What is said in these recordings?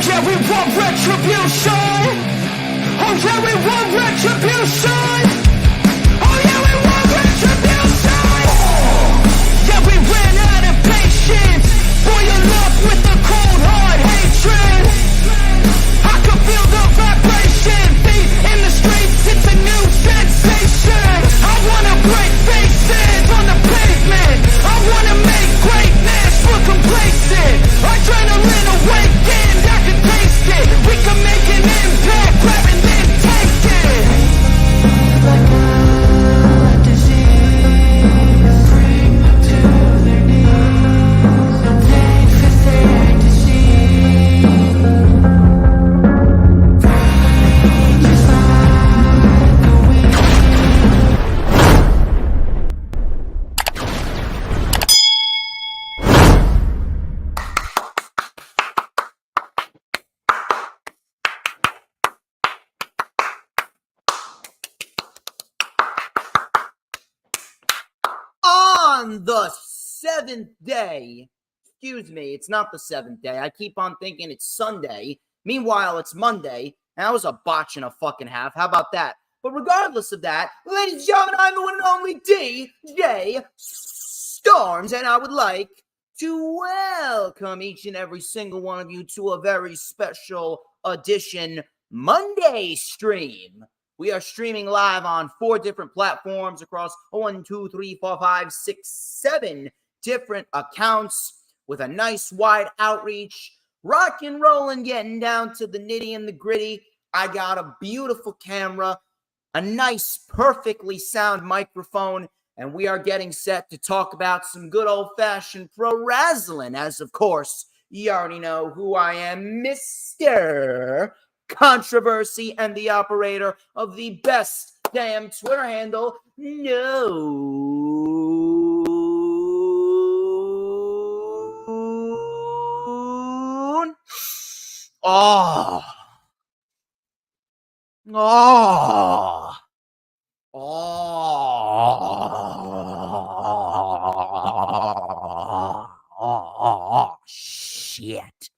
yeah, we want retribution. Oh yeah, we want retribution. Oh yeah, we want retribution. Yeah, we ran out of patience. Boil up with the cold hard hatred. I can feel the vibration. Feet in the streets, it's a new sensation. I wanna break faces on the pavement. I wanna make greatness look complacent. Adrenaline awakened, I can taste it. We can make an impact, grab and then take it. Like a disease, bring them to their knees. No pain for fantasy. Just like a weed. On the seventh day, excuse me, it's not the seventh day. I keep on thinking it's Sunday. Meanwhile, it's Monday. And that was a botch and a fucking half. How about that? But regardless of that, ladies and gentlemen, I'm the one and only DJ Storms, and I would like to welcome each and every single one of you to a very special edition Monday stream. We are streaming live on 4 different platforms across 1, 2, 3, 4, 5, 6, 7 different accounts with a nice wide outreach, rock and rolling, getting down to the nitty and the gritty. I got a beautiful camera, a nice, perfectly sound microphone, and we are getting set to talk about some good old-fashioned pro wrestling, as of course, you already know who I am, Mr. Controversy, and the operator of the best damn Twitter handle known. Shit.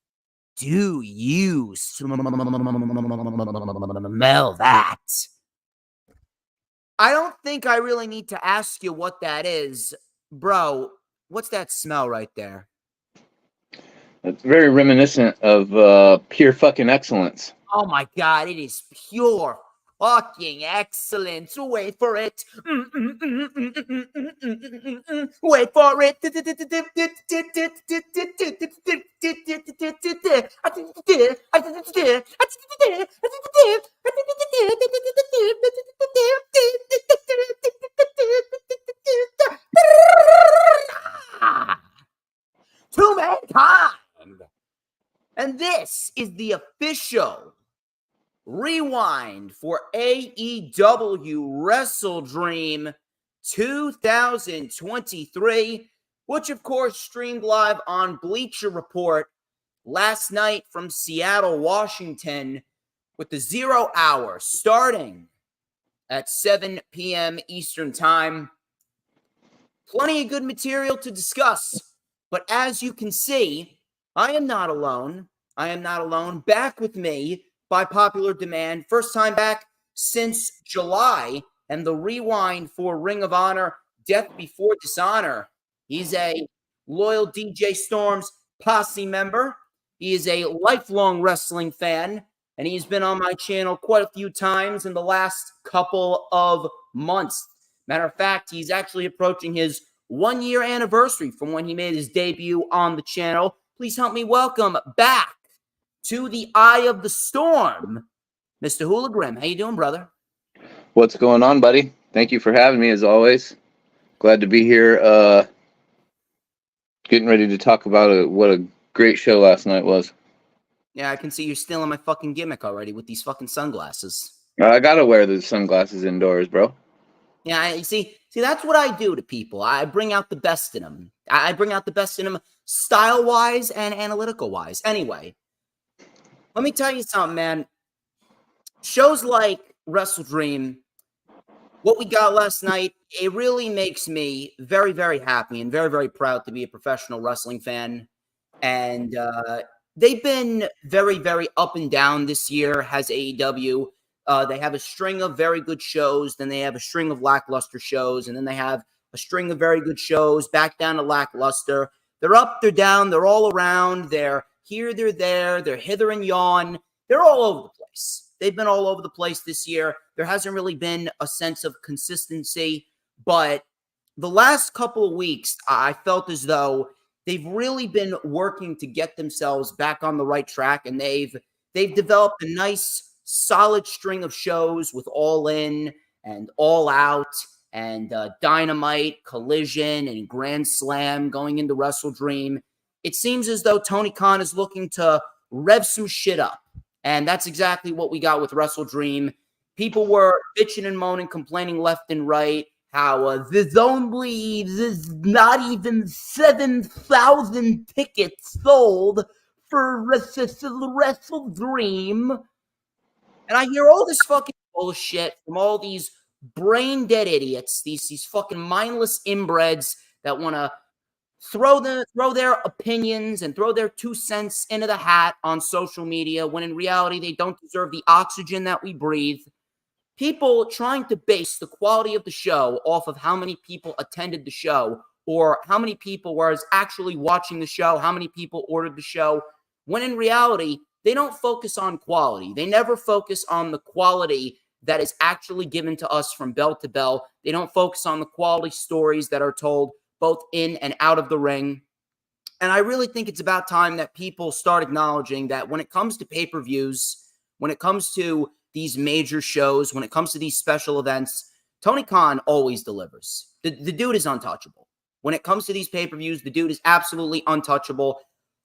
Do you smell that? I don't think I really need to ask you what that is. Bro, what's that smell right there? It's very reminiscent of pure fucking excellence. Oh my God, it is pure fucking excellence. Wait for it. Wait for it. To mankind. And this is the official rewind for AEW WrestleDream 2023, which of course streamed live on Bleacher Report last night from Seattle, Washington, with the 0 hour starting at 7 p.m. Eastern Time. Plenty of good material to discuss, but as you can see, I am not alone. I am not alone. Back with me, by popular demand, first time back since July, and the rewind for Ring of Honor, Death Before Dishonor. He's a loyal DJ Storms posse member. He is a lifelong wrestling fan, and he's been on my channel quite a few times in the last couple of months. Matter of fact, he's actually approaching his 1-year anniversary from when he made his debut on the channel. Please help me welcome back to the eye of the storm, Mr. HooliGrim. How you doing, brother? What's going on, buddy? Thank you for having me, as always. Glad to be here. Getting ready to talk about what a great show last night was. Yeah, I can see you're stealing my fucking gimmick already with these fucking sunglasses. I gotta wear the sunglasses indoors, bro. Yeah, you see, that's what I do to people. I bring out the best in them. I bring out the best in them style-wise and analytical-wise. Anyway, let me tell you something, man. Shows like WrestleDream, what we got last night, it really makes me very, very happy and very, very proud to be a professional wrestling fan. And they've been very, very up and down this year, has AEW. They have a string of very good shows, then they have a string of lackluster shows, and then they have a string of very good shows, back down to lackluster. They're up, they're down, they're all around. They're here, they're there, they're hither and yon. They're all over the place. They've been all over the place this year. There hasn't really been a sense of consistency, but the last couple of weeks, I felt as though they've really been working to get themselves back on the right track, and they've developed a nice, solid string of shows with All In and All Out and Dynamite, Collision, and Grand Slam going into WrestleDream. It seems as though Tony Khan is looking to rev some shit up, and that's exactly what we got with WrestleDream. People were bitching and moaning, complaining left and right, how there's not even 7,000 tickets sold for WrestleDream. And I hear all this fucking bullshit from all these brain dead idiots, these fucking mindless inbreds that want to throw their opinions and throw their 2 cents into the hat on social media, when in reality they don't deserve the oxygen that we breathe. People trying to base the quality of the show off of how many people attended the show, or how many people were actually watching the show, how many people ordered the show, when in reality, they don't focus on quality. They never focus on the quality that is actually given to us from bell to bell. They don't focus on the quality stories that are told both in and out of the ring. And I really think it's about time that people start acknowledging that when it comes to pay-per-views, when it comes to these major shows, when it comes to these special events, Tony Khan always delivers. The dude is untouchable. When it comes to these pay-per-views, the dude is absolutely untouchable.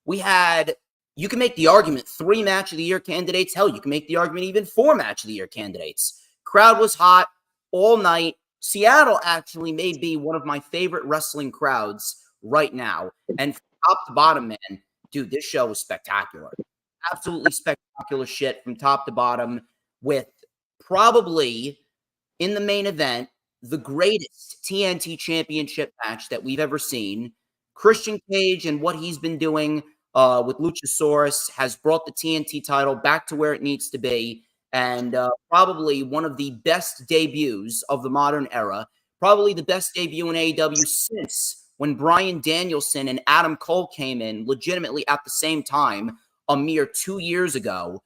You can make the argument 3 match of the year candidates. Hell, you can make the argument even 4 match of the year candidates. Crowd was hot all night. Seattle actually may be one of my favorite wrestling crowds right now. And from top to bottom, man, dude, this show was spectacular. Absolutely spectacular shit from top to bottom, with probably in the main event, the greatest TNT championship match that we've ever seen. Christian Cage and what he's been doing with Luchasaurus has brought the TNT title back to where it needs to be, and probably one of the best debuts of the modern era, probably the best debut in AEW since when Bryan Danielson and Adam Cole came in legitimately at the same time a mere 2 years ago.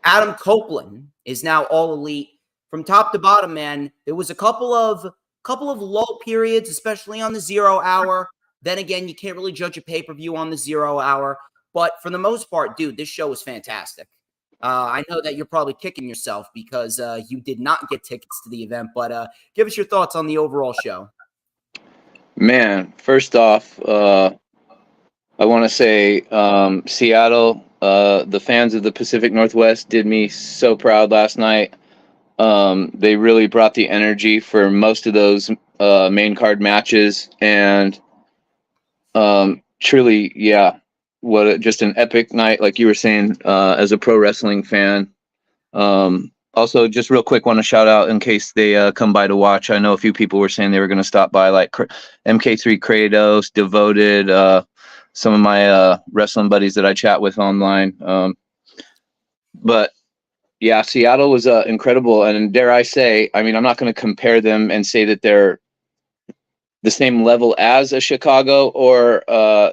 Adam Copeland is now All Elite. From top to bottom, man, there was a couple of low periods, especially on the 0 hour. Then again, you can't really judge a pay-per-view on the 0 hour. But for the most part, dude, this show was fantastic. I know that you're probably kicking yourself because you did not get tickets to the event, but give us your thoughts on the overall show. Man, first off, I want to say Seattle, the fans of the Pacific Northwest did me so proud last night. They really brought the energy for most of those main card matches, and truly, yeah, just an epic night, like you were saying, as a pro wrestling fan. Also, just real quick, want to shout out in case they come by to watch. I know a few people were saying they were going to stop by, like MK3 Kratos, Devoted, some of my wrestling buddies that I chat with online. But yeah, Seattle was incredible. And dare I say, I mean, I'm not going to compare them and say that they're the same level as a Chicago or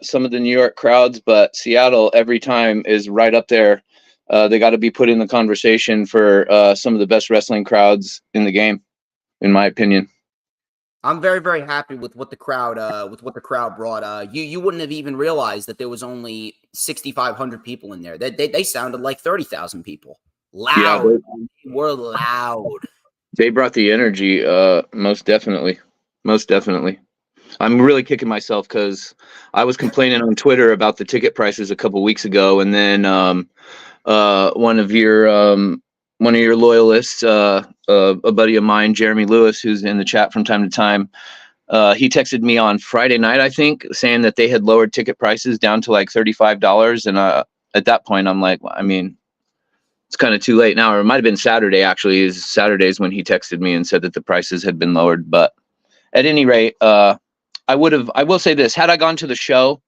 some of the New York crowds, but Seattle every time is right up there. They got to be put in the conversation for some of the best wrestling crowds in the game, in my opinion. I'm very, very happy with what the crowd brought. You wouldn't have even realized that there was only 6,500 people in there. They sounded like 30,000 people. Loud. Yeah, they were loud. They brought the energy. Most definitely. I'm really kicking myself because I was complaining on Twitter about the ticket prices a couple weeks ago, and then one of your loyalists, a buddy of mine, Jeremy Lewis, who's in the chat from time to time, he texted me on Friday night, I think, saying that they had lowered ticket prices down to like $35. And at that point, I'm like, well, I mean, it's kind of too late now. Or it might have been Saturday, actually. Saturday's when he texted me and said that the prices had been lowered. But at any rate, I will say this: had I gone to the show,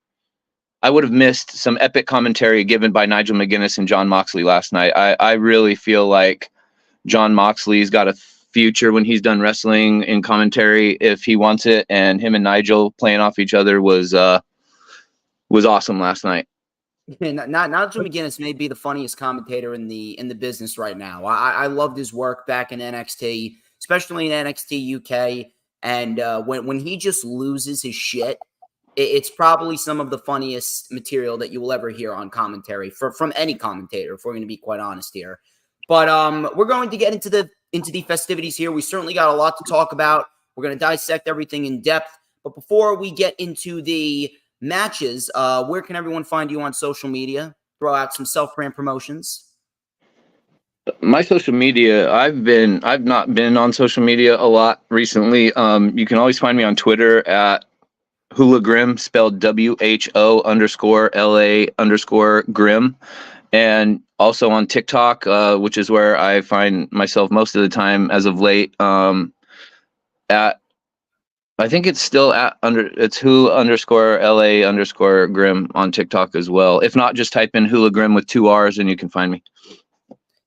I would have missed some epic commentary given by Nigel McGuinness and John Moxley last night. I really feel like John Moxley's got a future when he's done wrestling in commentary if he wants it, and him and Nigel playing off each other was awesome last night. Nigel McGuinness may be the funniest commentator in the business right now. I loved his work back in NXT, especially in NXT UK. And when he just loses his shit, it's probably some of the funniest material that you will ever hear on commentary from any commentator, if we're going to be quite honest here. But we're going to get into the festivities here. We certainly got a lot to talk about. We're going to dissect everything in depth. But before we get into the matches, where can everyone find you on social media? Throw out some self-brand promotions. My social media, I've not been on social media a lot recently. You can always find me on Twitter at HooliGrim, spelled WHO_LA_Grim. And also on TikTok, which is where I find myself most of the time as of late, I think it's still it's Who_LA_Grim on TikTok as well. If not, just type in HooliGrim with 2 R's and you can find me.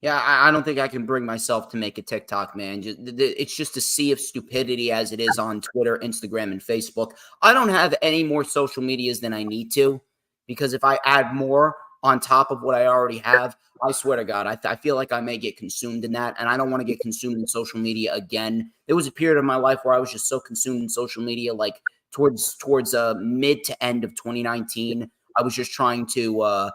Yeah, I don't think I can bring myself to make a TikTok, man. It's just a sea of stupidity as it is on Twitter, Instagram, and Facebook. I don't have any more social medias than I need to, because if I add more on top of what I already have, I swear to God, I feel like I may get consumed in that, and I don't want to get consumed in social media again. There was a period of my life where I was just so consumed in social media, like towards mid to end of 2019. I was just trying to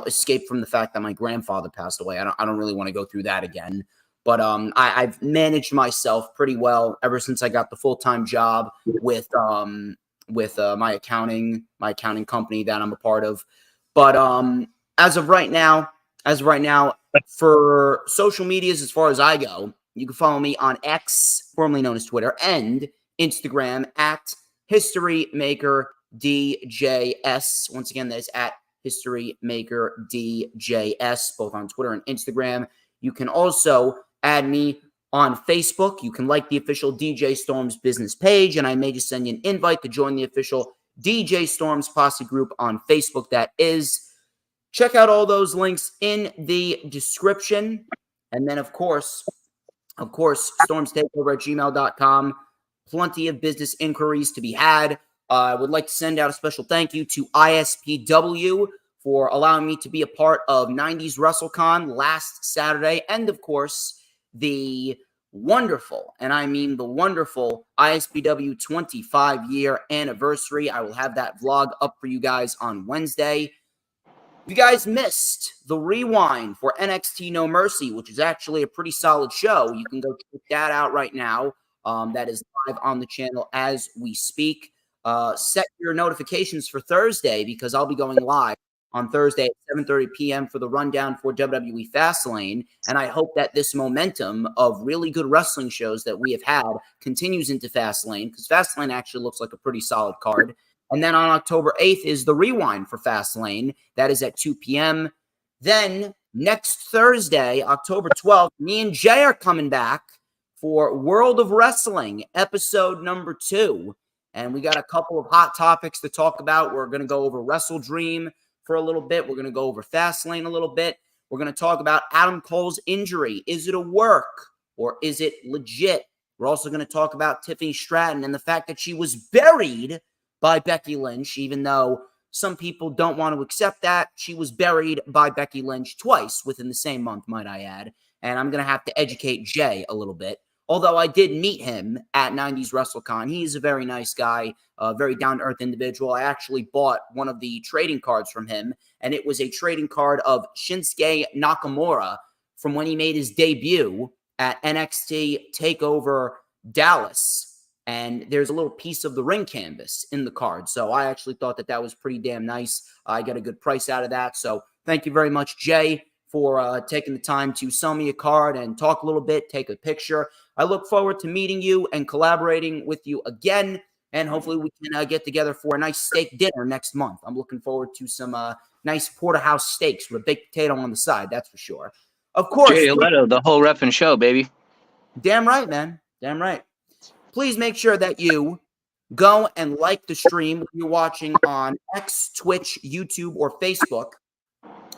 escape from the fact that my grandfather passed away. I don't really want to go through that again. But I've managed myself pretty well ever since I got the full-time job with my accounting company that I'm a part of. But as of right now, for social medias, as far as I go, you can follow me on X, formerly known as Twitter, and Instagram at HistoryMakerDJS. Once again, that is at HistoryMakerDJS, both on Twitter and Instagram. You can also add me on Facebook. You can like the official DJ Storms business page, and I may just send you an invite to join the official DJ Storms Posse group on Facebook. That is. Check out all those links in the description. And then, of course, StormsTakeOver@gmail.com. Plenty of business inquiries to be had. I would like to send out a special thank you to ISPW for allowing me to be a part of 90s WrestleCon last Saturday. And, of course, the wonderful, and I mean the wonderful, ISPW 25-year anniversary. I will have that vlog up for you guys on Wednesday. If you guys missed the rewind for NXT No Mercy, which is actually a pretty solid show, you can go check that out right now. That is live on the channel as we speak. Set your notifications for Thursday, because I'll be going live on Thursday at 7:30 p.m. for the rundown for WWE Fastlane. And I hope that this momentum of really good wrestling shows that we have had continues into Fastlane, because Fastlane actually looks like a pretty solid card. And then on October 8th is the rewind for Fastlane. That is at 2 p.m. Then next Thursday, October 12th, me and Jay are coming back for World of Wrestling, episode number 2. And we got a couple of hot topics to talk about. We're going to go over WrestleDream for a little bit. We're going to go over Fastlane a little bit. We're going to talk about Adam Cole's injury. Is it a work or is it legit? We're also going to talk about Tiffany Stratton and the fact that she was buried by Becky Lynch, even though some people don't want to accept that. She was buried by Becky Lynch twice within the same month, might I add. And I'm going to have to educate Jay a little bit. Although I did meet him at 90s WrestleCon. He's a very nice guy, a very down-to-earth individual. I actually bought one of the trading cards from him, and it was a trading card of Shinsuke Nakamura from when he made his debut at NXT TakeOver Dallas. And there's a little piece of the ring canvas in the card. So I actually thought that was pretty damn nice. I got a good price out of that. So thank you very much, Jay, for taking the time to sell me a card and talk a little bit, take a picture. I look forward to meeting you and collaborating with you again. And hopefully we can get together for a nice steak dinner next month. I'm looking forward to some nice porterhouse steaks with a baked potato on the side. That's for sure. Of course. Jay Leto, the whole reffing show, baby. Damn right, man. Damn right. Please make sure that you go and like the stream if you're watching on X, Twitch, YouTube, or Facebook.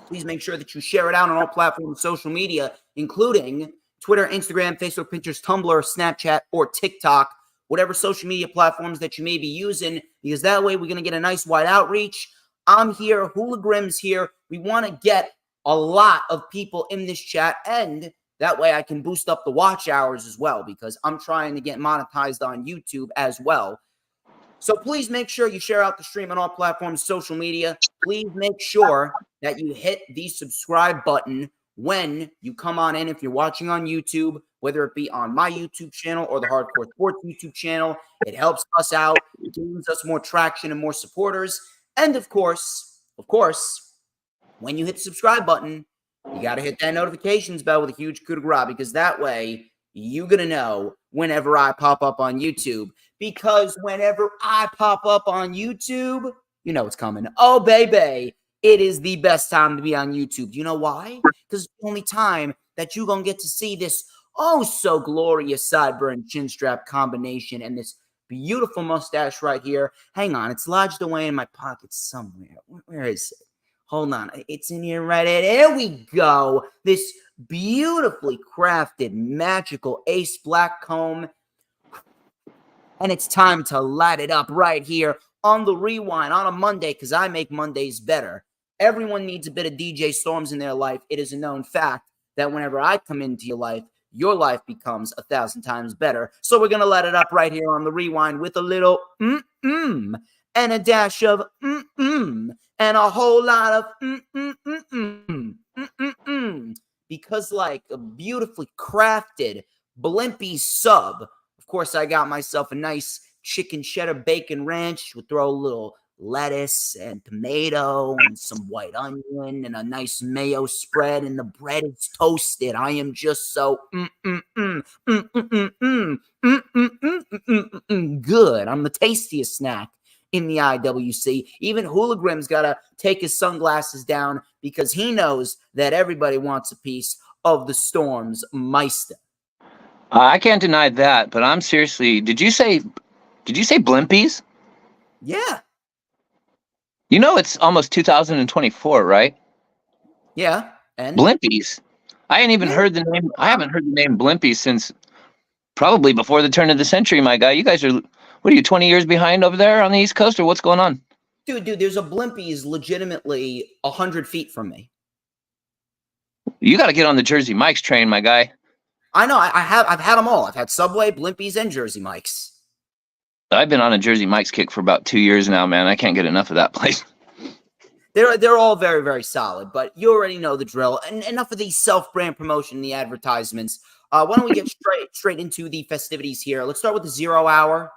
Please make sure that you share it out on all platforms of social media, including Twitter, Instagram, Facebook, Pinterest, Tumblr, Snapchat, or TikTok, whatever social media platforms that you may be using, because that way we're going to get a nice wide outreach. I'm here. HooliGrim's here. We want to get a lot of people in this chat, and that way I can boost up the watch hours as well, because I'm trying to get monetized on YouTube as well. So please make sure you share out the stream on all platforms, social media. Please make sure that you hit the subscribe button when you come on in. If you're watching on YouTube, whether it be on my YouTube channel or the Hardcore Sports YouTube channel, it helps us out, it gives us more traction and more supporters. And of course, when you hit the subscribe button, you got to hit that notifications bell with a huge coup de grace, because that way you're going to know whenever I pop up on YouTube. Because whenever I pop up on YouTube, you know it's coming. Oh, baby, it is the best time to be on YouTube. Do you know why? Because it's the only time that you're going to get to see this oh so glorious sideburn chin strap combination and this beautiful mustache right here. Hang on, it's lodged away in my pocket somewhere. Where is it? Hold on. It's in here right there. There we go. This beautifully crafted magical ace black comb. And it's time to light it up right here on the Rewind on a Monday, because I make Mondays better. Everyone needs a bit of DJ Storms in their life. It is a known fact that whenever I come into your life becomes 1,000 times better. So we're going to light it up right here on the Rewind with a little and a dash of and a whole lot of because like a beautifully crafted Blimpie sub. Of course, I got myself a nice chicken cheddar bacon ranch. We'll throw a little lettuce and tomato and some white onion and a nice mayo spread, and the bread is toasted. I am just so good. I'm the tastiest snack in the IWC. Even HooliGrim's got to take his sunglasses down because he knows that everybody wants a piece of the Storm's Meister. I can't deny that, but I'm seriously. Did you say Blimpies? Yeah. You know it's almost 2024, right? Yeah. And Blimpies. I ain't even heard the name. I haven't heard the name Blimpies since probably before the turn of the century, my guy. You guys are, what are you, 20 years behind over there on the East Coast, or what's going on? Dude, there's a Blimpies legitimately 100 feet from me. You got to get on the Jersey Mike's train, my guy. I know. I've had them all. I've had Subway, Blimpies, and Jersey Mike's. I've been on a Jersey Mike's kick for about 2 years now, man. I can't get enough of that place. They're all very, very solid, but you already know the drill. And enough of the self-brand promotion, the advertisements. Why don't we get straight into the festivities here? Let's start with the 0 hour.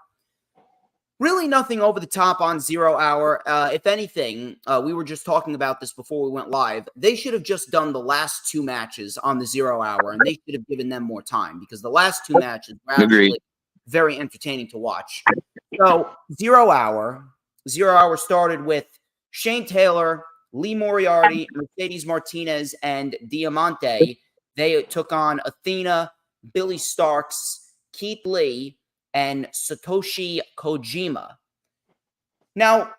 Really nothing over the top on 0 hour. If anything, we were just talking about this before we went live. They should have just done the last 2 matches on the 0 hour, and they should have given them more time, because the last 2 matches were actually very entertaining to watch. So 0 hour started with Shane Taylor, Lee Moriarty, Mercedes Martinez, and Diamante. They took on Athena, Billy Starks, Keith Lee, and Satoshi Kojima. Now,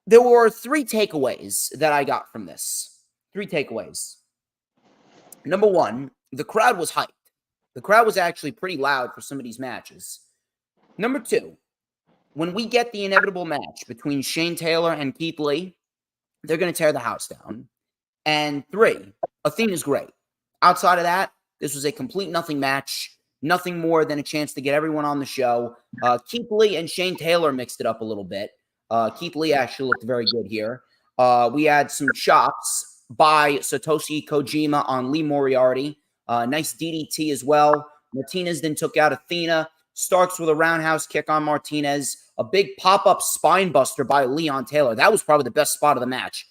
there were 3 takeaways that I got from this. 3 takeaways. Number 1, the crowd was hyped. The crowd was actually pretty loud for some of these matches. Number 2, when we get the inevitable match between Shane Taylor and Keith Lee, they're going to tear the house down. And 3, Athena's great. Outside of that, this was a complete nothing match. Nothing more than a chance to get everyone on the show. Keith Lee and Shane Taylor mixed it up a little bit. Keith Lee actually looked very good here. We had some chops by Satoshi Kojima on Lee Moriarty. Nice DDT as well. Martinez then took out Athena. Starks with a roundhouse kick on Martinez. A big pop-up spine buster by Leon Taylor. That was probably the best spot of the match.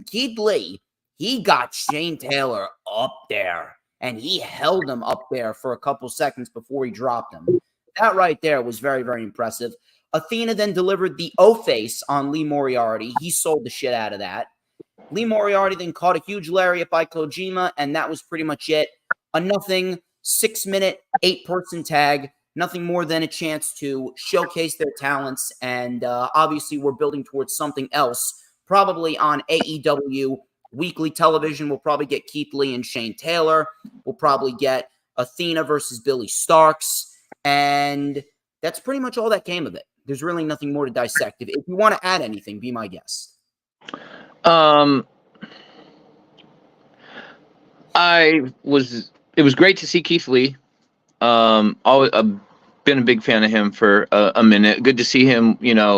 Keith Lee, he got Shane Taylor up there. And he held him up there for a couple seconds before he dropped him. That right there was very, very impressive. Athena then delivered the O-face on Lee Moriarty. He sold the shit out of that. Lee Moriarty then caught a huge lariat by Kojima, and that was pretty much it. A nothing 6-minute, 8-person tag. nothing more than a chance to showcase their talents. And obviously, we're building towards something else, probably on AEW weekly television. We'll probably get Keith Lee and Shane Taylor. We'll probably get Athena versus Billy Starks. And that's pretty much all that came of it. There's really nothing more to dissect. If you want to add anything, be my guest. It was great to see Keith Lee. I've been a big fan of him for a minute. Good to see him,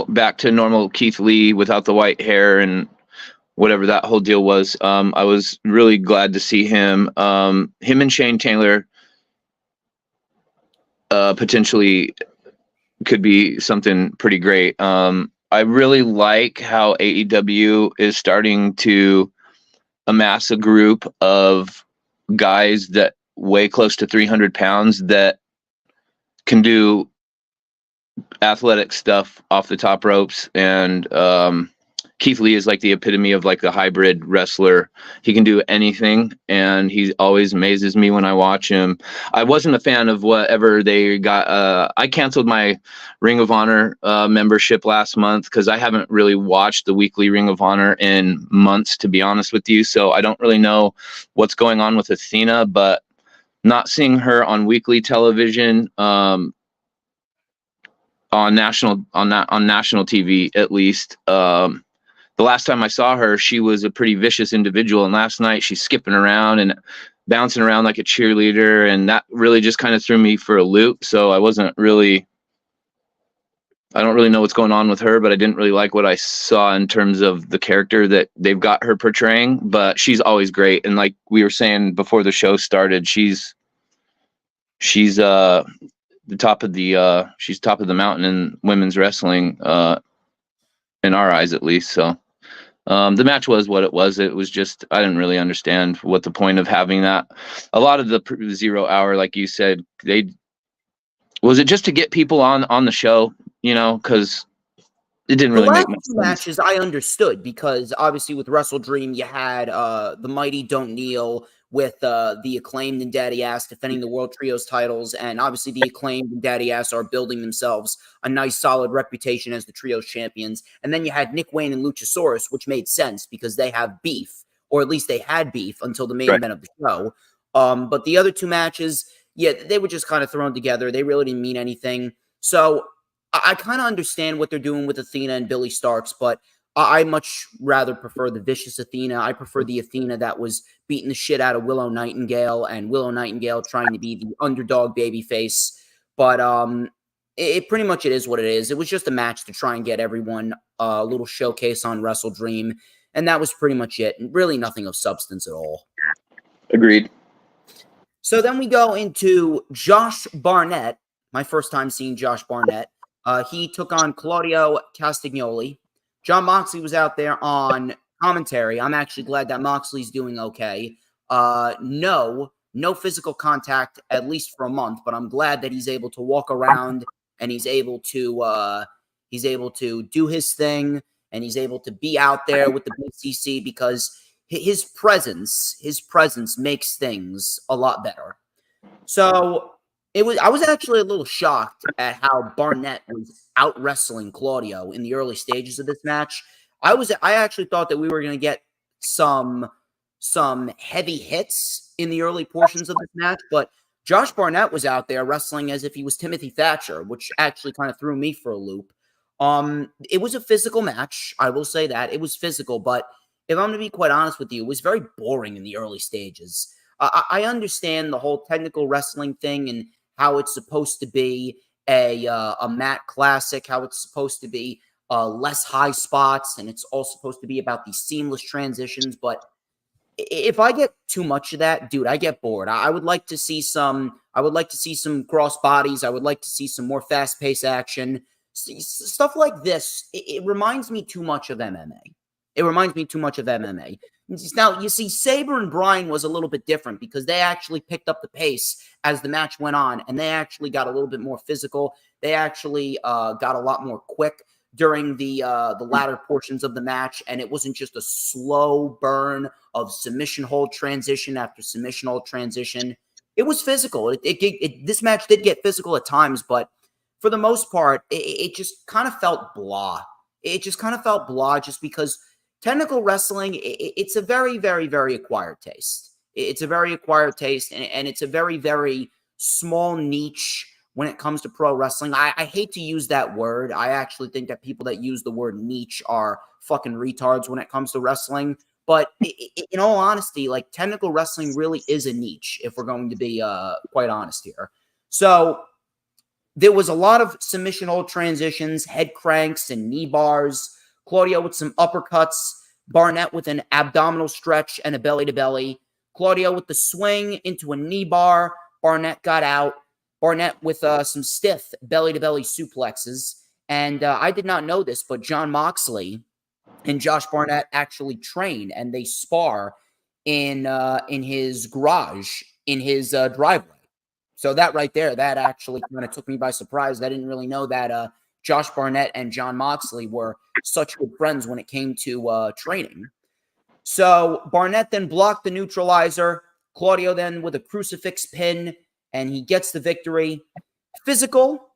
back to normal Keith Lee without the white hair and whatever that whole deal was. I was really glad to see him. Him and Shane Taylor potentially could be something pretty great. I really like how AEW is starting to amass a group of guys that weigh close to 300 pounds that can do athletic stuff off the top ropes. And Keith Lee is like the epitome of like the hybrid wrestler. He can do anything, and he always amazes me when I watch him. I wasn't a fan of whatever they got. I canceled my Ring of Honor membership last month because I haven't really watched the weekly Ring of Honor in months, to be honest with you. So I don't really know what's going on with Athena, but not seeing her on weekly television, on national TV at least. The last time I saw her, she was a pretty vicious individual, and last night she's skipping around and bouncing around like a cheerleader, and that really just kind of threw me for a loop. So I don't really know what's going on with her, but I didn't really like what I saw in terms of the character that they've got her portraying. But she's always great, and like we were saying before the show started, she's the top of the mountain in women's wrestling, in our eyes at least. So the match was what it was. It was just, I didn't really understand what the point of having that. A lot of the 0 hour, like you said, was it just to get people on the show, because it didn't really make much sense. Matches I understood, because obviously with WrestleDream you had the Mighty Don't Kneel with the Acclaimed and Daddy Ass defending the World Trios titles, and obviously the Acclaimed and Daddy Ass are building themselves a nice solid reputation as the Trios champions. And then you had Nick Wayne and Luchasaurus, which made sense because they have beef, or at least they had beef until the main event of the show. But the other two matches, yeah, they were just kind of thrown together. They really didn't mean anything. So I kind of understand what they're doing with Athena and Billy Starks, but I much rather prefer the vicious Athena. I prefer the Athena that was beating the shit out of Willow Nightingale, and Willow Nightingale trying to be the underdog babyface. But it pretty much, it is what it is. It was just a match to try and get everyone a little showcase on WrestleDream, and that was pretty much it. And really nothing of substance at all. Agreed. So then we go into Josh Barnett. My first time seeing Josh Barnett. He took on Claudio Castagnoli. Jon Moxley was out there on commentary. I'm actually glad that Moxley's doing okay. No physical contact, at least for a month, but I'm glad that he's able to walk around and he's able to do his thing, and he's able to be out there with the BCC, because his presence makes things a lot better. So I was actually a little shocked at how Barnett was out wrestling Claudio in the early stages of this match. I actually thought that we were going to get some heavy hits in the early portions of this match, but Josh Barnett was out there wrestling as if he was Timothy Thatcher, which actually kind of threw me for a loop. It was a physical match. I will say that it was physical, but if I'm going to be quite honest with you, it was very boring in the early stages. I understand the whole technical wrestling thing and how it's supposed to be a mat classic, how it's supposed to be less high spots, and it's all supposed to be about these seamless transitions. But if I get too much of that, dude, I get bored. I would like to see some cross bodies. I would like to see some more fast paced action. Stuff like this. It reminds me too much of MMA. Now, you see, Sabre and Bryan was a little bit different because they actually picked up the pace as the match went on, and they actually got a little bit more physical. They actually got a lot more quick during the latter portions of the match, and it wasn't just a slow burn of submission hold transition after submission hold transition. It was physical. This match did get physical at times, but for the most part, it just kind of felt blah. It just kind of felt blah just because technical wrestling, it's a very, very, very acquired taste. It's a very acquired taste, and it's a very, very small niche when it comes to pro wrestling. I hate to use that word. I actually think that people that use the word niche are fucking retards when it comes to wrestling. But in all honesty, like, technical wrestling really is a niche, if we're going to be quite honest here. So there was a lot of submission hold transitions, head cranks, and knee bars. Claudio with some uppercuts. Barnett with an abdominal stretch and a belly-to-belly. Claudio with the swing into a knee bar. Barnett got out. Barnett with some stiff belly-to-belly suplexes. And I did not know this, but Jon Moxley and Josh Barnett actually train, and they spar in his garage, in his driveway. So that right there, that actually kind of took me by surprise. I didn't really know that Josh Barnett and Jon Moxley were such good friends when it came to training. So Barnett then blocked the neutralizer. Claudio then with a crucifix pin, and he gets the victory. Physical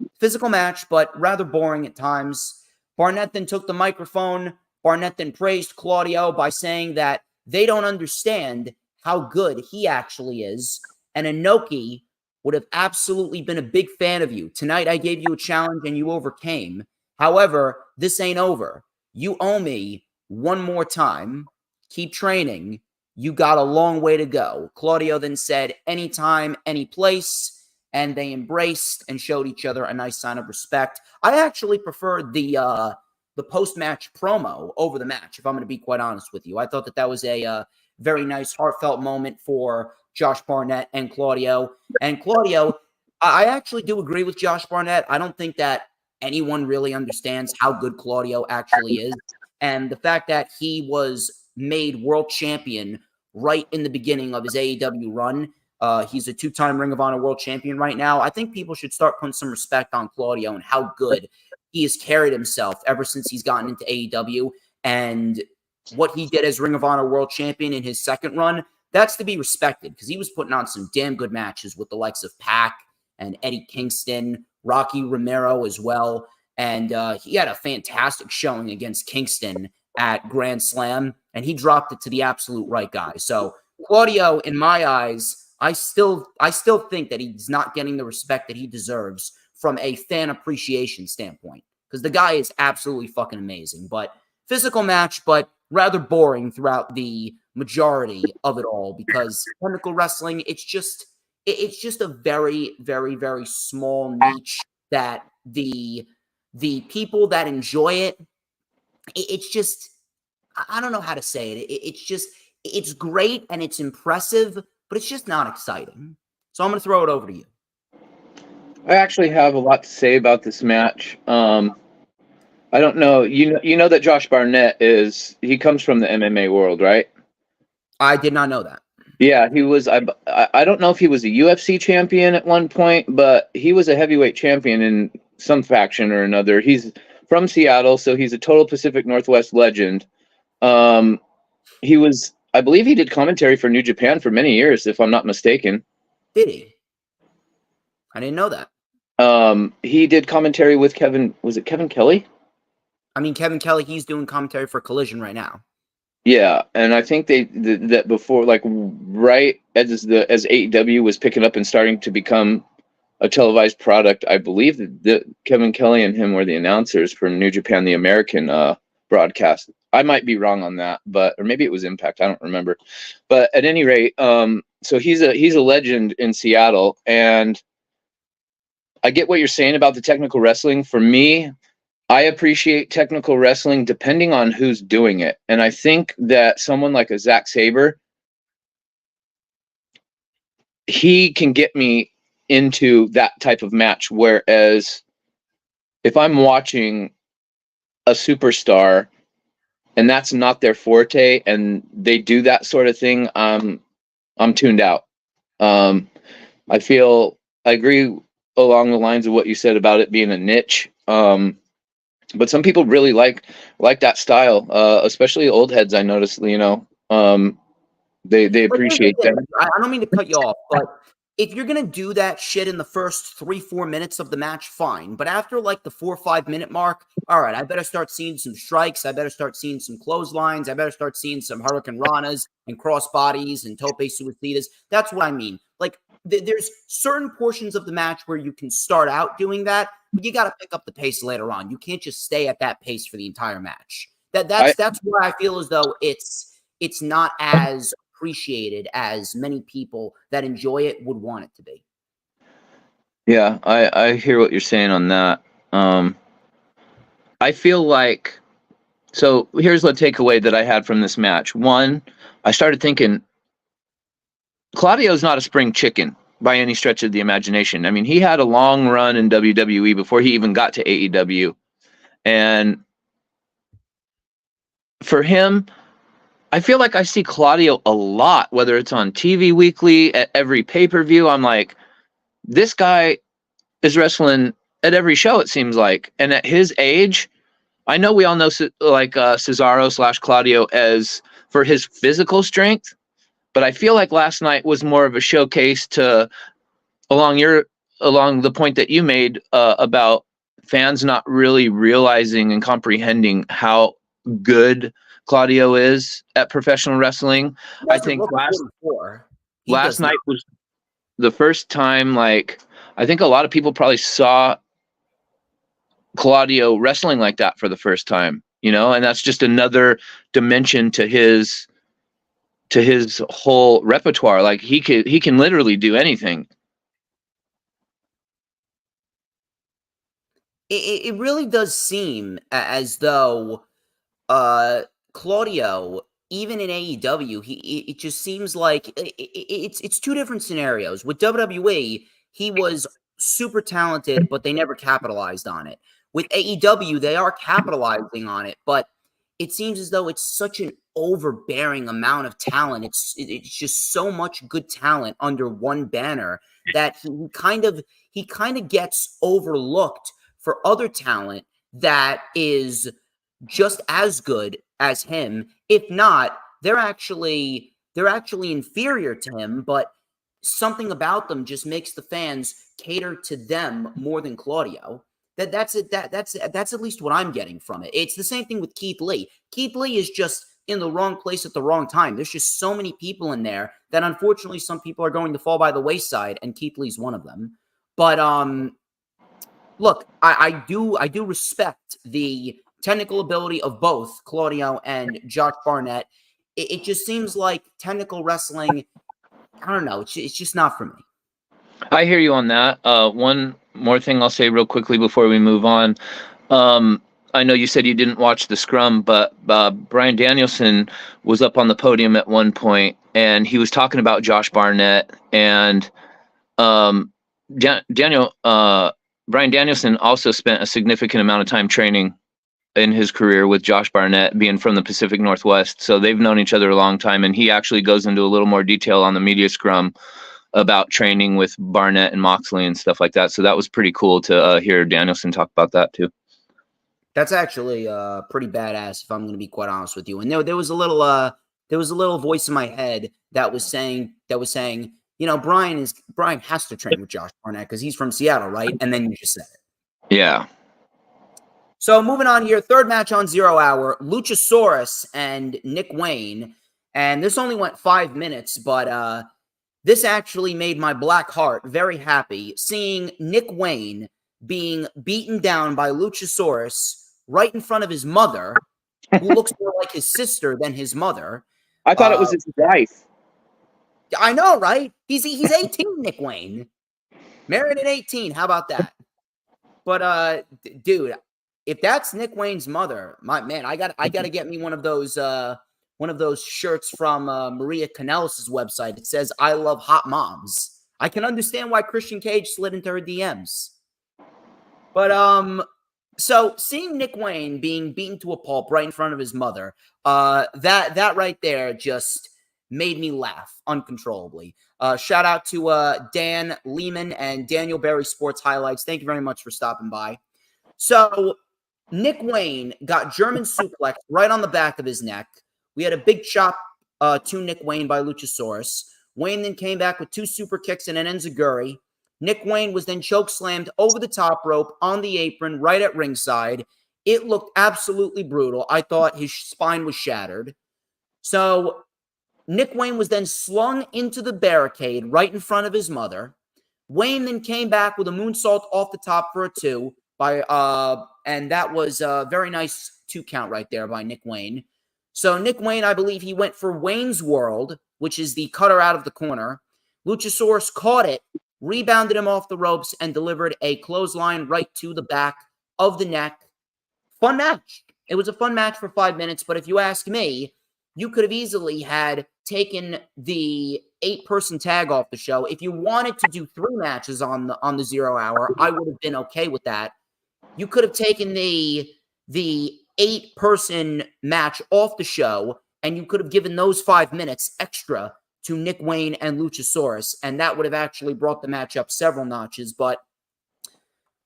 match, but rather boring at times. Barnett then took the microphone. Barnett then praised Claudio by saying that they don't understand how good he actually is. And Inoki would have absolutely been a big fan of you. Tonight I gave you a challenge and you overcame. However, this ain't over. You owe me one more time. Keep training. You got a long way to go. Claudio then said, anytime, any place. And they embraced and showed each other a nice sign of respect. I actually preferred the post-match promo over the match, if I'm going to be quite honest with you. I thought that was a very nice, heartfelt moment for Josh Barnett and Claudio. And Claudio, I actually do agree with Josh Barnett. I don't think that anyone really understands how good Claudio actually is. And the fact that he was made world champion right in the beginning of his AEW run. He's a two-time Ring of Honor world champion right now. I think people should start putting some respect on Claudio and how good he has carried himself ever since he's gotten into AEW, and what he did as Ring of Honor world champion in his second run, that's to be respected, because he was putting on some damn good matches with the likes of Pac and Eddie Kingston, Rocky Romero as well, and he had a fantastic showing against Kingston at Grand Slam, and he dropped it to the absolute right guy. So Claudio, in my eyes, I still think that he's not getting the respect that he deserves from a fan appreciation standpoint, because the guy is absolutely fucking amazing. But physical match, but rather boring throughout the majority of it all, because technical wrestling, it's just a very, very, very small niche that the people that enjoy it, it's just, I don't know how to say it. It's great and it's impressive, but it's just not exciting. So I'm going to throw it over to you. I actually have a lot to say about this match. I don't know. You know that Josh Barnett he comes from the MMA world, right? I did not know that. Yeah, he was. I don't know if he was a UFC champion at one point, but he was a heavyweight champion in some faction or another. He's from Seattle, so he's a total Pacific Northwest legend. He was, I believe he did commentary for New Japan for many years, if I'm not mistaken. Did he? I didn't know that. He did commentary with Kevin Kelly? I mean, Kevin Kelly, he's doing commentary for Collision right now. Yeah, and I think that before, like, right as AEW was picking up and starting to become a televised product, I believe that Kevin Kelly and him were the announcers for New Japan, the American broadcast. I might be wrong on that, or maybe it was Impact. I don't remember. But at any rate, so he's a legend in Seattle, and I get what you're saying about the technical wrestling. For me, I appreciate technical wrestling depending on who's doing it. And I think that someone like a Zack Sabre, he can get me into that type of match. Whereas if I'm watching a superstar and that's not their forte and they do that sort of thing, I'm tuned out. I agree along the lines of what you said about it being a niche. But some people really like that style, especially old heads. I noticed, they appreciate that. I don't mean to cut you off, but if you're going to do that shit in the first 3-4 minutes of the match, fine. But after like the 4 or 5 minute mark, all right, I better start seeing some strikes. I better start seeing some clotheslines. I better start seeing some Hurricane Ranas and crossbodies and tope suicidas. That's what I mean. Like, there's certain portions of the match where you can start out doing that, but you got to pick up the pace later on. You can't just stay at that pace for the entire match. That's why I feel as though it's not as appreciated as many people that enjoy it would want it to be. Yeah, I hear what you're saying on that. I feel like, so here's the takeaway that I had from this match. One, I started thinking, Claudio's not a spring chicken by any stretch of the imagination. I mean, he had a long run in WWE before he even got to AEW. And for him, I feel like I see Claudio a lot, whether it's on TV weekly, at every pay-per-view. I'm like, this guy is wrestling at every show, it seems like. And at his age, I know we all know Cesaro / Claudio as for his physical strength, but I feel like last night was more of a showcase to along the point that you made about fans not really realizing and comprehending how good Claudio is at professional wrestling. I think last night was the first time, like, I think a lot of people probably saw Claudio wrestling like that for the first time, you know, and that's just another dimension to his whole repertoire. Like, he can literally do anything. It really does seem as though Claudio, even in AEW, it just seems like it's two different scenarios. With WWE, he was super talented, but they never capitalized on it. With AEW, they are capitalizing on it, but it seems as though it's such an overbearing amount of talent. It's just so much good talent under one banner that he kind of gets overlooked for other talent that is just as good as him. If not, they're actually inferior to him, but something about them just makes the fans cater to them more than Claudio. That's at least what I'm getting from it. It's the same thing with Keith Lee. Keith Lee is just in the wrong place at the wrong time. There's just so many people in there that unfortunately some people are going to fall by the wayside, and Keith Lee's one of them. But look, I do respect the technical ability of both Claudio and Josh Barnett. It just seems like technical wrestling, I don't know, it's just not for me. I hear you on that. One more thing I'll say real quickly before we move on. I know you said you didn't watch the scrum, but Bryan Danielson was up on the podium at one point, and he was talking about Josh Barnett. And Bryan Danielson also spent a significant amount of time training in his career with Josh Barnett, being from the Pacific Northwest. So they've known each other a long time, and he actually goes into a little more detail on the media scrum about training with Barnett and Moxley and stuff like that. So that was pretty cool to hear Danielson talk about that too. That's actually pretty badass, if I'm going to be quite honest with you. And there was a little voice in my head that was saying, you know, Bryan has to train with Josh Barnett because he's from Seattle, right? And then you just said it. Yeah. So moving on here, third match on 0 Hour, Luchasaurus and Nick Wayne. And this only went 5 minutes, but this actually made my black heart very happy, seeing Nick Wayne being beaten down by Luchasaurus right in front of his mother, who looks more like his sister than his mother. I thought it was his wife. I know, right? He's 18, Nick Wayne. Married at 18. How about that? But dude, if that's Nick Wayne's mother, my man, I got to get me one of those shirts from Maria Kanellis' website. It says, "I love hot moms." I can understand why Christian Cage slid into her DMs. But so seeing Nick Wayne being beaten to a pulp right in front of his mother, that right there just made me laugh uncontrollably. Shout out to Dan Lehman and Daniel Berry Sports Highlights. Thank you very much for stopping by. So Nick Wayne got German suplex right on the back of his neck. We had a big chop to Nick Wayne by Luchasaurus. Wayne then came back with 2 super kicks and an enziguri. Nick Wayne was then choke slammed over the top rope on the apron right at ringside. It looked absolutely brutal. I thought his spine was shattered. So Nick Wayne was then slung into the barricade right in front of his mother. Wayne then came back with a moonsault off the top for a 2 and that was a very nice 2 count right there by Nick Wayne. So Nick Wayne, I believe he went for Wayne's World, which is the cutter out of the corner. Luchasaurus caught it, rebounded him off the ropes, and delivered a clothesline right to the back of the neck. Fun match. It was a fun match for 5 minutes, but if you ask me, you could have easily had taken the 8-person tag off the show. If you wanted to do 3 matches on the 0 hour, I would have been okay with that. You could have taken the 8-person match off the show, and you could have given those 5 minutes extra to Nick Wayne and Luchasaurus, and that would have actually brought the match up several notches. But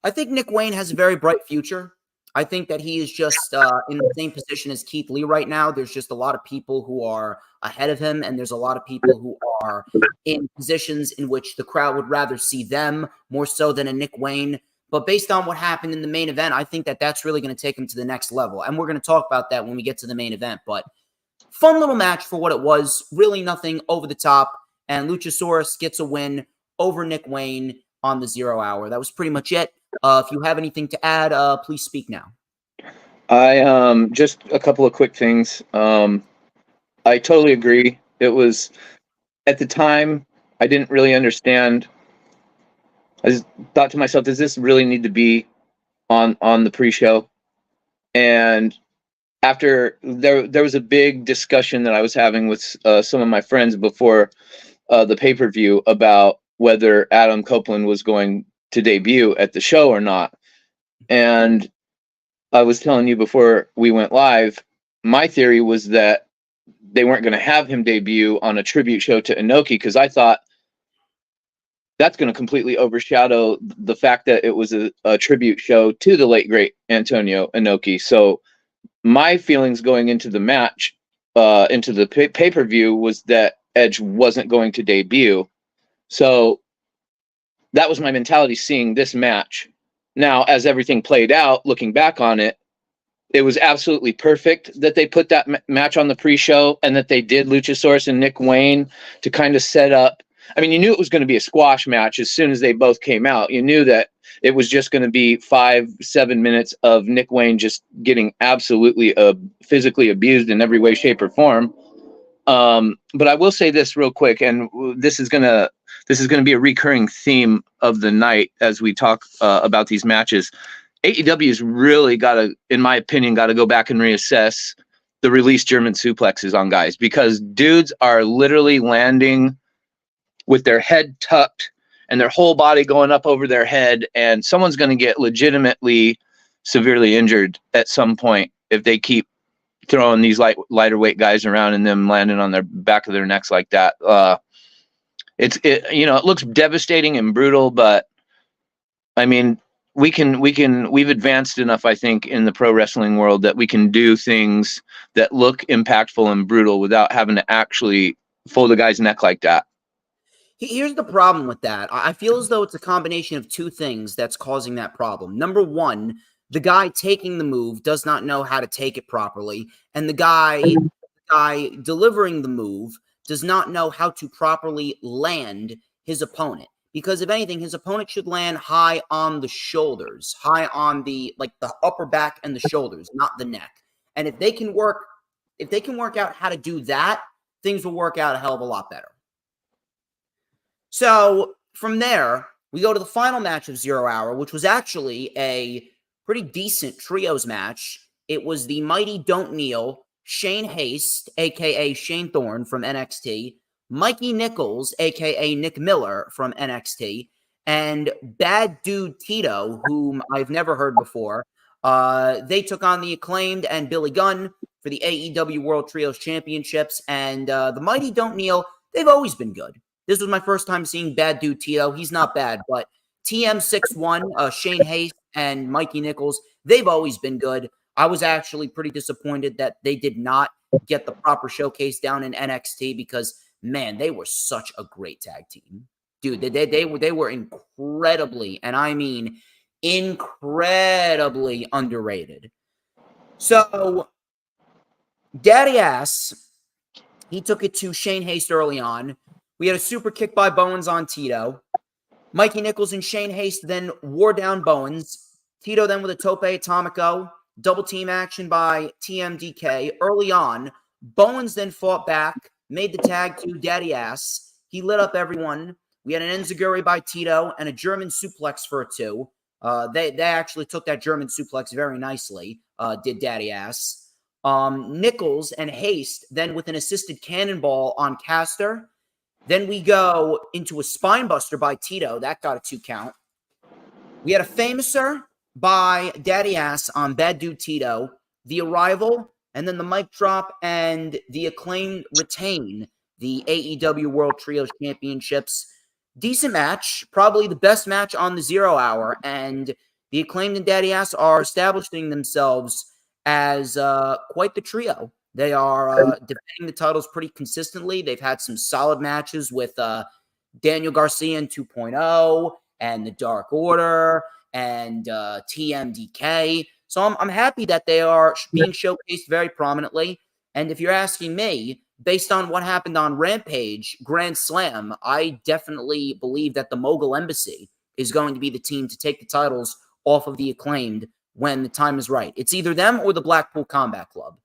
I think Nick Wayne has a very bright future. I think that he is just in the same position as Keith Lee right now. There's just a lot of people who are ahead of him, and there's a lot of people who are in positions in which the crowd would rather see them more so than a Nick Wayne. But based on what happened in the main event, I think that that's really going to take him to the next level. And we're going to talk about that when we get to the main event. But fun little match for what it was. Really nothing over the top. And Luchasaurus gets a win over Nick Wayne on the 0 hour. That was pretty much it. If you have anything to add, please speak now. I just a couple of quick things. I totally agree. It was, at the time, I didn't really understand. I just thought to myself, does this really need to be on the pre-show? And after there was a big discussion that I was having with some of my friends before the pay-per-view about whether Adam Copeland was going to debut at the show or not. And I was telling you before we went live, my theory was that they weren't going to have him debut on a tribute show to Inoki, because I thought that's going to completely overshadow the fact that it was a tribute show to the late, great Antonio Inoki. So my feelings going into the match, into the pay-per-view, was that Edge wasn't going to debut. So that was my mentality seeing this match. Now, as everything played out, looking back on it, it was absolutely perfect that they put that match on the pre-show and that they did Luchasaurus and Nick Wayne to kind of set up. I mean, you knew it was going to be a squash match as soon as they both came out. You knew that it was just going to be 5-7 minutes of Nick Wayne just getting absolutely physically abused in every way, shape, or form. But I will say this real quick, and this is going to be a recurring theme of the night as we talk about these matches. AEW's really got to, in my opinion, got to go back and reassess the release German suplexes on guys, because dudes are literally landing with their head tucked and their whole body going up over their head, and someone's going to get legitimately severely injured at some point if they keep throwing these lighter weight guys around and them landing on their back of their necks like that. It looks devastating and brutal, but I mean, we've advanced enough, I think, in the pro wrestling world that we can do things that look impactful and brutal without having to actually fold a guy's neck like that. Here's the problem with that. I feel as though it's a combination of 2 things that's causing that problem. Number one, the guy taking the move does not know how to take it properly, and the guy delivering the move does not know how to properly land his opponent. Because if anything, his opponent should land high on the shoulders, high on the upper back and the shoulders, not the neck. And if they can work out how to do that, things will work out a hell of a lot better. So from there, we go to the final match of 0 hour, which was actually a pretty decent trios match. It was the Mighty Don't Kneel, Shane Haste, a.k.a. Shane Thorne from NXT, Mikey Nichols, a.k.a. Nick Miller from NXT, and Bad Dude Tito, whom I've never heard before. They took on the Acclaimed and Billy Gunn for the AEW World Trios Championships, and the Mighty Don't Kneel, they've always been good. This was my first time seeing Bad Dude Tito. He's not bad, but TM61, Shane Haste, and Mikey Nichols, they've always been good. I was actually pretty disappointed that they did not get the proper showcase down in NXT, because man, they were such a great tag team. Dude, they were incredibly, and I mean incredibly underrated. So, Daddy Ass, he took it to Shane Haste early on. We had a super kick by Bowens on Tito. Mikey Nichols and Shane Haste then wore down Bowens. Tito then with a tope atomico. Double team action by TMDK. Early on, Bowens then fought back, made the tag to Daddy Ass. He lit up everyone. We had an enziguri by Tito and a German suplex for a 2. They actually took that German suplex very nicely, did Daddy Ass. Nichols and Haste then with an assisted cannonball on Caster. Then we go into a spinebuster by Tito. That got a 2 count. We had a Famouser by Daddy Ass on Bad Dude Tito. The Arrival, and then the mic drop, and the Acclaimed retain the AEW World Trios Championships. Decent match, probably the best match on the 0 hour, and the Acclaimed and Daddy Ass are establishing themselves as quite the trio. They are defending the titles pretty consistently. They've had some solid matches with Daniel Garcia in 2.0 and the Dark Order and TMDK. So I'm happy that they are being showcased very prominently. And if you're asking me, based on what happened on Rampage, Grand Slam, I definitely believe that the Mogul Embassy is going to be the team to take the titles off of the Acclaimed when the time is right. It's either them or the Blackpool Combat Club.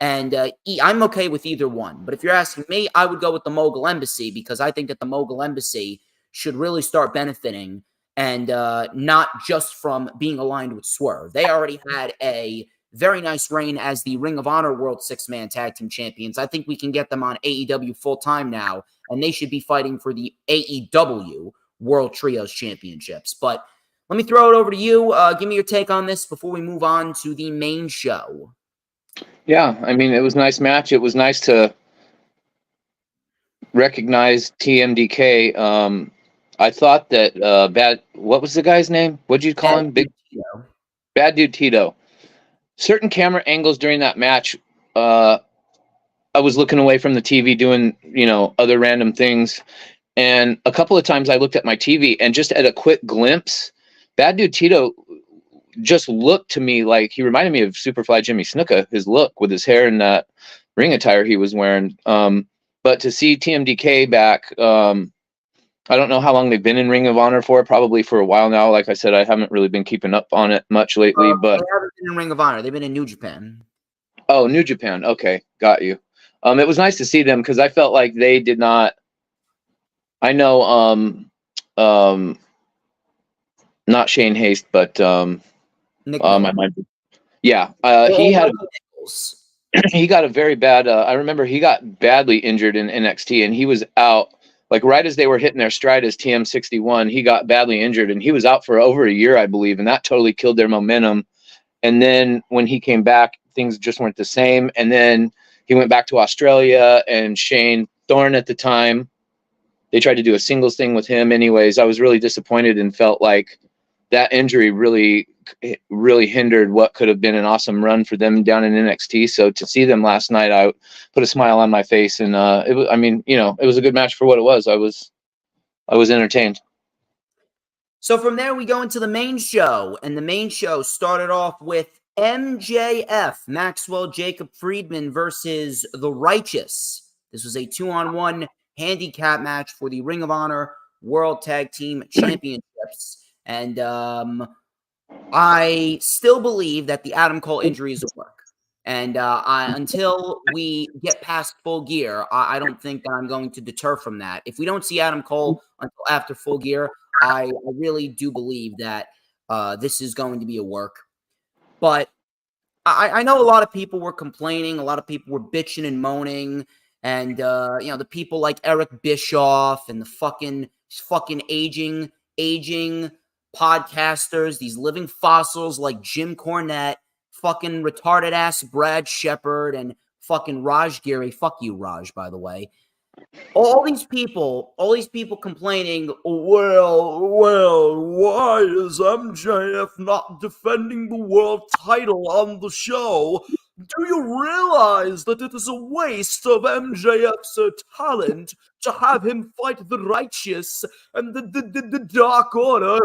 And I'm okay with either one. But if you're asking me, I would go with the Mogul Embassy because I think that the Mogul Embassy should really start benefiting and not just from being aligned with Swerve. They already had a very nice reign as the Ring of Honor World Six-Man Tag Team Champions. I think we can get them on AEW full-time now, and they should be fighting for the AEW World Trios Championships. But let me throw it over to you. Give me your take on this before we move on to the main show. Yeah, I mean, it was a nice match. It was nice to recognize TMDK. I thought that what was the guy's name? What'd you call him? Bad Dude Tito. Certain camera angles during that match, I was looking away from the TV doing, other random things. And a couple of times I looked at my TV and just at a quick glimpse, Bad Dude Tito just looked to me like he reminded me of Superfly Jimmy Snuka, his look with his hair and that ring attire he was wearing. But to see TMDK back, I don't know how long they've been in Ring of Honor for, probably for a while now. Like I said, I haven't really been keeping up on it much lately. But they haven't been in Ring of Honor. They've been in New Japan. Oh, New Japan. Okay, got you. It was nice to see them because I felt like they did not. I know, not Shane Haste, but my mind. Yeah, he got a very bad. I remember he got badly injured in NXT, and he was out. Like right as they were hitting their stride as TM61, he got badly injured, and he was out for over a year, I believe, and that totally killed their momentum. And then when he came back, things just weren't the same. And then he went back to Australia, and Shane Thorne at the time, they tried to do a singles thing with him. Anyways, I was really disappointed and felt like that injury really hindered what could have been an awesome run for them down in NXT. So to see them last night, I put a smile on my face, and it was a good match for what it was. I was entertained. So from there, we go into the main show, and the main show started off with MJF, Maxwell Jacob Friedman versus The Righteous. This was a 2-on-1 handicap match for the Ring of Honor World Tag Team Championships. And I still believe that the Adam Cole injury is a work. And until we get past Full Gear, I don't think that I'm going to deter from that. If we don't see Adam Cole until after Full Gear, I really do believe that this is going to be a work. But I know a lot of people were complaining. A lot of people were bitching and moaning. And, the people like Eric Bischoff and the fucking aging podcasters, these living fossils like Jim Cornette, fucking retarded ass Brad Shepard, and fucking Raj Giri. Fuck you, Raj, by the way. All these people complaining, well, why is MJF not defending the world title on the show? Do you realize that it is a waste of MJF's talent to have him fight the righteous and the Dark Order?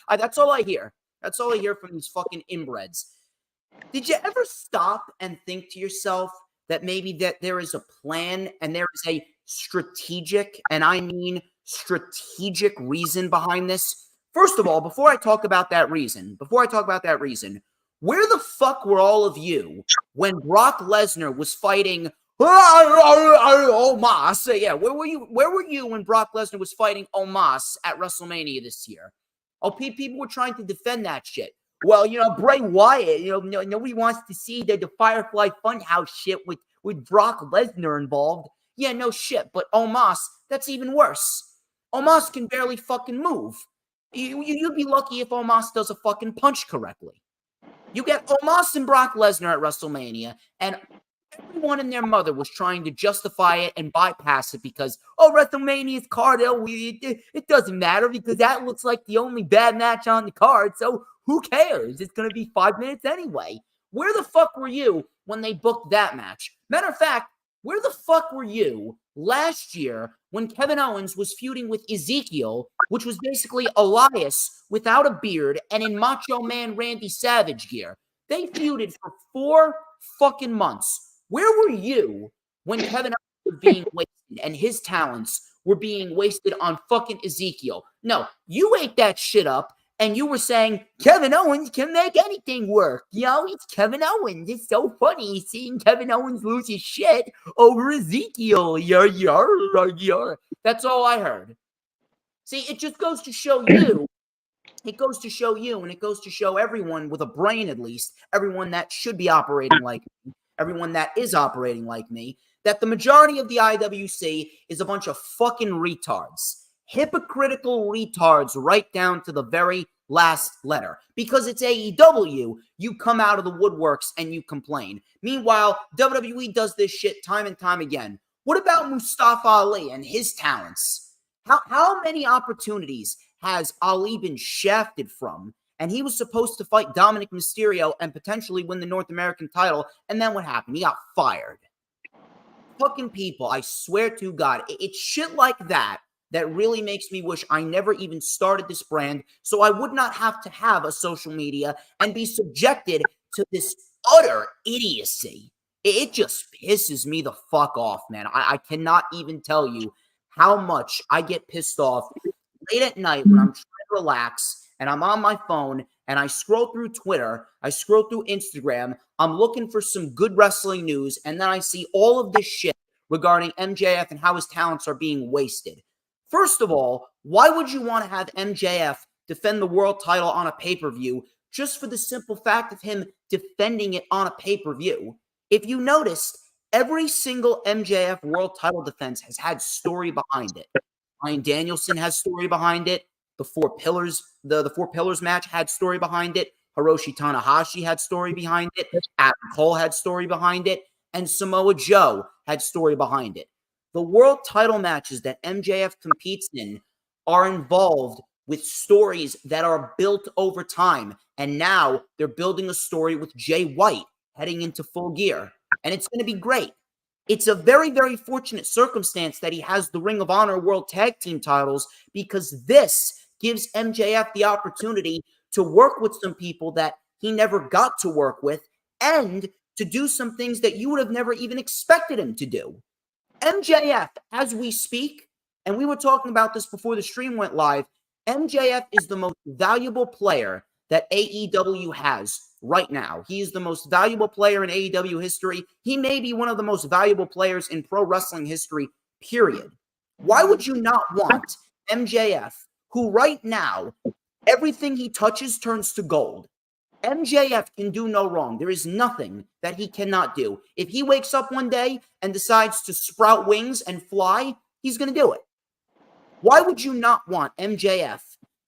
That's all I hear. That's all I hear from these fucking inbreds. Did you ever stop and think to yourself that maybe that there is a plan and there is a strategic, and I mean strategic reason behind this? First of all, before I talk about that reason, where the fuck were all of you when Brock Lesnar was fighting Omos? Yeah, where were you? Where were you when Brock Lesnar was fighting Omos at WrestleMania this year? Oh, people were trying to defend that shit. Well, Bray Wyatt, nobody wants to see the Firefly Funhouse shit with Brock Lesnar involved. Yeah, no shit. But Omos, that's even worse. Omos can barely fucking move. You'd be lucky if Omos does a fucking punch correctly. You get Omos and Brock Lesnar at WrestleMania, and everyone and their mother was trying to justify it and bypass it because, WrestleMania's card, it doesn't matter because that looks like the only bad match on the card, so who cares? It's going to be 5 minutes anyway. Where the fuck were you when they booked that match? Matter of fact, where the fuck were you last year when Kevin Owens was feuding with Ezekiel, which was basically Elias without a beard and in Macho Man Randy Savage gear? They feuded for 4 fucking months. Where were you when Kevin Owens was being wasted and his talents were being wasted on fucking Ezekiel? No, you ate that shit up. And you were saying, Kevin Owens can make anything work. It's Kevin Owens. It's so funny seeing Kevin Owens lose his shit over Ezekiel. That's all I heard. See, it just goes to show you. It goes to show you, and it goes to show everyone with a brain, at least, everyone that should be operating like me, everyone that is operating like me, that the majority of the IWC is a bunch of fucking retards. Hypocritical retards right down to the very last letter. Because it's AEW, you come out of the woodworks and you complain. Meanwhile, WWE does this shit time and time again. What about Mustafa Ali and his talents? How many opportunities has Ali been shafted from? And he was supposed to fight Dominic Mysterio and potentially win the North American title. And then what happened? He got fired. Fucking people, I swear to God, it's shit like that really makes me wish I never even started this brand so I would not have to have a social media and be subjected to this utter idiocy. It just pisses me the fuck off, man. I cannot even tell you how much I get pissed off late at night when I'm trying to relax and I'm on my phone and I scroll through Twitter, I scroll through Instagram, I'm looking for some good wrestling news, and then I see all of this shit regarding MJF and how his talents are being wasted. First of all, why would you want to have MJF defend the world title on a pay-per-view just for the simple fact of him defending it on a pay-per-view? If you noticed, every single MJF world title defense has had story behind it. Bryan Danielson has story behind it. The Four Pillars match had story behind it. Hiroshi Tanahashi had story behind it. Adam Cole had story behind it. And Samoa Joe had story behind it. The world title matches that MJF competes in are involved with stories that are built over time. And now they're building a story with Jay White heading into Full Gear. And it's going to be great. It's a very, very fortunate circumstance that he has the Ring of Honor World Tag Team titles because this gives MJF the opportunity to work with some people that he never got to work with and to do some things that you would have never even expected him to do. MJF, as we speak, and we were talking about this before the stream went live, MJF is the most valuable player that AEW has right now. He is the most valuable player in AEW history. He may be one of the most valuable players in pro wrestling history, period. Why would you not want MJF, who right now, everything he touches turns to gold? MJF can do no wrong. There is nothing that he cannot do. If he wakes up one day and decides to sprout wings and fly, he's going to do it. Why would you not want MJF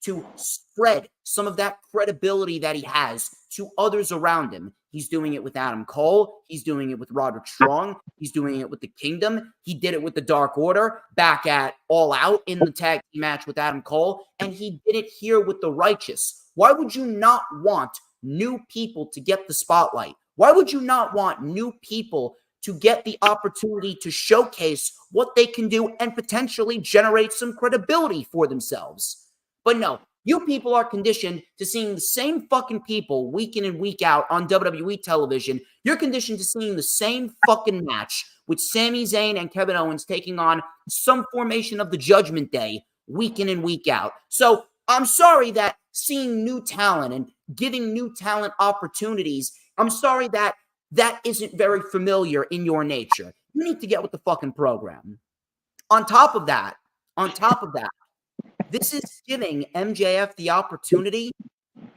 to spread some of that credibility that he has to others around him? He's doing it with Adam Cole. He's doing it with Roderick Strong. He's doing it with the Kingdom. He did it with the Dark Order back at All Out in the tag team match with Adam Cole. And he did it here with the Righteous. Why would you not want new people to get the spotlight? Why would you not want new people to get the opportunity to showcase what they can do and potentially generate some credibility for themselves? But no, you people are conditioned to seeing the same fucking people week in and week out on WWE television. You're conditioned to seeing the same fucking match with Sami Zayn and Kevin Owens taking on some formation of the Judgment Day week in and week out. So I'm sorry that seeing new talent and giving new talent opportunities, I'm sorry that that isn't very familiar in your nature. You need to get with the fucking program. On top of that, this is giving MJF the opportunity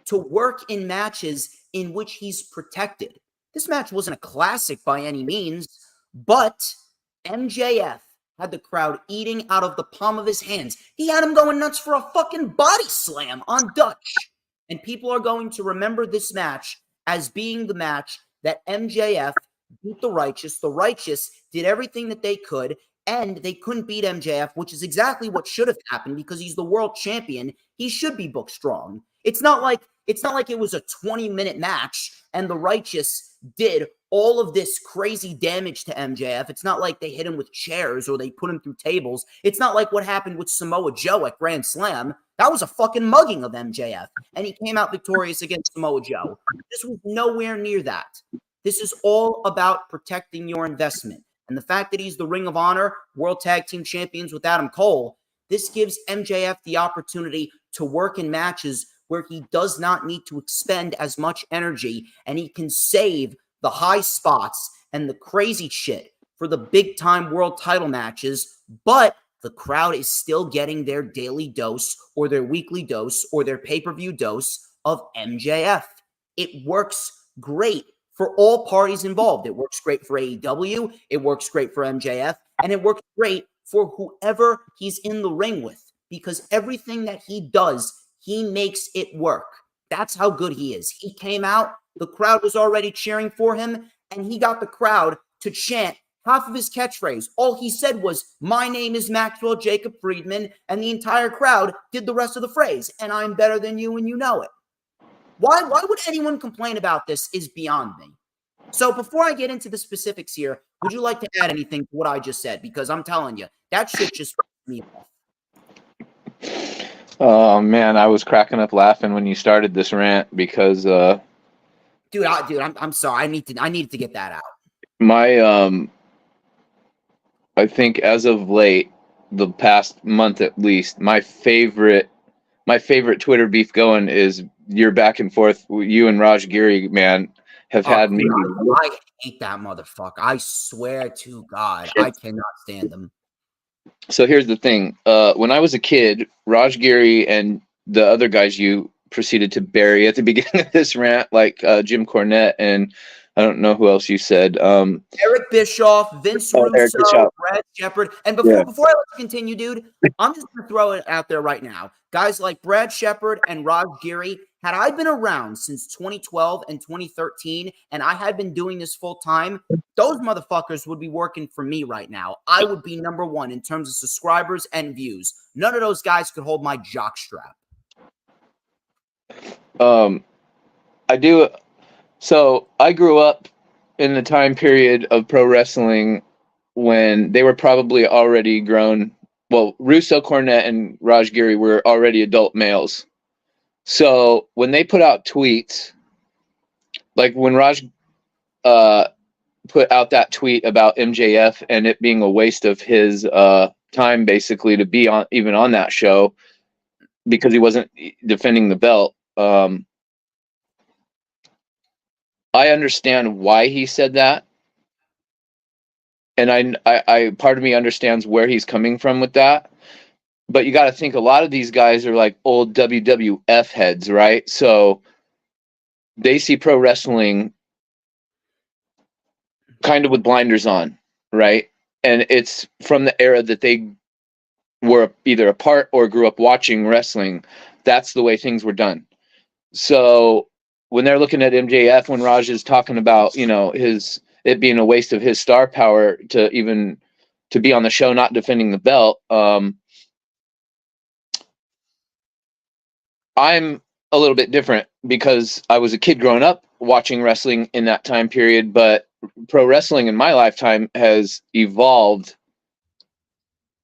to work in matches in which he's protected. This match wasn't a classic by any means, but MJF had the crowd eating out of the palm of his hands. He had him going nuts for a fucking body slam on Dutch. And people are going to remember this match as being the match that MJF beat the Righteous. The Righteous did everything that they could, and they couldn't beat MJF, which is exactly what should have happened because he's the world champion. He should be booked strong. It's not like it was a 20-minute match and the Righteous did all of this crazy damage to MJF. It's not like they hit him with chairs or they put him through tables. It's not like what happened with Samoa Joe at Grand Slam. That was a fucking mugging of MJF, and he came out victorious against Samoa Joe. This was nowhere near that. This is all about protecting your investment. And the fact that he's the Ring of Honor World Tag Team Champions with Adam Cole, this gives MJF the opportunity to work in matches where he does not need to expend as much energy, and he can save the high spots and the crazy shit for the big-time world title matches, but the crowd is still getting their daily dose or their weekly dose or their pay-per-view dose of MJF. It works great for all parties involved. It works great for AEW, it works great for MJF, and it works great for whoever he's in the ring with, because everything that he does, he makes it work. That's how good he is. He came out, the crowd was already cheering for him, and he got the crowd to chant half of his catchphrase. All he said was, "My name is Maxwell Jacob Friedman," and the entire crowd did the rest of the phrase, "and I'm better than you and you know it." Why would anyone complain about this is beyond me. So before I get into the specifics here, would you like to add anything to what I just said? Because I'm telling you, that shit just me off. Oh man, I was cracking up laughing when you started this rant because Dude, I'm sorry. I needed to get that out. My I think as of late, the past month at least, my favorite Twitter beef going is your back and forth. You and Raj Giri, man, have had me. I hate that motherfucker. I swear to God, I cannot stand him. So here's the thing. When I was a kid, Raj Giri and the other guys you proceeded to bury at the beginning of this rant, like Jim Cornette and I don't know who else you said. Eric Bischoff, Vince Russo, Brad Shepard. And before I let you continue, dude, I'm just going to throw it out there right now. Guys like Brad Shepard and Raj Giri, had I been around since 2012 and 2013, and I had been doing this full time, those motherfuckers would be working for me right now. I would be number one in terms of subscribers and views. None of those guys could hold my jockstrap. I do. So I grew up in the time period of pro wrestling when they were probably already grown. Well, Russo, Cornette, and Raj Giri were already adult males. So when they put out tweets, like when Raj put out that tweet about MJF and it being a waste of his time basically to be on even on that show because he wasn't defending the belt. I understand why he said that. And I part of me understands where he's coming from with that. But you got to think a lot of these guys are like old WWF heads, right? So they see pro wrestling kind of with blinders on, right? And it's from the era that they were either a part or grew up watching wrestling. That's the way things were done. So when they're looking at MJF, when Raj is talking about, you know, it being a waste of his star power to be on the show, not defending the belt. I'm a little bit different because I was a kid growing up watching wrestling in that time period, but pro wrestling in my lifetime has evolved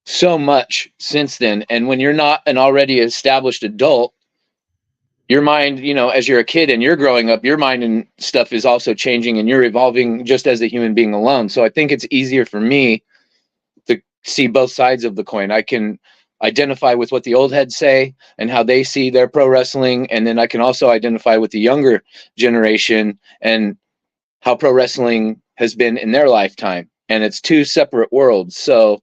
so much since then. And when you're not an already established adult, your mind, as you're a kid and you're growing up, your mind and stuff is also changing and you're evolving just as a human being alone. So I think it's easier for me to see both sides of the coin. I can identify with what the old heads say and how they see their pro wrestling. And then I can also identify with the younger generation and how pro wrestling has been in their lifetime. And it's two separate worlds. So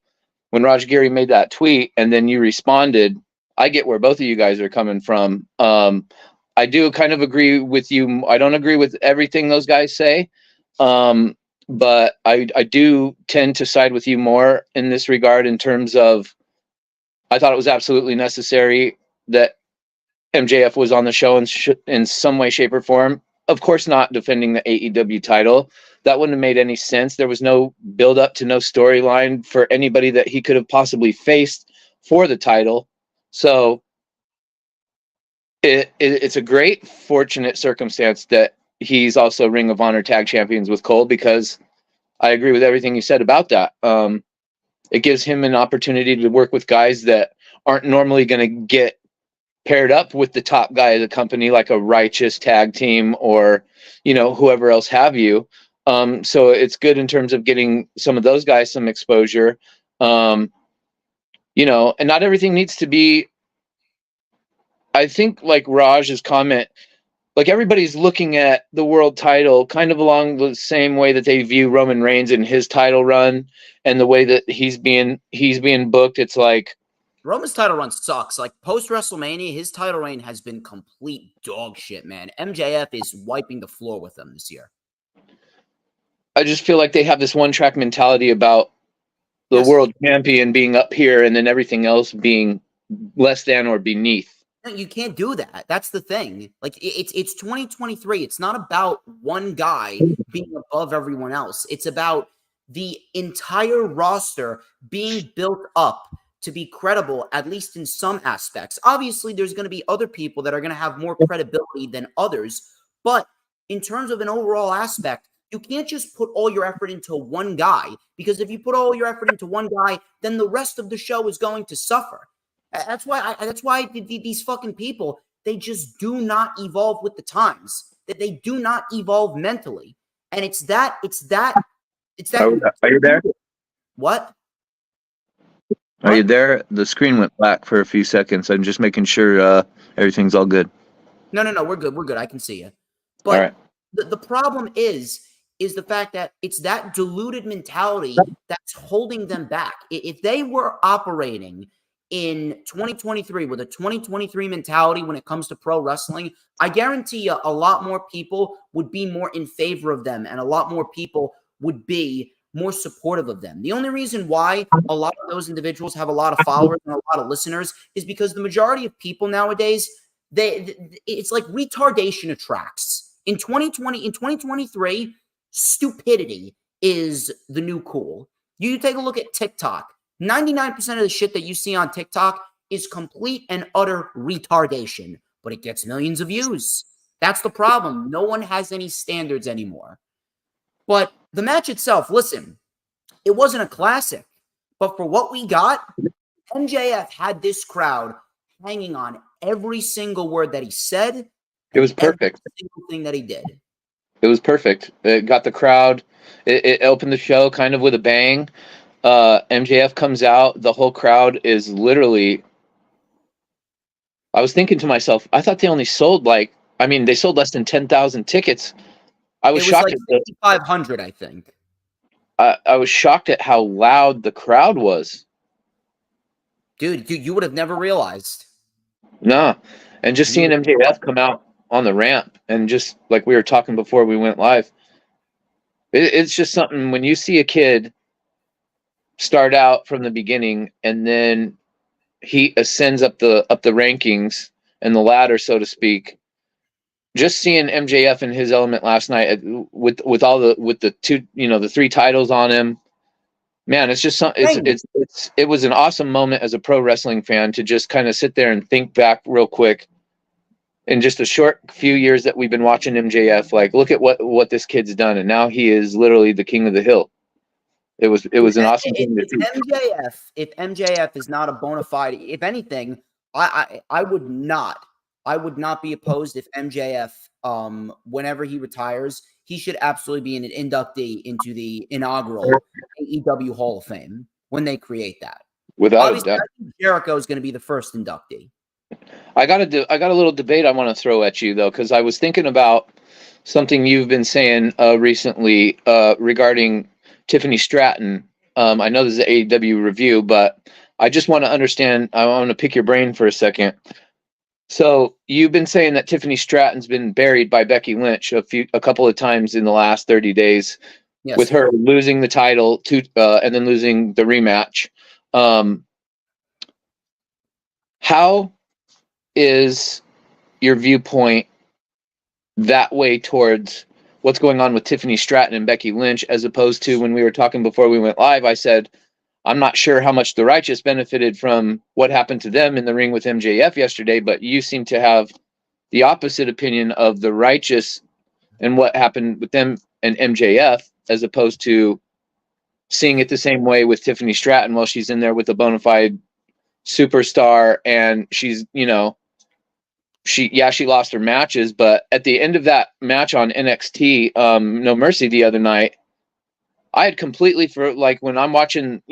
when Raj Giri made that tweet and then you responded, I get where both of you guys are coming from. I do kind of agree with you. I don't agree with everything those guys say. But I do tend to side with you more in this regard in terms of I thought it was absolutely necessary that MJF was on the show in some way, shape, or form. Of course not defending the AEW title. That wouldn't have made any sense. There was no build up to no storyline for anybody that he could have possibly faced for the title. So it's a great fortunate circumstance that he's also Ring of Honor tag champions with Cole, because I agree with everything you said about that. It gives him an opportunity to work with guys that aren't normally going to get paired up with the top guy of the company, like a Righteous tag team or, whoever else have you. So it's good in terms of getting some of those guys some exposure. And not everything needs to be, I think, like Raj's comment, like everybody's looking at the world title kind of along the same way that they view Roman Reigns in his title run and the way that he's being booked. It's like Roman's title run sucks. Like post WrestleMania, his title reign has been complete dog shit, man. MJF is wiping the floor with him this year. I just feel like they have this one track mentality about the world champion being up here and then everything else being less than or beneath. No, you can't do that. That's the thing. Like it's 2023. It's not about one guy being above everyone else. It's about the entire roster being built up to be credible, at least in some aspects. Obviously, there's going to be other people that are going to have more credibility than others. But in terms of an overall aspect, you can't just put all your effort into one guy, because if you put all your effort into one guy, then the rest of the show is going to suffer. That's why these fucking people, they just do not evolve with the times. That they do not evolve mentally. And it's that. Are you there? What? Are you there? The screen went black for a few seconds. I'm just making sure everything's all good. No, we're good. We're good. I can see you. But all right. The problem is the fact that it's that diluted mentality that's holding them back. If they were operating in 2023 with a 2023 mentality when it comes to pro wrestling, I guarantee you a lot more people would be more in favor of them and a lot more people would be more supportive of them. The only reason why a lot of those individuals have a lot of followers and a lot of listeners is because the majority of people nowadays, it's like retardation attracts. In 2023, stupidity is the new cool. You take a look at TikTok. 99% of the shit that you see on TikTok is complete and utter retardation, but it gets millions of views. That's the problem. No one has any standards anymore. But the match itself, listen, it wasn't a classic, but for what we got, MJF had this crowd hanging on every single word that he said. It was perfect. Every single thing that he did. It was perfect. It got the crowd. It opened the show kind of with a bang. MJF comes out. The whole crowd is literally. I was thinking to myself, I thought they only sold they sold less than 10,000 tickets. I was shocked like 5,500, I think. I was shocked at how loud the crowd was. Dude, you would have never realized. No. And just seeing MJF come out on the ramp and just like we were talking before we went live, it's just something when you see a kid start out from the beginning and then he ascends up the rankings and the ladder, so to speak. Just seeing MJF in his element last night with the two, the 3 titles on him, man, it's just it was an awesome moment as a pro wrestling fan to just kind of sit there and think back real quick in just a short few years that we've been watching MJF, like look at what this kid's done, and now he is literally the king of the hill. It was an awesome thing to see. If MJF is not a bona fide, if anything, I would not be opposed if MJF, whenever he retires, he should absolutely be an inductee into the inaugural AEW Hall of Fame when they create that. Without a doubt, Jericho is going to be the first inductee. I got a little debate I want to throw at you though, because I was thinking about something you've been saying recently regarding Tiffany Stratton. I know this is an AEW review, but I just want to understand. I want to pick your brain for a second. So you've been saying that Tiffany Stratton's been buried by Becky Lynch a couple of times in the last 30 days, yes, with her losing the title and then losing the rematch. How is your viewpoint that way towards what's going on with Tiffany Stratton and Becky Lynch, as opposed to when we were talking before we went live, I said, I'm not sure how much the Righteous benefited from what happened to them in the ring with MJF yesterday, but you seem to have the opposite opinion of the Righteous and what happened with them and MJF, as opposed to seeing it the same way with Tiffany Stratton while she's in there with a bona fide superstar, and she's, she lost her matches, but at the end of that match on NXT, No Mercy the other night, I had completely when I'm watching,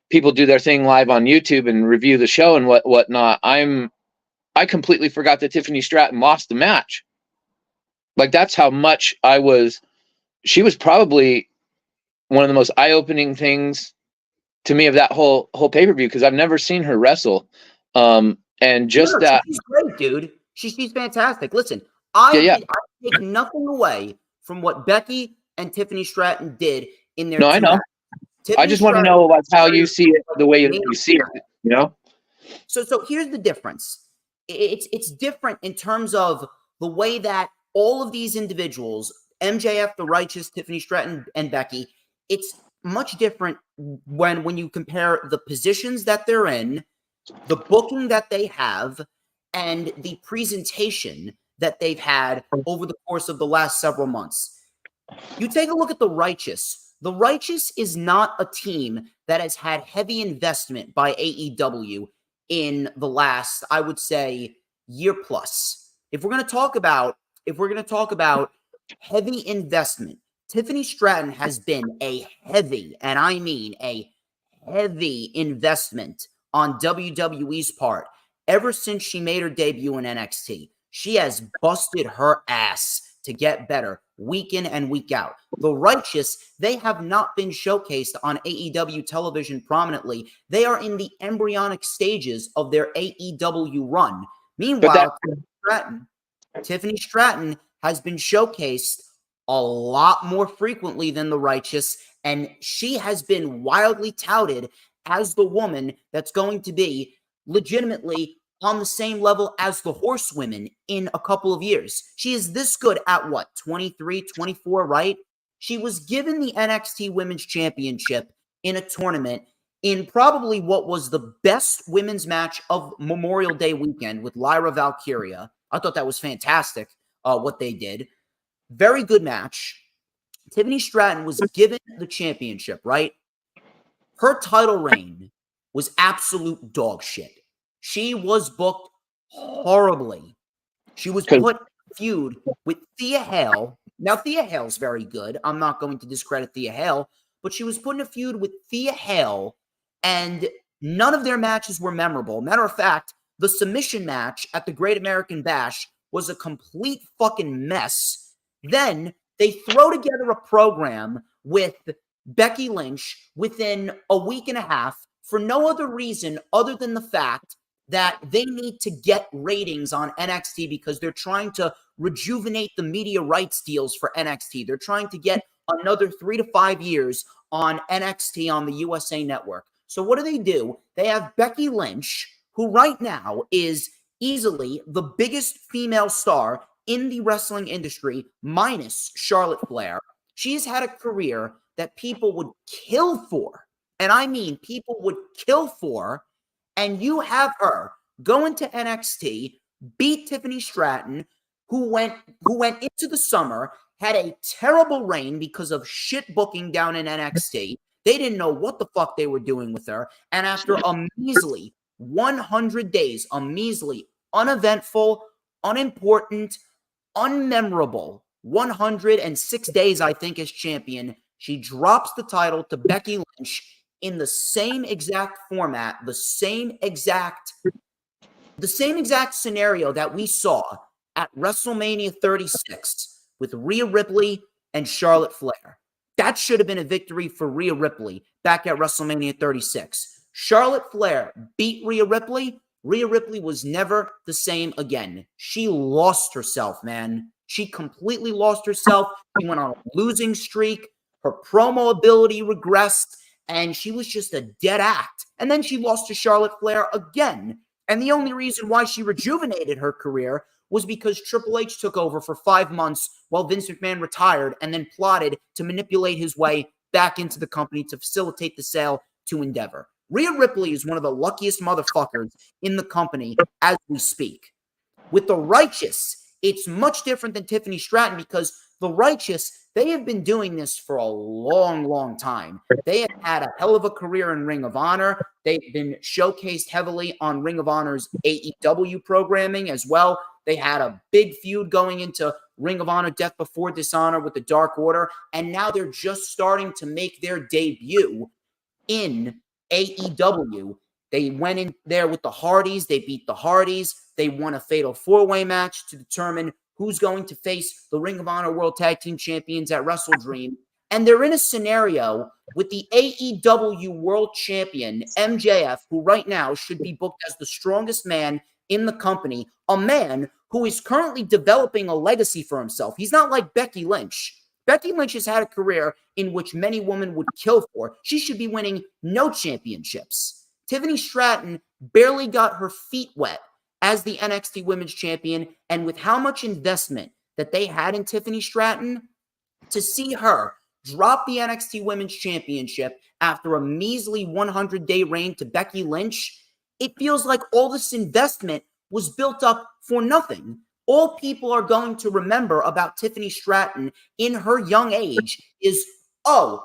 people do their thing live on YouTube and review the show and whatnot, I completely forgot that Tiffany Stratton lost the match. Like, that's how much she was probably one of the most eye-opening things to me of that whole pay-per-view, because I've never seen her wrestle. And just that, she's great, dude. She's fantastic. Listen, I take nothing away from what Becky and Tiffany Stratton did in their. No, I know. I just want to know about how you see it, the way you see it. So here's the difference. It's different in terms of the way that all of these individuals, MJF, the Righteous, Tiffany Stratton, and Becky, it's much different when you compare the positions that they're in, the booking that they have, and the presentation that they've had over the course of the last several months. You take a look at the Righteous. The Righteous is not a team that has had heavy investment by AEW in the last, I would say, year plus. If we're going to talk about heavy investment, Tiffany Stratton has been a heavy, and I mean a heavy investment on WWE's part ever since she made her debut in NXT. She has busted her ass to get better week in and week out. The Righteous, they have not been showcased on AEW television prominently. They are in the embryonic stages of their AEW run. Meanwhile, Tiffany Stratton has been showcased a lot more frequently than the Righteous, and she has been wildly touted as the woman that's going to be legitimately on the same level as the Horsewomen in a couple of years. She is this good at what, 23, 24, right? She was given the NXT Women's Championship in a tournament in probably what was the best women's match of Memorial Day weekend with Lyra Valkyria. I thought that was fantastic, what they did. Very good match. Tiffany Stratton was given the championship, right? Her title reign was absolute dog shit. She was booked horribly. She was put in a feud with Thea Hale. Now, Thea Hale's very good. I'm not going to discredit Thea Hale, but she was put in a feud with Thea Hale, and none of their matches were memorable. Matter of fact, the submission match at the Great American Bash was a complete fucking mess. Then they throw together a program with Becky Lynch within a week and a half for no other reason other than the fact that they need to get ratings on NXT because they're trying to rejuvenate the media rights deals for NXT. They're trying to get another 3 to 5 years on NXT on the USA Network. So what do? They have Becky Lynch, who right now is easily the biggest female star in the wrestling industry, minus Charlotte Flair. She's had a career that people would kill for. And I mean, people would kill for. And you have her go into NXT, beat Tiffany Stratton, who went into the summer, had a terrible reign because of shit booking down in NXT. They didn't know what the fuck they were doing with her. And after a measly 100 days, a measly, uneventful, unimportant, unmemorable 106 days, I think, as champion, she drops the title to Becky Lynch in the same exact format, the same exact scenario that we saw at WrestleMania 36 with Rhea Ripley and Charlotte Flair. That should have been a victory for Rhea Ripley back at WrestleMania 36. Charlotte Flair beat Rhea Ripley. Rhea Ripley was never the same again. She lost herself, man. She completely lost herself. She went on a losing streak. Her promo ability regressed, and she was just a dead act. And then she lost to Charlotte Flair again. And the only reason why she rejuvenated her career was because Triple H took over for 5 months while Vince McMahon retired and then plotted to manipulate his way back into the company to facilitate the sale to Endeavor. Rhea Ripley is one of the luckiest motherfuckers in the company as we speak. With the Righteous, it's much different than Tiffany Stratton because the Righteous, they have been doing this for a long, long time. They have had a hell of a career in Ring of Honor. They've been showcased heavily on Ring of Honor's AEW programming as well. They had a big feud going into Ring of Honor Death Before Dishonor with the Dark Order, and now they're just starting to make their debut in AEW. They went in there with the Hardys. They beat the Hardys. They won a fatal four-way match to determine who's going to face the Ring of Honor World Tag Team Champions at WrestleDream. And they're in a scenario with the AEW World Champion, MJF, who right now should be booked as the strongest man in the company, a man who is currently developing a legacy for himself. He's not like Becky Lynch. Becky Lynch has had a career in which many women would kill for. She should be winning no championships. Tiffany Stratton barely got her feet wet as the NXT Women's Champion, and with how much investment that they had in Tiffany Stratton, to see her drop the NXT Women's Championship after a measly 100-day reign to Becky Lynch, it feels like all this investment was built up for nothing. All people are going to remember about Tiffany Stratton in her young age is, oh,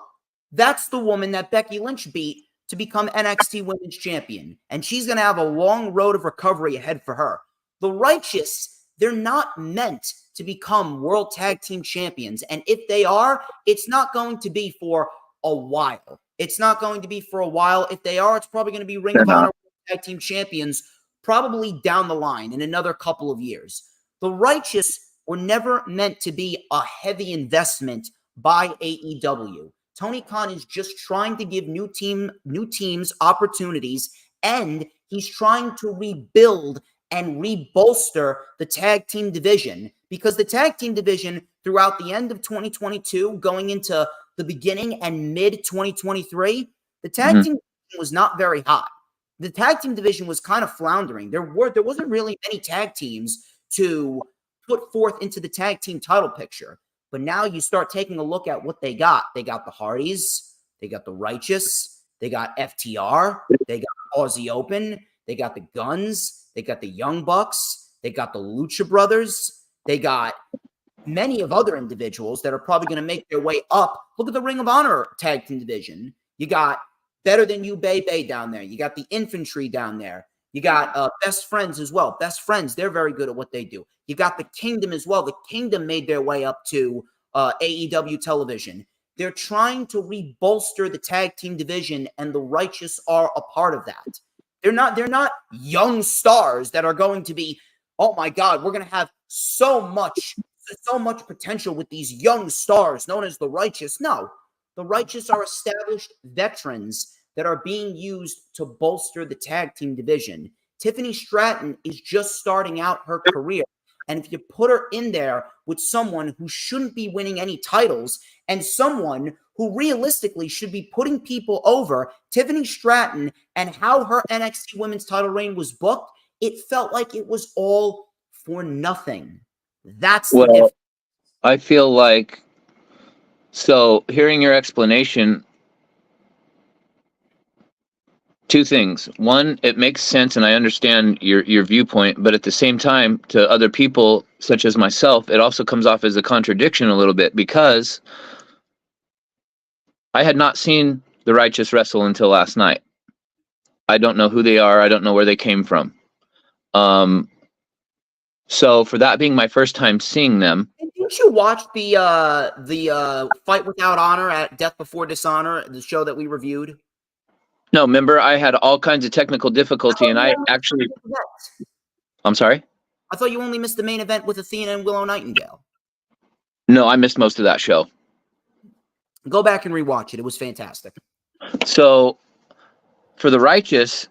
that's the woman that Becky Lynch beat to become NXT Women's Champion. And she's going to have a long road of recovery ahead for her. The Righteous, they're not meant to become World Tag Team Champions. And if they are, it's not going to be for a while. It's not going to be for a while. If they are, it's probably going to be Ring of Honor World Tag Team Champions probably down the line in another couple of years. The Righteous were never meant to be a heavy investment by AEW. Tony Khan is just trying to give new teams opportunities, and he's trying to rebuild and rebolster the tag team division, because the tag team division throughout the end of 2022 going into the beginning and mid 2023, the tag team division was not very hot. The tag team division was kind of floundering. There wasn't really many tag teams to put forth into the tag team title picture. But now you start taking a look at what they got. They got the Hardys. They got the Righteous. They got FTR. They got Aussie Open. They got the Guns. They got the Young Bucks. They got the Lucha Brothers. They got many of other individuals that are probably going to make their way up. Look at the Ring of Honor tag team division. You got Better Than You Bay down there. You got the Infantry down there. You got Best Friends as well. Best Friends, they're very good at what they do. You got the Kingdom as well. The Kingdom made their way up to AEW television. They're trying to rebolster the tag team division, and the Righteous are a part of that. They're not young stars that are going to be, oh my God, we're going to have so much potential with these young stars known as the Righteous. No, the Righteous are established veterans that are being used to bolster the tag team division. Tiffany Stratton is just starting out her career. And if you put her in there with someone who shouldn't be winning any titles and someone who realistically should be putting people over, Tiffany Stratton, and how her NXT Women's title reign was booked, it felt like it was all for nothing. That's the difference. I feel like, so hearing your explanation, Two things. One, it makes sense, and I understand your viewpoint, but at the same time, to other people such as myself, it also comes off as a contradiction a little bit, because I had not seen the Righteous wrestle until last night. I don't know who they are. I don't know where they came from. So for that being my first time seeing them. And didn't you watch the Fight Without Honor at Death Before Dishonor, the show that we reviewed? No, remember, I had all kinds of technical difficulty, and I actually... I'm sorry? I thought you only missed the main event with Athena and Willow Nightingale. No, I missed most of that show. Go back and rewatch it. It was fantastic. So, for the Righteous,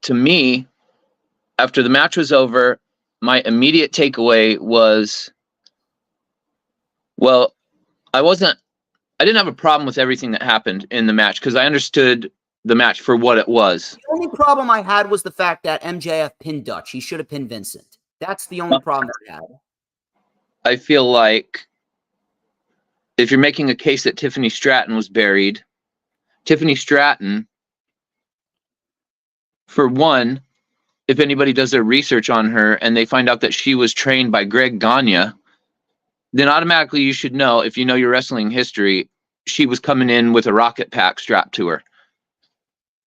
to me, after the match was over, my immediate takeaway was, well, I didn't have a problem with everything that happened in the match, because I understood the match for what it was. The only problem I had was the fact that MJF pinned Dutch. He should have pinned Vincent. That's the only problem that I had. I feel like if you're making a case that Tiffany Stratton was buried, Tiffany Stratton, for one, if anybody does their research on her and they find out that she was trained by Greg Gagne, then automatically you should know, if you know your wrestling history, she was coming in with a rocket pack strapped to her.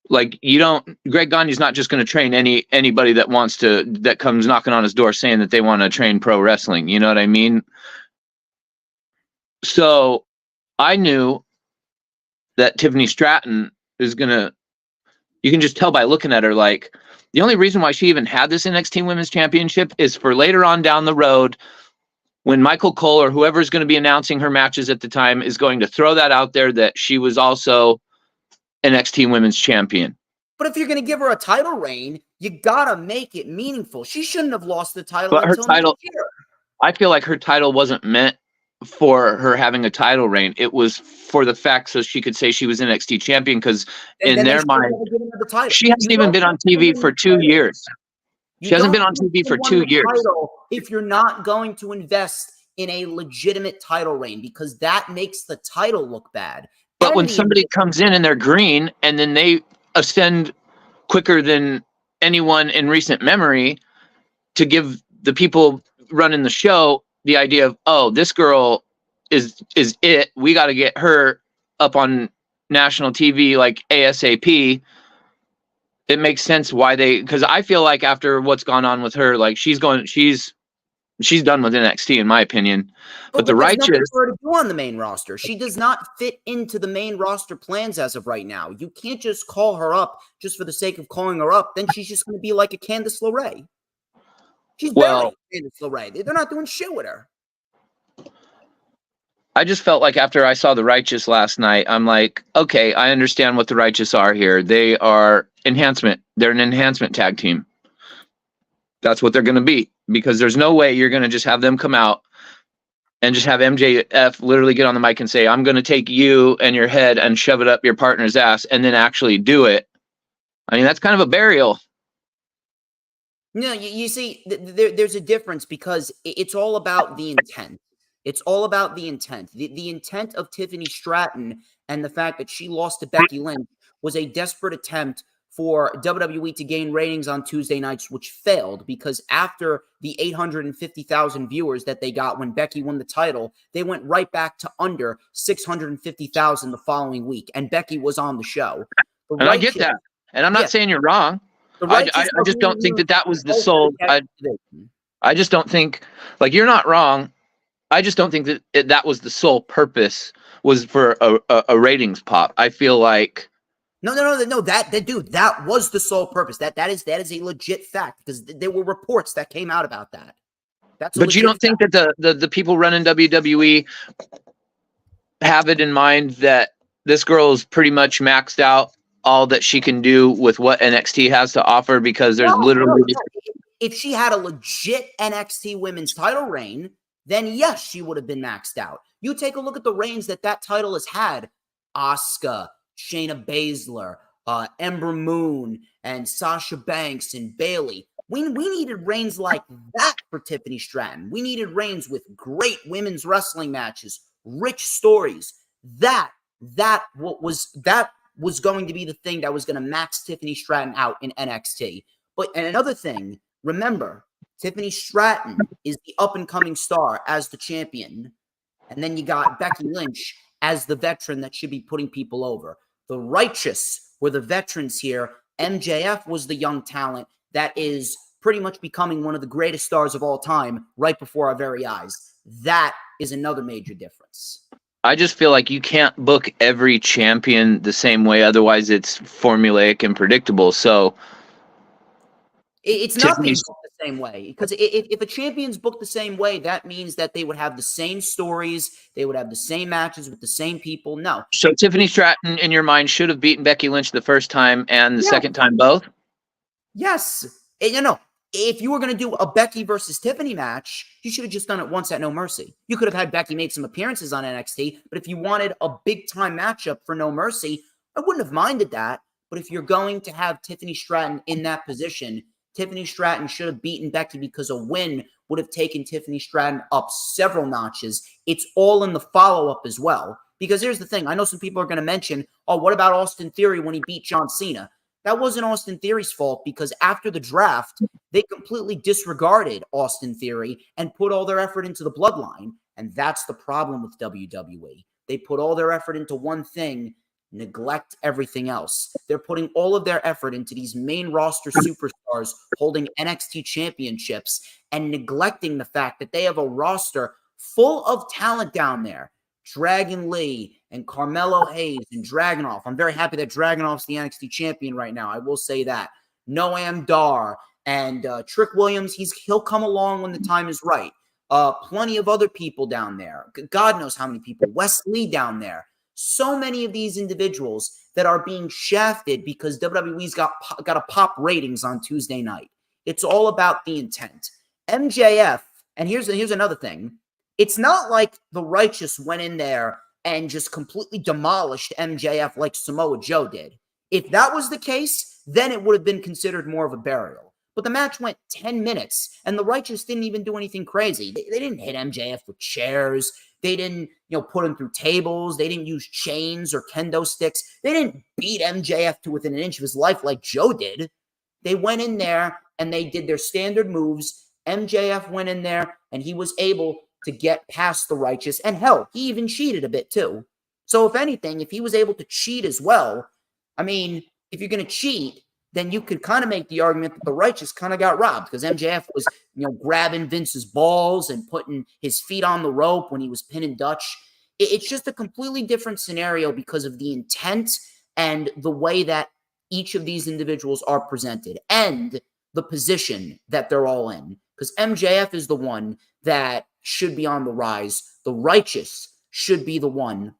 Like, Greg Gagne's not just going to train anybody that comes knocking on his door saying that they want to train pro wrestling. You know what I mean? So I knew that Tiffany Stratton is you can just tell by looking at her, like, the only reason why she even had this NXT Women's Championship is for later on down the road, when Michael Cole or whoever's going to be announcing her matches at the time is going to throw that out there, that she was also NXT Women's Champion. But if you're going to give her a title reign, you got to make it meaningful. She shouldn't have lost the title But until next year. I feel like her title wasn't meant for her having a title reign. It was for the fact so she could say she was NXT champion, because in their mind, she hasn't even been on TV for 2 years. She hasn't been on TV for 2 years. If you're not going to invest in a legitimate title reign, because that makes the title look bad. But when somebody comes in and they're green and then they ascend quicker than anyone in recent memory, to give the people running the show the idea of, oh, this girl is it, we got to get her up on national TV like ASAP, it makes sense why because I feel like after what's gone on with her, like she's done with NXT, in my opinion. But the Righteous, for her to do on the main roster. She does not fit into the main roster plans as of right now. You can't just call her up just for the sake of calling her up. Then she's just going to be like a Candice LeRae. She's barely Candice LeRae. They're not doing shit with her. I just felt like after I saw the Righteous last night, I'm like, okay, I understand what the Righteous are here. They are enhancement. They're an enhancement tag team. That's what they're going to be, because there's no way you're going to just have them come out and just have MJF literally get on the mic and say, I'm going to take you and your head and shove it up your partner's ass, and then actually do it. I mean, that's kind of a burial. No, you see, there's a difference, because it's all about the intent. It's all about the intent. The intent of Tiffany Stratton and the fact that she lost to Becky Lynch was a desperate attempt for WWE to gain ratings on Tuesday nights, which failed, because after the 850,000 viewers that they got when Becky won the title, they went right back to under 650,000 the following week, and Becky was on the show. And I get that. And I'm not saying you're wrong. I just don't think that was the sole. I just don't think, like, you're not wrong. I just don't think that that was the sole purpose, was for a ratings pop. I feel like no. That dude, that was the sole purpose. That is a legit fact, because there were reports that came out about that. But you don't think that the people running WWE have it in mind that this girl is pretty much maxed out all that she can do with what NXT has to offer? Because there's literally, if she had a legit NXT women's title reign, then yes, she would have been maxed out. You take a look at the reigns that title has had: Asuka, Shayna Baszler, Ember Moon, and Sasha Banks and Bayley. We needed reigns like that for Tiffany Stratton. We needed reigns with great women's wrestling matches, rich stories. That was going to be the thing that was going to max Tiffany Stratton out in NXT. And another thing, remember, Tiffany Stratton is the up-and-coming star as the champion. And then you got Becky Lynch as the veteran that should be putting people over. The Righteous were the veterans here. MJF was the young talent that is pretty much becoming one of the greatest stars of all time right before our very eyes. That is another major difference. I just feel like you can't book every champion the same way. Otherwise, it's formulaic and predictable. So it's not being booked the same way, because if a champion's booked the same way, that means that they would have the same stories, they would have the same matches with the same people. No. So Tiffany Stratton, in your mind, should have beaten Becky Lynch the first time and the second time both? Yes. And, if you were going to do a Becky versus Tiffany match, you should have just done it once at No Mercy. You could have had Becky make some appearances on NXT, but if you wanted a big-time matchup for No Mercy, I wouldn't have minded that. But if you're going to have Tiffany Stratton in that position, Tiffany Stratton should have beaten Becky, because a win would have taken Tiffany Stratton up several notches. It's all in the follow-up as well. Because here's the thing. I know some people are going to mention, oh, what about Austin Theory when he beat John Cena? That wasn't Austin Theory's fault, because after the draft, they completely disregarded Austin Theory and put all their effort into the bloodline. And that's the problem with WWE. They put all their effort into one thing, neglect everything else. They're putting all of their effort into these main roster superstars holding NXT championships and neglecting the fact that they have a roster full of talent down there. Dragon Lee and Carmelo Hayes and Dragunov. I'm very happy that Dragunov's the NXT champion right now. I will say that. Noam Dar and Trick Williams, he'll come along when the time is right. Plenty of other people down there. God knows how many people. Wes Lee down there. So many of these individuals that are being shafted because WWE's got to pop ratings on Tuesday night. It's all about the intent. MJF, and here's another thing. It's not like the Righteous went in there and just completely demolished MJF like Samoa Joe did. If that was the case, then it would have been considered more of a burial. But the match went 10 minutes, and the Righteous didn't even do anything crazy. They didn't hit MJF with chairs. They didn't, put him through tables. They didn't use chains or kendo sticks. They didn't beat MJF to within an inch of his life like Joe did. They went in there, and they did their standard moves. MJF went in there, and he was able to get past the Righteous. And hell, he even cheated a bit too. So if anything, if he was able to cheat as well, I mean, if you're going to cheat, then you could kind of make the argument that the Righteous kind of got robbed, because MJF was, grabbing Vince's balls and putting his feet on the rope when he was pinning Dutch. It's just a completely different scenario because of the intent and the way that each of these individuals are presented and the position that they're all in. Because MJF is the one that should be on the rise. The Righteous should be the one.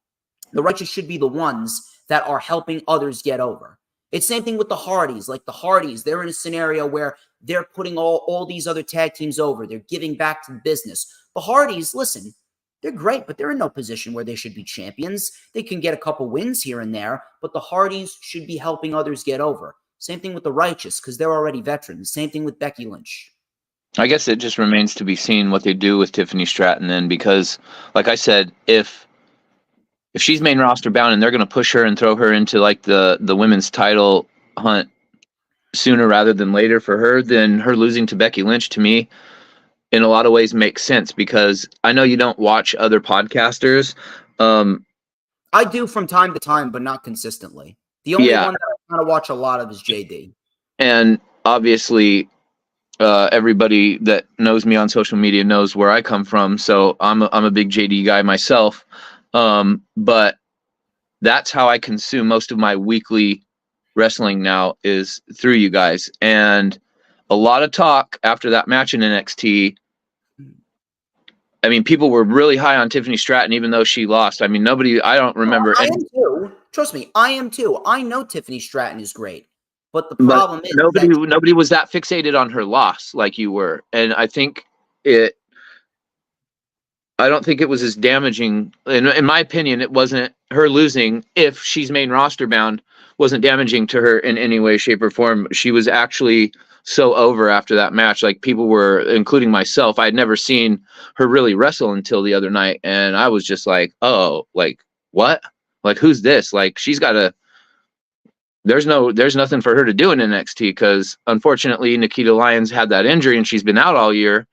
The Righteous should be the ones that are helping others get over. It's the same thing with the Hardys. Like the Hardys, they're in a scenario where they're putting all these other tag teams over. They're giving back to the business. The Hardys, listen, they're great, but they're in no position where they should be champions. They can get a couple wins here and there, but the Hardys should be helping others get over. Same thing with the Righteous, because they're already veterans. Same thing with Becky Lynch. I guess it just remains to be seen what they do with Tiffany Stratton then, because, like I said, if she's main roster bound and they're going to push her and throw her into like the women's title hunt sooner rather than later for her, then her losing to Becky Lynch, to me, in a lot of ways makes sense, because I know you don't watch other podcasters. I do from time to time, but not consistently. The only one that I kind of watch a lot of is JD. And obviously, everybody that knows me on social media knows where I come from. So I'm a big JD guy myself. But that's how I consume most of my weekly wrestling now, is through you guys. And a lot of talk after that match in NXT. I mean, people were really high on Tiffany Stratton, even though she lost. I mean, I don't remember. I am too. Trust me, I am too. I know Tiffany Stratton is great. But the problem is nobody was that fixated on her loss like you were. And I think I don't think it was as damaging. In my opinion, it wasn't her losing, if she's main roster bound, wasn't damaging to her in any way, shape, or form. She was actually so over after that match. Like, people were, including myself, I had never seen her really wrestle until the other night. And I was just like, oh, like, what? Like, who's this? Like, she's got to there's nothing for her to do in NXT because unfortunately Nikita Lyons had that injury and she's been out all year.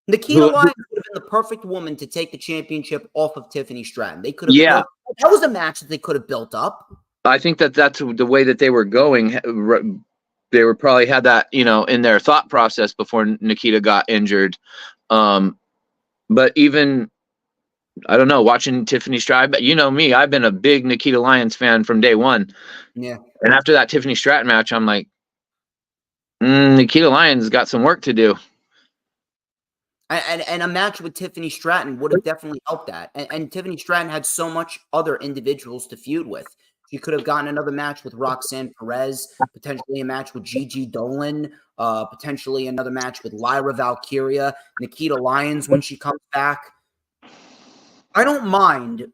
Nikita Lyons would have been the perfect woman to take the championship off of Tiffany Stratton. They could have, yeah, that was a match that they could have built up. I think that's the way that they were going. They were probably had that, in their thought process before Nikita got injured. But even, I don't know, watching Tiffany Stratton, but you know me, I've been a big Nikita Lyons fan from day one. Yeah. And after that Tiffany Stratton match, I'm like, Nikita Lyons got some work to do. And a match with Tiffany Stratton would have definitely helped that. And Tiffany Stratton had so much other individuals to feud with. She could have gotten another match with Roxanne Perez, potentially a match with Gigi Dolan, potentially another match with Lyra Valkyria, Nikita Lyons when she comes back. I don't mind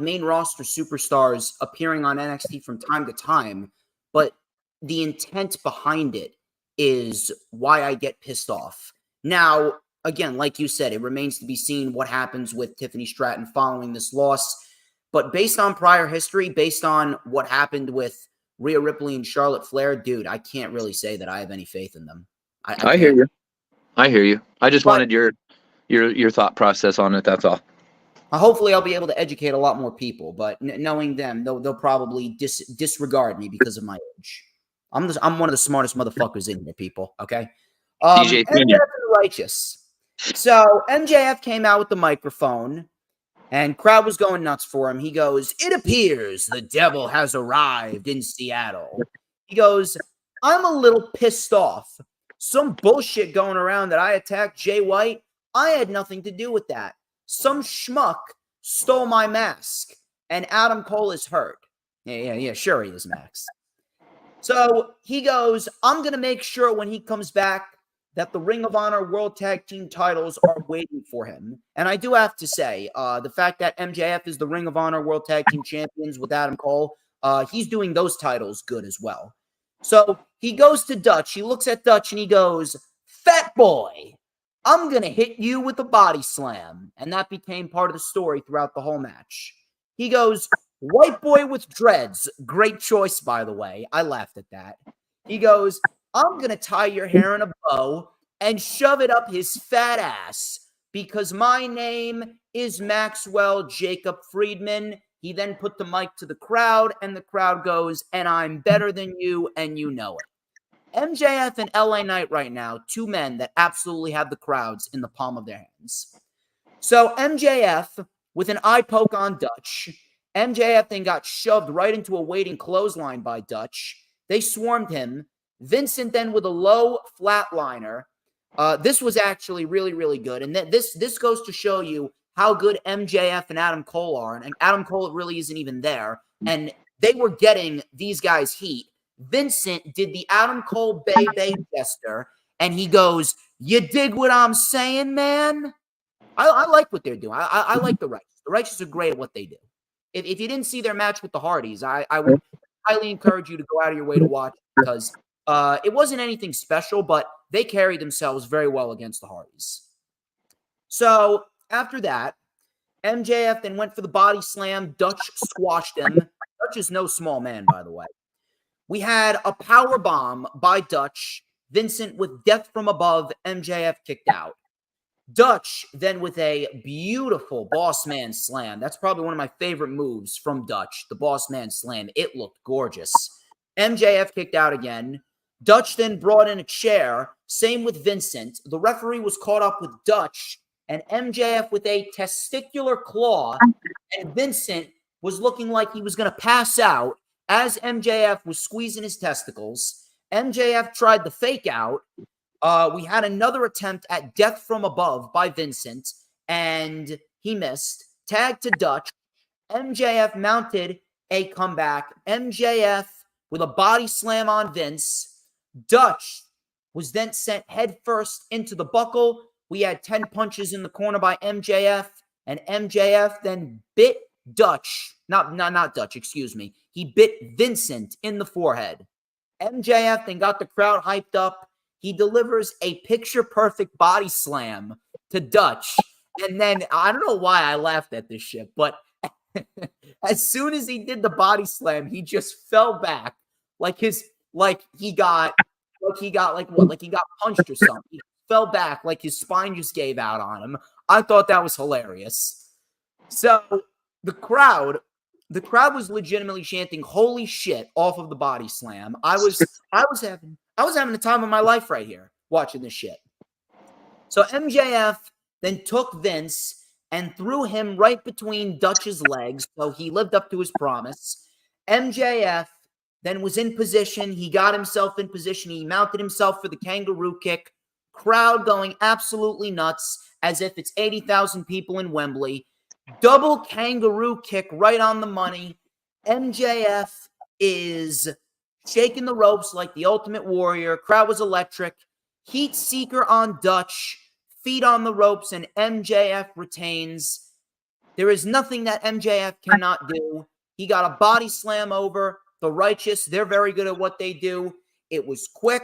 main roster superstars appearing on NXT from time to time, but the intent behind it is why I get pissed off. Now, again, like you said, it remains to be seen what happens with Tiffany Stratton following this loss. But based on prior history, based on what happened with Rhea Ripley and Charlotte Flair, dude, I can't really say that I have any faith in them. I hear you. I hear you. I just wanted your thought process on it. That's all. Hopefully, I'll be able to educate a lot more people. But knowing them, they'll probably disregard me because of my age. I'm one of the smartest motherfuckers in here, people. Okay. DJ MJF the Righteous. So MJF came out with the microphone, and crowd was going nuts for him. He goes, "It appears the devil has arrived in Seattle." He goes, "I'm a little pissed off. Some bullshit going around that I attacked Jay White. I had nothing to do with that. Some schmuck stole my mask, and Adam Cole is hurt." Yeah, sure he is, Max. So he goes, "I'm going to make sure when he comes back that the Ring of Honor World Tag Team titles are waiting for him." And I do have to say, the fact that MJF is the Ring of Honor World Tag Team Champions with Adam Cole, he's doing those titles good as well. So he goes to Dutch. He looks at Dutch and he goes, "Fat boy, I'm going to hit you with a body slam." And that became part of the story throughout the whole match. He goes, "White boy with dreads." Great choice, by the way. I laughed at that. He goes, "I'm going to tie your hair in a bow and shove it up his fat ass because my name is Maxwell Jacob Friedman." He then put the mic to the crowd, and the crowd goes, "And I'm better than you, and you know it." MJF and LA Knight right now, two men that absolutely have the crowds in the palm of their hands. So MJF with an eye poke on Dutch. MJF then got shoved right into a waiting clothesline by Dutch. They swarmed him. Vincent then with a low flatliner. This was actually really, really good. And this goes to show you how good MJF and Adam Cole are. And Adam Cole really isn't even there. And they were getting these guys heat. Vincent did the Adam Cole Bay gesture. And he goes, "You dig what I'm saying, man?" I like what they're doing. I like the Righteous. The Righteous are great at what they do. If you didn't see their match with the Hardys, I would highly encourage you to go out of your way to watch because it wasn't anything special, but they carried themselves very well against the Hardys. So after that, MJF then went for the body slam. Dutch squashed him. Dutch is no small man, by the way. We had a power bomb by Dutch. Vincent with death from above. MJF kicked out. Dutch then with a beautiful boss man slam. That's probably one of my favorite moves from Dutch, the boss man slam. It looked gorgeous. MJF kicked out again. Dutch then brought in a chair. Same with Vincent. The referee was caught up with Dutch and MJF with a testicular claw. And Vincent was looking like he was going to pass out as MJF was squeezing his testicles. MJF tried the fake out. We had another attempt at death from above by Vincent, and he missed. Tag to Dutch. MJF mounted a comeback. MJF with a body slam on Vince. Dutch was then sent headfirst into the buckle. We had 10 punches in the corner by MJF, and MJF then bit Dutch. Not Dutch, excuse me. He bit Vincent in the forehead. MJF then got the crowd hyped up. He delivers a picture-perfect body slam to Dutch. And then, I don't know why I laughed at this shit, but as soon as he did the body slam, he just fell back like he got punched or something. He fell back like his spine just gave out on him. I thought that was hilarious. So the crowd was legitimately chanting "Holy shit" off of the body slam. I was having the time of my life right here watching this shit. So MJF then took Vince and threw him right between Dutch's legs, so he lived up to his promise. MJF then was in position. He got himself in position. He mounted himself for the kangaroo kick. Crowd going absolutely nuts as if it's 80,000 people in Wembley. Double kangaroo kick right on the money. MJF is shaking the ropes like the Ultimate Warrior. Crowd was electric. Heat Seeker on Dutch. Feet on the ropes, and MJF retains. There is nothing that MJF cannot do. He got a body slam over the Righteous. They're very good at what they do. It was quick.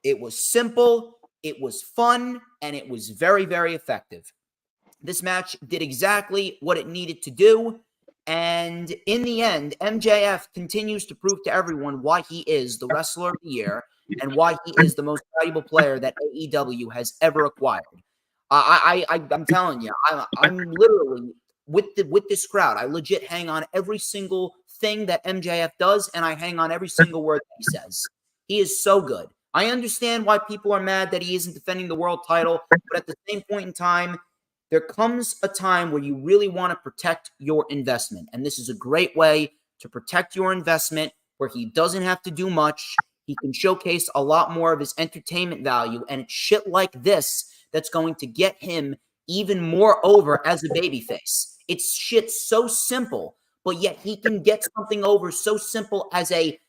It was simple. It was fun, and it was very, very effective. This match did exactly what it needed to do. And in the end, MJF continues to prove to everyone why he is the Wrestler of the Year and why he is the most valuable player that AEW has ever acquired. I'm telling you, I'm literally with this crowd. I legit hang on every single thing that MJF does, and I hang on every single word that he says. He is so good. I understand why people are mad that he isn't defending the world title, but at the same point in time, there comes a time where you really want to protect your investment, and this is a great way to protect your investment where he doesn't have to do much. He can showcase a lot more of his entertainment value, and it's shit like this that's going to get him even more over as a babyface. It's shit so simple, but yet he can get something over so simple as a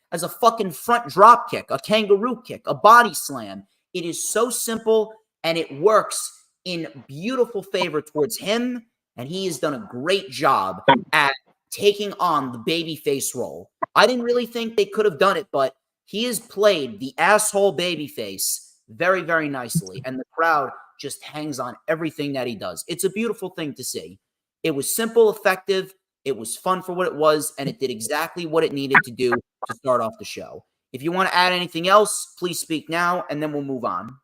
fucking front drop kick, a kangaroo kick, a body slam. It is so simple, and it works in beautiful favor towards him, and he has done a great job at taking on the babyface role. I didn't really think they could have done it, but he has played the asshole babyface very, very nicely, and the crowd just hangs on everything that he does. It's a beautiful thing to see. It was simple, effective, it was fun for what it was, and it did exactly what it needed to do to start off the show. If you want to add anything else, please speak now, and then we'll move on.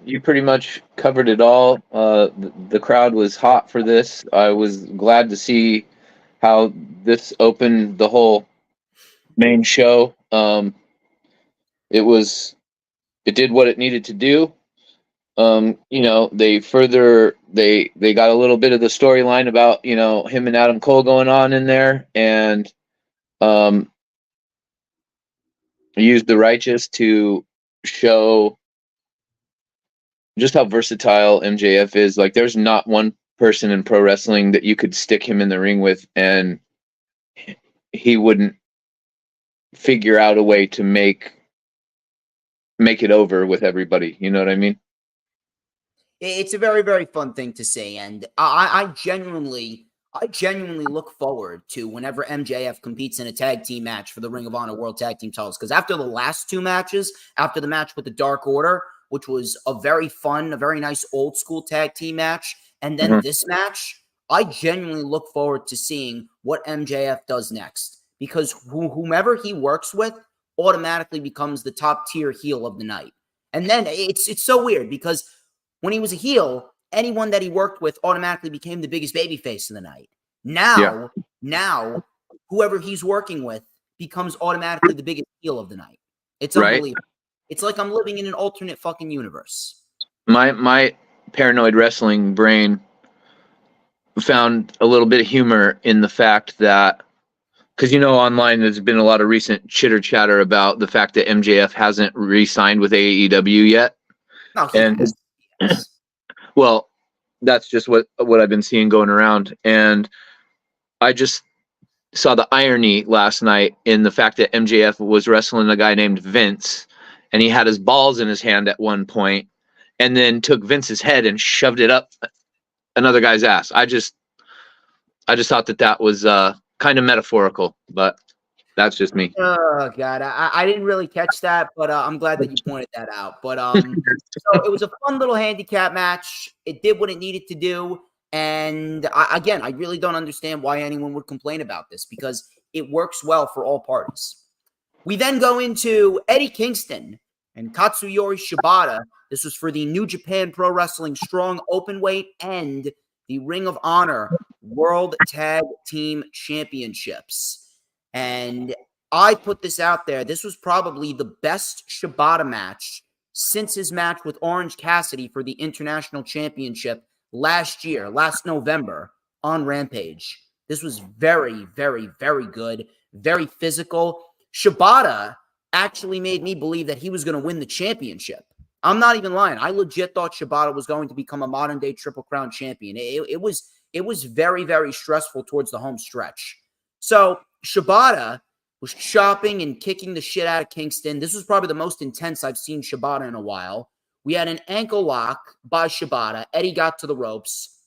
You pretty much covered it all. The crowd was hot for this. I was glad to see how this opened the whole main show. It did what it needed to do. They got a little bit of the storyline about, him and Adam Cole going on in there, and used the Righteous to show just how versatile MJF is. Like, there's not one person in pro wrestling that you could stick him in the ring with and he wouldn't figure out a way to make it over with everybody. You know what I mean? It's a very, very fun thing to see, and I genuinely look forward to whenever MJF competes in a tag team match for the Ring of Honor World Tag Team titles, because after the last two matches, after the match with the Dark Order, which was a very fun, a very nice old school tag team match, and then this match, I genuinely look forward to seeing what MJF does next, because whomever he works with automatically becomes the top tier heel of the night. And then it's so weird, because when he was a heel, anyone that he worked with automatically became the biggest babyface of the night. Now, whoever he's working with becomes automatically the biggest heel of the night. It's unbelievable. It's like I'm living in an alternate fucking universe. My paranoid wrestling brain found a little bit of humor in the fact that, because online there's been a lot of recent chitter chatter about the fact that MJF hasn't re-signed with AEW yet. No, well, that's just what I've been seeing going around, and I just saw the irony last night in the fact that MJF was wrestling a guy named Vince, and he had his balls in his hand at one point, and then took Vince's head and shoved it up another guy's ass. I just thought that was kind of metaphorical, but that's just me. Oh God, I didn't really catch that, but I'm glad that you pointed that out. But so it was a fun little handicap match. It did what it needed to do, And again, I really don't understand why anyone would complain about this because it works well for all parties. We then go into Eddie Kingston and Katsuyori Shibata. This was for the New Japan Pro Wrestling Strong Openweight and the Ring of Honor World Tag Team Championships. And I put this out there. This was probably the best Shibata match since his match with Orange Cassidy for the International Championship last November on Rampage. This was very, very, very good, very physical. Shibata actually made me believe that he was going to win the championship. I'm not even lying. I legit thought Shibata was going to become a modern-day Triple Crown champion. It was very, very stressful towards the home stretch. So Shibata was chopping and kicking the shit out of Kingston. This was probably the most intense I've seen Shibata in a while. We had an ankle lock by Shibata. Eddie got to the ropes.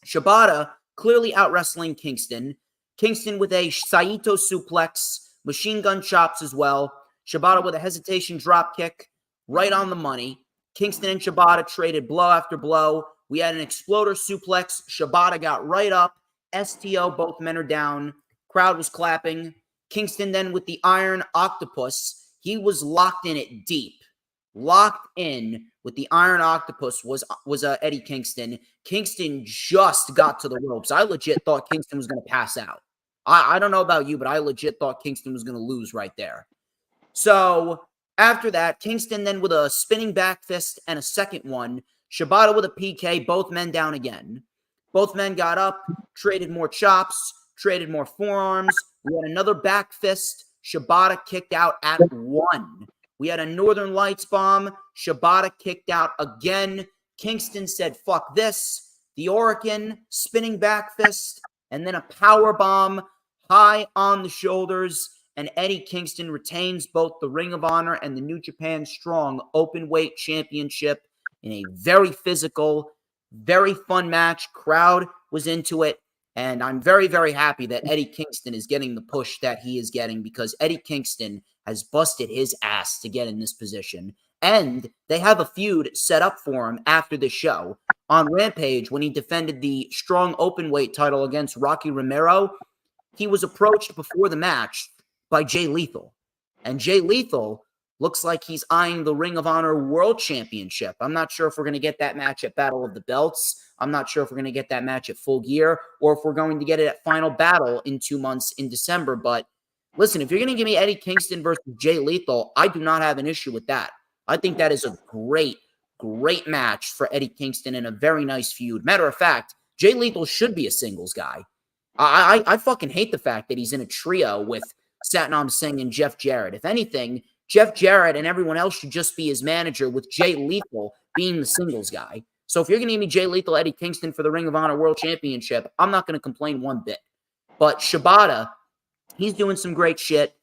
Shibata clearly out-wrestling Kingston. Kingston with a Saito suplex, machine gun chops as well. Shibata with a hesitation drop kick right on the money. Kingston and Shibata traded blow after blow. We had an exploder suplex. Shibata got right up. STO, both men are down. Crowd was clapping. Kingston then with the Iron Octopus. He was locked in it deep. Locked in with the Iron Octopus was Eddie Kingston. Kingston just got to the ropes. I legit thought Kingston was going to pass out. I don't know about you, but I legit thought Kingston was going to lose right there. So after that, Kingston then with a spinning back fist and a second one. Shibata with a PK, both men down again. Both men got up, traded more chops, traded more forearms. We had another back fist. Shibata kicked out at one. We had a Northern Lights bomb. Shibata kicked out again. Kingston said, fuck this. The Orican, spinning back fist, and then a power bomb high on the shoulders. And Eddie Kingston retains both the Ring of Honor and the New Japan Strong Openweight Championship in a very physical, very fun match. Crowd was into it. And I'm very, very happy that Eddie Kingston is getting the push that he is getting because Eddie Kingston has busted his ass to get in this position. And they have a feud set up for him after the show. On Rampage, when he defended the Strong Openweight title against Rocky Romero, he was approached before the match by Jay Lethal. And Jay Lethal looks like he's eyeing the Ring of Honor World Championship. I'm not sure if we're going to get that match at Battle of the Belts. I'm not sure if we're going to get that match at Full Gear or if we're going to get it at Final Battle in 2 months in December. But listen, if you're going to give me Eddie Kingston versus Jay Lethal, I do not have an issue with that. I think that is a great, great match for Eddie Kingston and a very nice feud. Matter of fact, Jay Lethal should be a singles guy. I fucking hate the fact that he's in a trio with Satnam Singh and Jeff Jarrett. If anything, Jeff Jarrett and everyone else should just be his manager with Jay Lethal being the singles guy. So if you're going to give me Jay Lethal, Eddie Kingston for the Ring of Honor World Championship, I'm not going to complain one bit. But Shibata, he's doing some great shit.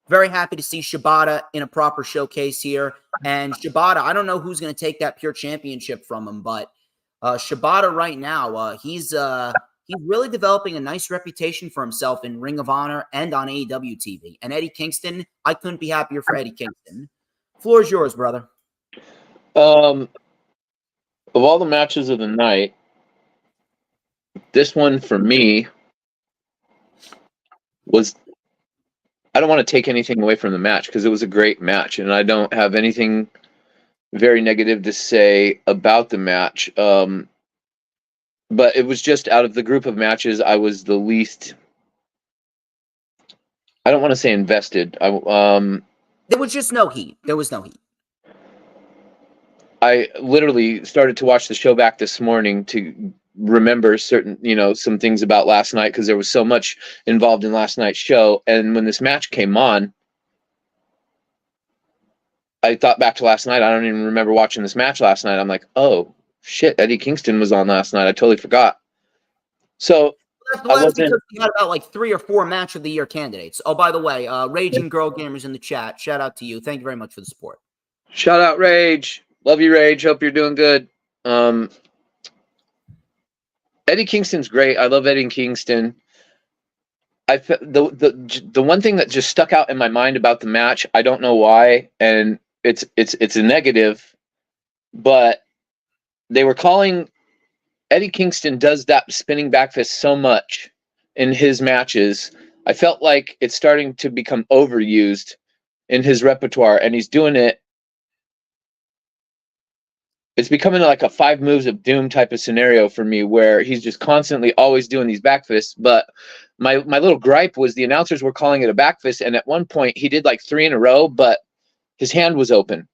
Very happy to see Shibata in a proper showcase here. And Shibata, I don't know who's going to take that pure championship from him, but Shibata right now, he's really developing a nice reputation for himself in Ring of Honor and on AEW TV. And Eddie Kingston, I couldn't be happier for Eddie Kingston. Floor is yours, brother. Of all the matches of the night, this one for me was, I don't want to take anything away from the match because it was a great match and I don't have anything very negative to say about the match. But it was just out of the group of matches, I was the least, I don't want to say invested. There was just no heat. There was no heat. I literally started to watch the show back this morning to remember certain, some things about last night because there was so much involved in last night's show. And when this match came on, I thought back to last night. I don't even remember watching this match last night. I'm like, oh, shit, Eddie Kingston was on last night. I totally forgot. So that's because we had about like 3 or 4 match of the year candidates. Oh, by the way, Raging Girl Gamers in the chat. Shout out to you. Thank you very much for the support. Shout out Rage. Love you, Rage. Hope you're doing good. Eddie Kingston's great. I love Eddie Kingston. The one thing that just stuck out in my mind about the match, I don't know why, and it's a negative, but they were calling Eddie Kingston does that spinning back fist so much in his matches. I felt like it's starting to become overused in his repertoire, and he's doing it. It's becoming like a 5 moves of doom type of scenario for me, where he's just constantly always doing these back fists. But my little gripe was the announcers were calling it a back fist, and at one point he did like 3 in a row, but his hand was open.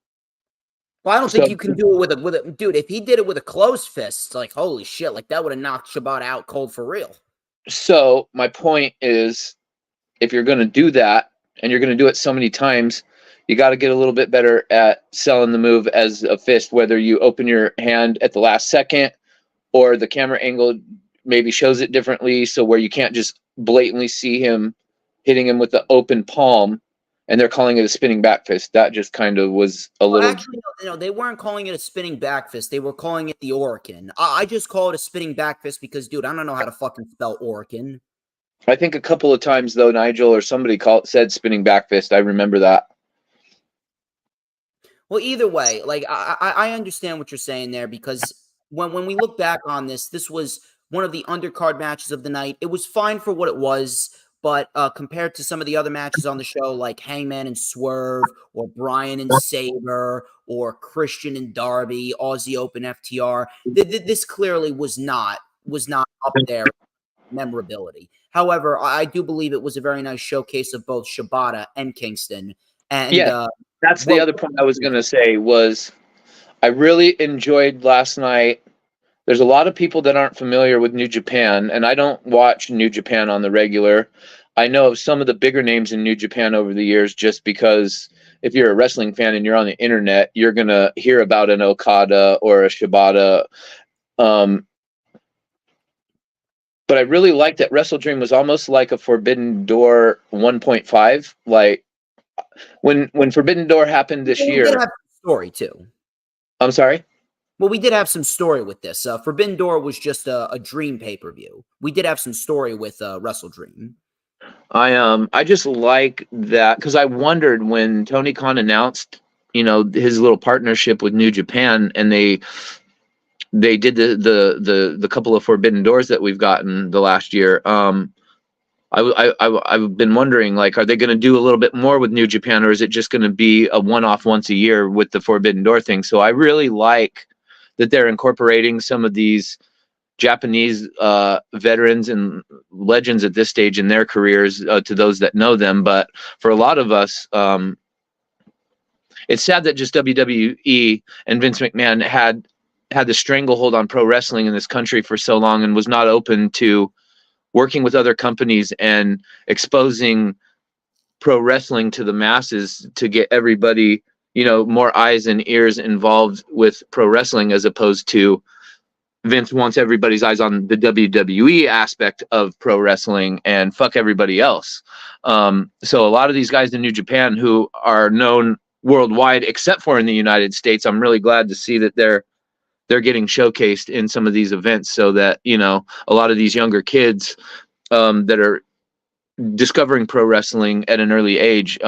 Well, I don't think you can do it with a dude. If he did it with a closed fist, like holy shit, like that would have knocked Shibata out cold for real. So my point is, if you're going to do that and you're going to do it so many times, you got to get a little bit better at selling the move as a fist, whether you open your hand at the last second or the camera angle maybe shows it differently, so where you can't just blatantly see him hitting him with the open palm and they're calling it a spinning back fist. That just kind of was a little... Actually, no, they weren't calling it a spinning back fist. They were calling it the Orican. I just call it a spinning back fist because, dude, I don't know how to fucking spell Orican. I think a couple of times, though, Nigel or somebody said spinning back fist. I remember that. Well, either way, like I understand what you're saying there, because when we look back on this, this was one of the undercard matches of the night. It was fine for what it was, but compared to some of the other matches on the show, like Hangman and Swerve, or Bryan and Sabre, or Christian and Darby, Aussie Open FTR, this clearly was not up there memorability. However, I do believe it was a very nice showcase of both Shibata and Kingston. And yeah, that's the other point I was going to say was I really enjoyed last night. There's a lot of people that aren't familiar with New Japan, and I don't watch New Japan on the regular. I know of some of the bigger names in New Japan over the years just because if you're a wrestling fan and you're on the internet, you're going to hear about an Okada or a Shibata. But I really liked that WrestleDream was almost like a Forbidden Door 1.5. Like when Forbidden Door happened this year. We did have a story too. I'm sorry? Well, we did have some story with this. Forbidden Door was just a Dream pay-per-view. We did have some story with WrestleDream. I just like that because I wondered when Tony Khan announced, his little partnership with New Japan, and they did the couple of Forbidden Doors that we've gotten the last year. I've been wondering, like, are they going to do a little bit more with New Japan, or is it just going to be a one-off once a year with the Forbidden Door thing? So I really like that they're incorporating some of these Japanese veterans and legends at this stage in their careers to those that know them. But for a lot of us, it's sad that just WWE and Vince McMahon had the stranglehold on pro wrestling in this country for so long and was not open to working with other companies and exposing pro wrestling to the masses to get everybody, more eyes and ears involved with pro wrestling, as opposed to Vince wants everybody's eyes on the WWE aspect of pro wrestling and fuck everybody else. So a lot of these guys in New Japan who are known worldwide, except for in the United States, I'm really glad to see that they're getting showcased in some of these events, so that, a lot of these younger kids that are discovering pro wrestling at an early age,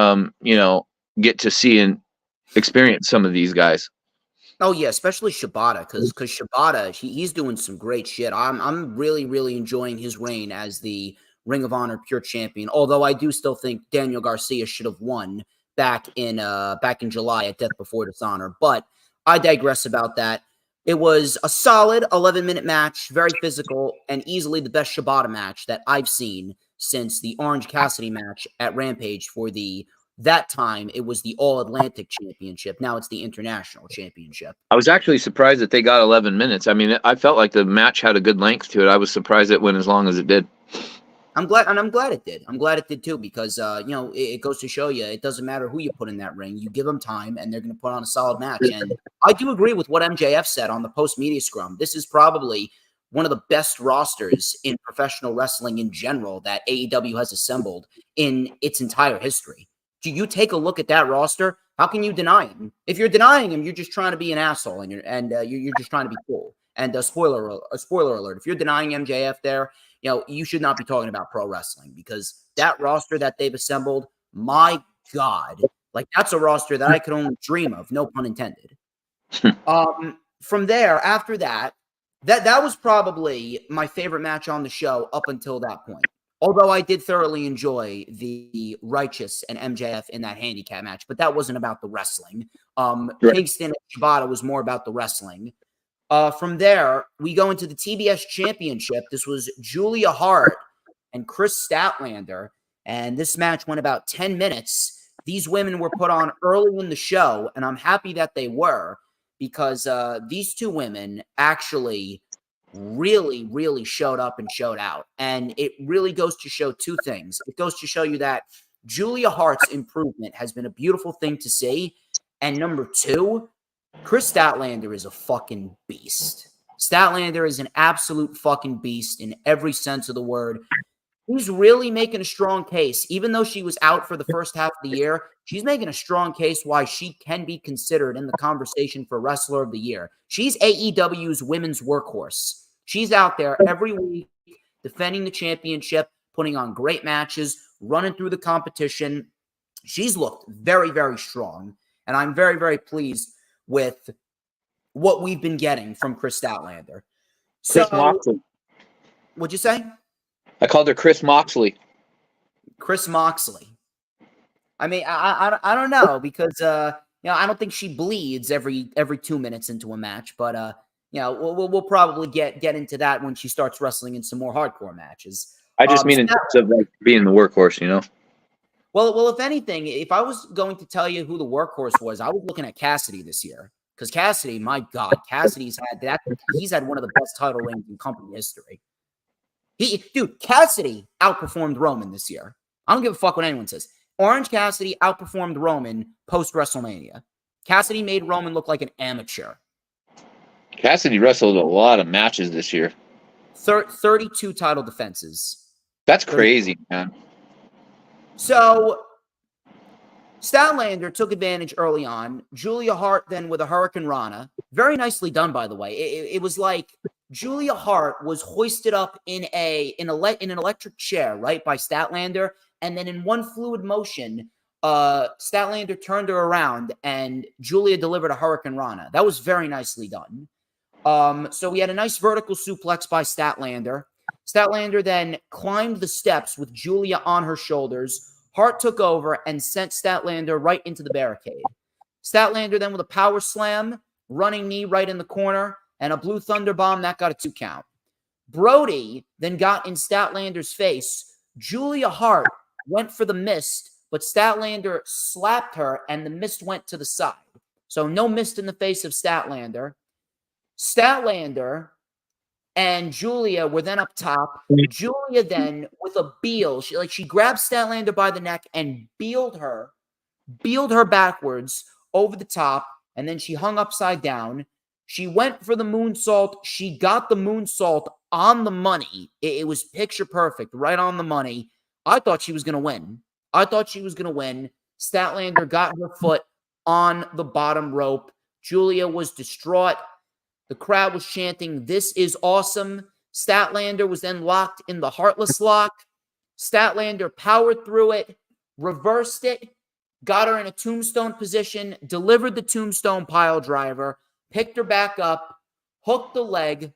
get to see and experience some of these guys. Oh yeah, especially Shibata, because Shibata, he's doing some great shit. I'm really, really enjoying his reign as the Ring of Honor Pure Champion. Although I do still think Daniel Garcia should have won back in July at Death Before Dishonor. But I digress about that. It was a solid 11-minute match, very physical, and easily the best Shibata match that I've seen since the Orange Cassidy match at Rampage for that time, it was the All-Atlantic Championship. Now it's the International Championship. I was actually surprised that they got 11 minutes. I mean, I felt like the match had a good length to it. I was surprised it went as long as it did. I'm glad it did. I'm glad it did too, because it goes to show you it doesn't matter who you put in that ring. You give them time, and they're going to put on a solid match. And I do agree with what MJF said on the post-media scrum. This is probably one of the best rosters in professional wrestling in general that AEW has assembled in its entire history. Do you take a look at that roster? How can you deny him? If you're denying him, you're just trying to be an asshole, and you're just trying to be cool. And spoiler alert: if you're denying MJF there, you should not be talking about pro wrestling, because that roster that they've assembled, my God, like that's a roster that I could only dream of. No pun intended. From there, after that, That was probably my favorite match on the show up until that point. Although I did thoroughly enjoy the Righteous and MJF in that handicap match, but that wasn't about the wrestling. Right. Kingston and Shibata was more about the wrestling. From there, we go into the TBS Championship. This was Julia Hart and Chris Statlander, and this match went about 10 minutes. These women were put on early in the show, and I'm happy that they were, because these two women actually really showed up and showed out. And it really goes to show two things. It goes to show you that Julia Hart's improvement has been a beautiful thing to see. And number two, Chris Statlander is a fucking beast. Statlander is an absolute fucking beast in every sense of the word. He's really making a strong case. Even though she was out for the first half of the year, she's making a strong case why she can be considered in the conversation for Wrestler of the Year. She's AEW's women's workhorse. She's out there every week defending the championship, putting on great matches, running through the competition. She's looked very strong, and I'm very pleased with what we've been getting from Chris Statlander. Chris Moxley. What'd you say? I called her Chris Moxley. Chris Moxley. I mean, I don't know, because I don't think she bleeds every 2 minutes into a match, but we'll probably get into that when she starts wrestling in some more hardcore matches. I just mean in terms of like being the workhorse, you know. Well, if anything, if I was going to tell you who the workhorse was, I was looking at Cassidy this year, because Cassidy, my God, Cassidy's had that. He's had one of the best title reigns in company history. Cassidy outperformed Roman this year. I don't give a fuck what anyone says. Orange Cassidy outperformed Roman post-WrestleMania. Cassidy made Roman look like an amateur. Cassidy wrestled a lot of matches this year. 32 title defenses. That's crazy, man. So, Statlander took advantage early on. Julia Hart then with a Hurricane Rana. Very nicely done, by the way. It was like Julia Hart was hoisted up in an electric chair, right, by Statlander, and then in one fluid motion, Statlander turned her around, and Julia delivered a Hurricane Rana. That was very nicely done. So we had a nice vertical suplex by Statlander. Statlander then climbed the steps with Julia on her shoulders. Hart took over and sent Statlander right into the barricade. Statlander then with a power slam, running knee right in the corner, and a blue thunder bomb that got a 2 count. Brody then got in Statlander's face. Julia Hart went for the mist, but Statlander slapped her and the mist went to the side. So no mist in the face of Statlander. Statlander and Julia were then up top. Julia then with a beel, she grabbed Statlander by the neck and beeled her backwards over the top, and then she hung upside down. She went for the moonsault. She got the moonsault on the money. It was picture perfect, right on the money. I thought she was going to win. Statlander got her foot on the bottom rope. Julia was distraught. The crowd was chanting, "This is awesome." Statlander was then locked in the Heartless Lock. Statlander powered through it, reversed it, got her in a tombstone position, delivered the tombstone pile driver, picked her back up, hooked the leg.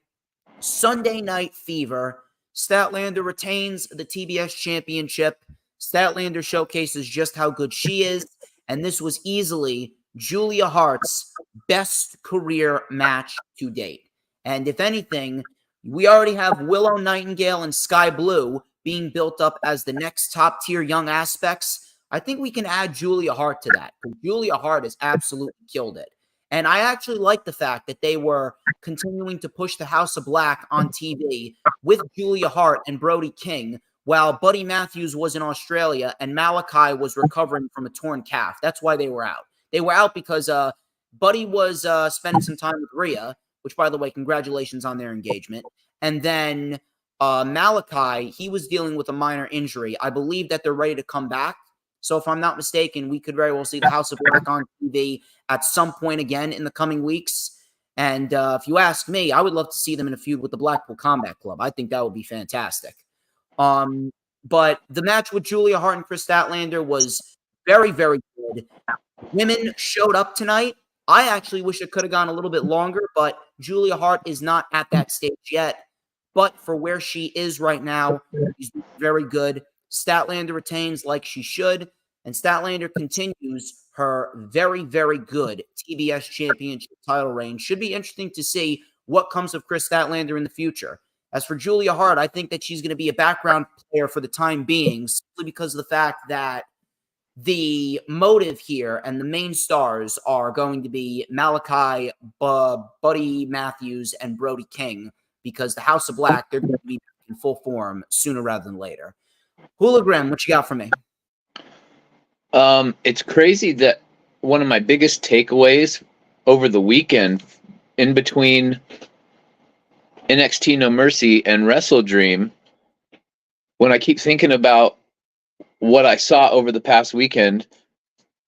Sunday Night Fever. Statlander retains the TBS championship. Statlander showcases just how good she is, and this was easily Julia Hart's best career match to date. And if anything, we already have Willow Nightingale and Sky Blue being built up as the next top-tier young aspects. I think we can add Julia Hart to that, because Julia Hart has absolutely killed it. And I actually like the fact that they were continuing to push the House of Black on TV with Julia Hart and Brody King, while Buddy Matthews was in Australia and Malachi was recovering from a torn calf. That's why they were out. They were out because Buddy was spending some time with Rhea, which, by the way, congratulations on their engagement. And then Malachi, he was dealing with a minor injury. I believe that they're ready to come back. So if I'm not mistaken, we could very well see the House of Black on TV at some point again in the coming weeks. And if you ask me, I would love to see them in a feud with the Blackpool Combat Club. I think that would be fantastic. But the match with Julia Hart and Chris Statlander was very good. Women showed up tonight. I actually wish it could have gone a little bit longer, but Julia Hart is not at that stage yet, but for where she is right now, she's very good. Statlander retains like she should, and Statlander continues her very, very good TBS Championship title reign. Should be interesting to see what comes of Chris Statlander in the future. As for Julia Hart, I think that she's going to be a background player for the time being, simply because of the fact that the motive here and the main stars are going to be Malachi, Buddy Matthews, and Brody King, because the House of Black, they're going to be in full form sooner rather than later. HooliGrim, what you got for me? It's crazy that one of my biggest takeaways over the weekend, in between NXT No Mercy and WrestleDream, when I keep thinking about what I saw over the past weekend,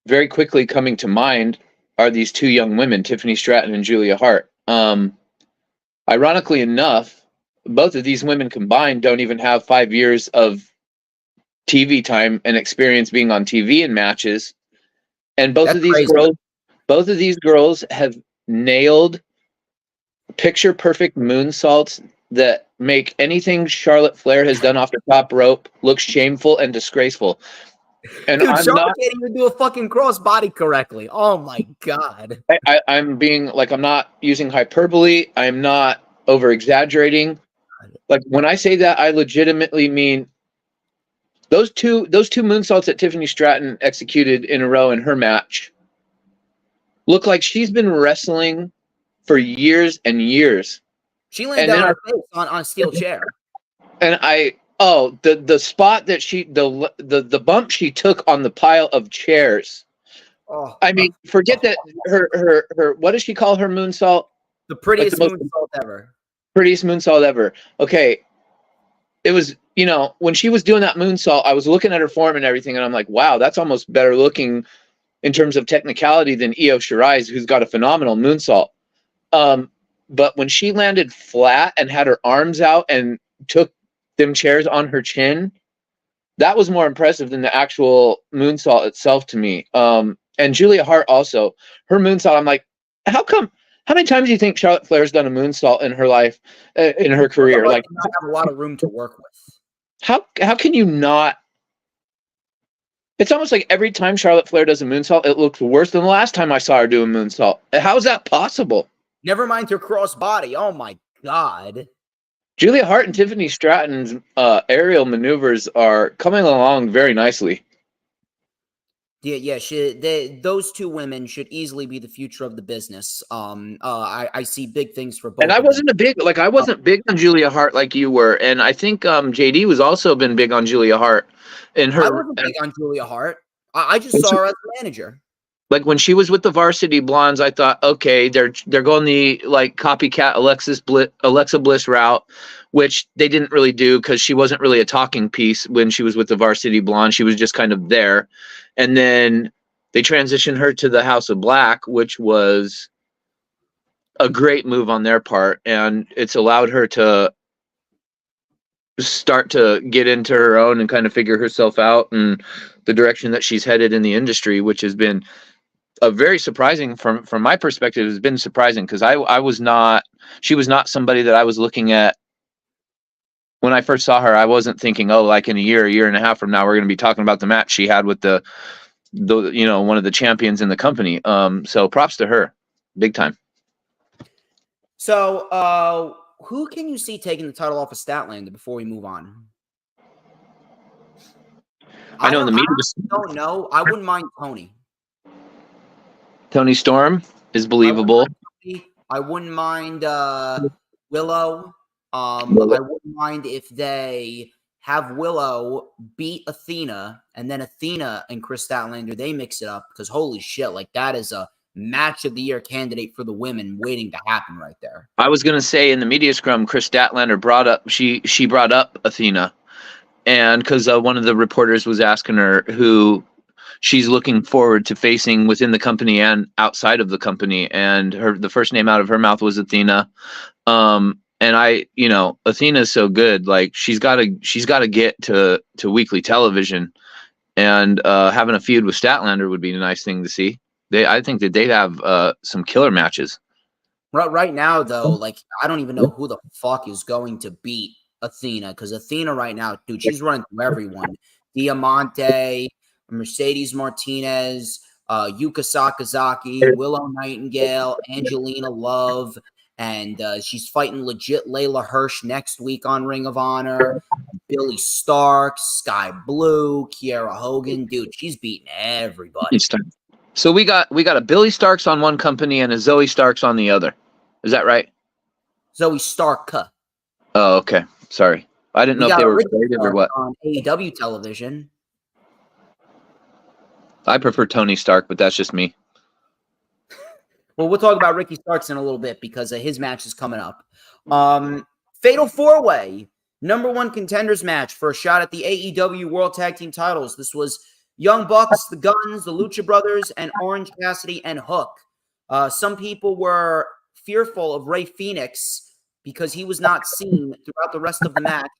very quickly coming to mind are these two young women, Tiffany Stratton and Julia Hart. Ironically enough, both of these women combined don't even have 5 years of TV time and experience being on TV in matches. And both of these girls have nailed picture perfect moonsaults that make anything Charlotte Flair has done off the top rope look shameful and disgraceful. And Dude, Charlotte can't even do a fucking crossbody correctly. Oh my God. I'm being like, I'm not using hyperbole. I'm not over exaggerating. Like, when I say that, I legitimately mean those two moonsaults that Tiffany Stratton executed in a row in her match look like she's been wrestling for years and years. She landed on her face on a steel chair. And the spot that the bump she took on the pile of chairs. Oh, I mean, forget that her what does she call her moonsault? The prettiest moonsault ever. Prettiest moonsault ever. Okay. It was, when she was doing that moonsault, I was looking at her form and everything, and I'm like, wow, that's almost better looking in terms of technicality than Io Shirai's, who's got a phenomenal moonsault. But when she landed flat and had her arms out and took them chairs on her chin, that was more impressive than the actual moonsault itself to me. And Julia Hart also, her moonsault, I'm like, how many times do you think Charlotte Flair's done a moonsault in her life, in her career? Like, I have a lot of room to work with. How can you not? It's almost like every time Charlotte Flair does a moonsault, it looks worse than the last time I saw her do a moonsault. How is that possible? Never mind her crossbody. Oh my God. Julia Hart and Tiffany Stratton's aerial maneuvers are coming along very nicely. Yeah. Those two women should easily be the future of the business. I see big things for both. And I wasn't big on Julia Hart like you were, and I think JD was also been big on Julia Hart. I wasn't big on Julia Hart. I just saw her as a manager. Like, when she was with the Varsity Blondes, I thought, okay, they're going the like copycat Alexa Bliss route, which they didn't really do because she wasn't really a talking piece when she was with the Varsity Blondes. She was just kind of there. And then they transitioned her to the House of Black, which was a great move on their part. And it's allowed her to start to get into her own and kind of figure herself out and the direction that she's headed in the industry, which has been a very surprising from my perspective, has been surprising because she was not somebody that I was looking at when I first saw her. I wasn't thinking, like in a year and a half from now, we're going to be talking about the match she had with the one of the champions in the company. So props to her, big time. So, who can you see taking the title off of Statlander before we move on? I know in the media. I don't know. I wouldn't mind Tony. Tony Storm is believable. I wouldn't mind Willow. I wouldn't mind if they have Willow beat Athena, and then Athena and Chris Statlander, they mix it up, because holy shit, like, that is a match of the year candidate for the women waiting to happen right there. I was going to say, in the media scrum, Chris Statlander brought up Athena, and because one of the reporters was asking her who she's looking forward to facing within the company and outside of the company, and the first name out of her mouth was Athena. And Athena's so good. Like, she's got to get to weekly television, and having a feud with Statlander would be a nice thing to see. I think that they'd have some killer matches. Right now, though, like, I don't even know who the fuck is going to beat Athena, because Athena right now, dude, she's running through everyone. Diamante, Mercedes Martinez, Yuka Sakazaki, Willow Nightingale, Angelina Love, and she's fighting legit Layla Hirsch next week on Ring of Honor. Billy Stark, Sky Blue, Kiera Hogan, dude, she's beating everybody. So we got a Billy Starks on one company and a Zoe Starks on the other. Is that right? Zoe Stark. Oh, okay. Sorry. I didn't know if they were related or what. On AEW television. I prefer Tony Stark, but that's just me. Well, we'll talk about Ricky Starks in a little bit because his match is coming up. Fatal 4-Way, #1 contenders match for a shot at the AEW World Tag Team titles. This was Young Bucks, the Guns, the Lucha Brothers, and Orange Cassidy and Hook. Some people were fearful of Rey Fenix because he was not seen throughout the rest of the match.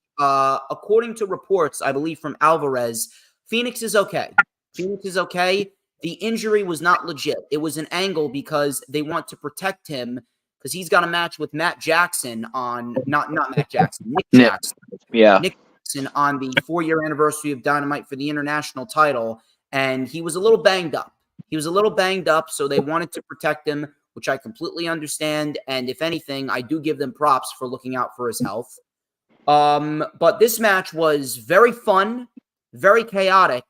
According to reports, I believe from Alvarez, Phoenix is okay. Phoenix is okay. The injury was not legit. It was an angle because they want to protect him because he's got a match with Matt Jackson on not Matt Jackson, Nick Jackson. Yeah. Nick Jackson on the 4-year anniversary of Dynamite for the international title, and he was a little banged up. So they wanted to protect him, which I completely understand. And if anything, I do give them props for looking out for his health. But this match was very fun, very chaotic.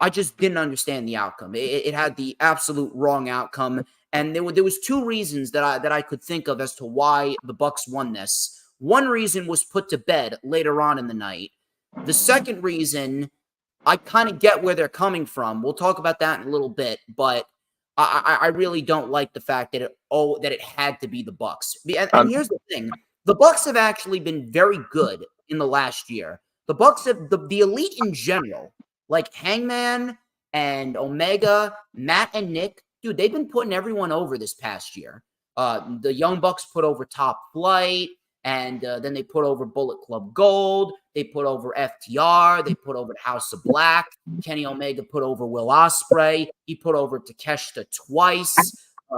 I just didn't understand the outcome. It had the absolute wrong outcome. And there was 2 reasons that I could think of as to why the Bucks won this. One reason was put to bed later on in the night. The second reason, I kind of get where they're coming from. We'll talk about that in a little bit, but I really don't like the fact that it had to be the Bucks. And here's the thing: the Bucks have actually been very good in the last year. The Bucks have the Elite in general, like Hangman and Omega, Matt and Nick. Dude, they've been putting everyone over this past year. The Young Bucks put over Top Flight, and then they put over Bullet Club Gold. They put over FTR. They put over House of Black. Kenny Omega put over Will Ospreay. He put over Takeshita twice,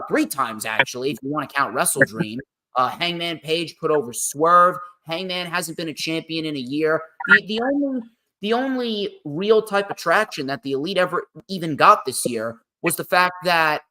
3 times actually, if you want to count WrestleDream. Hangman Page put over Swerve. Hangman hasn't been a champion in a year. The only real type of traction that the Elite ever even got this year was the fact that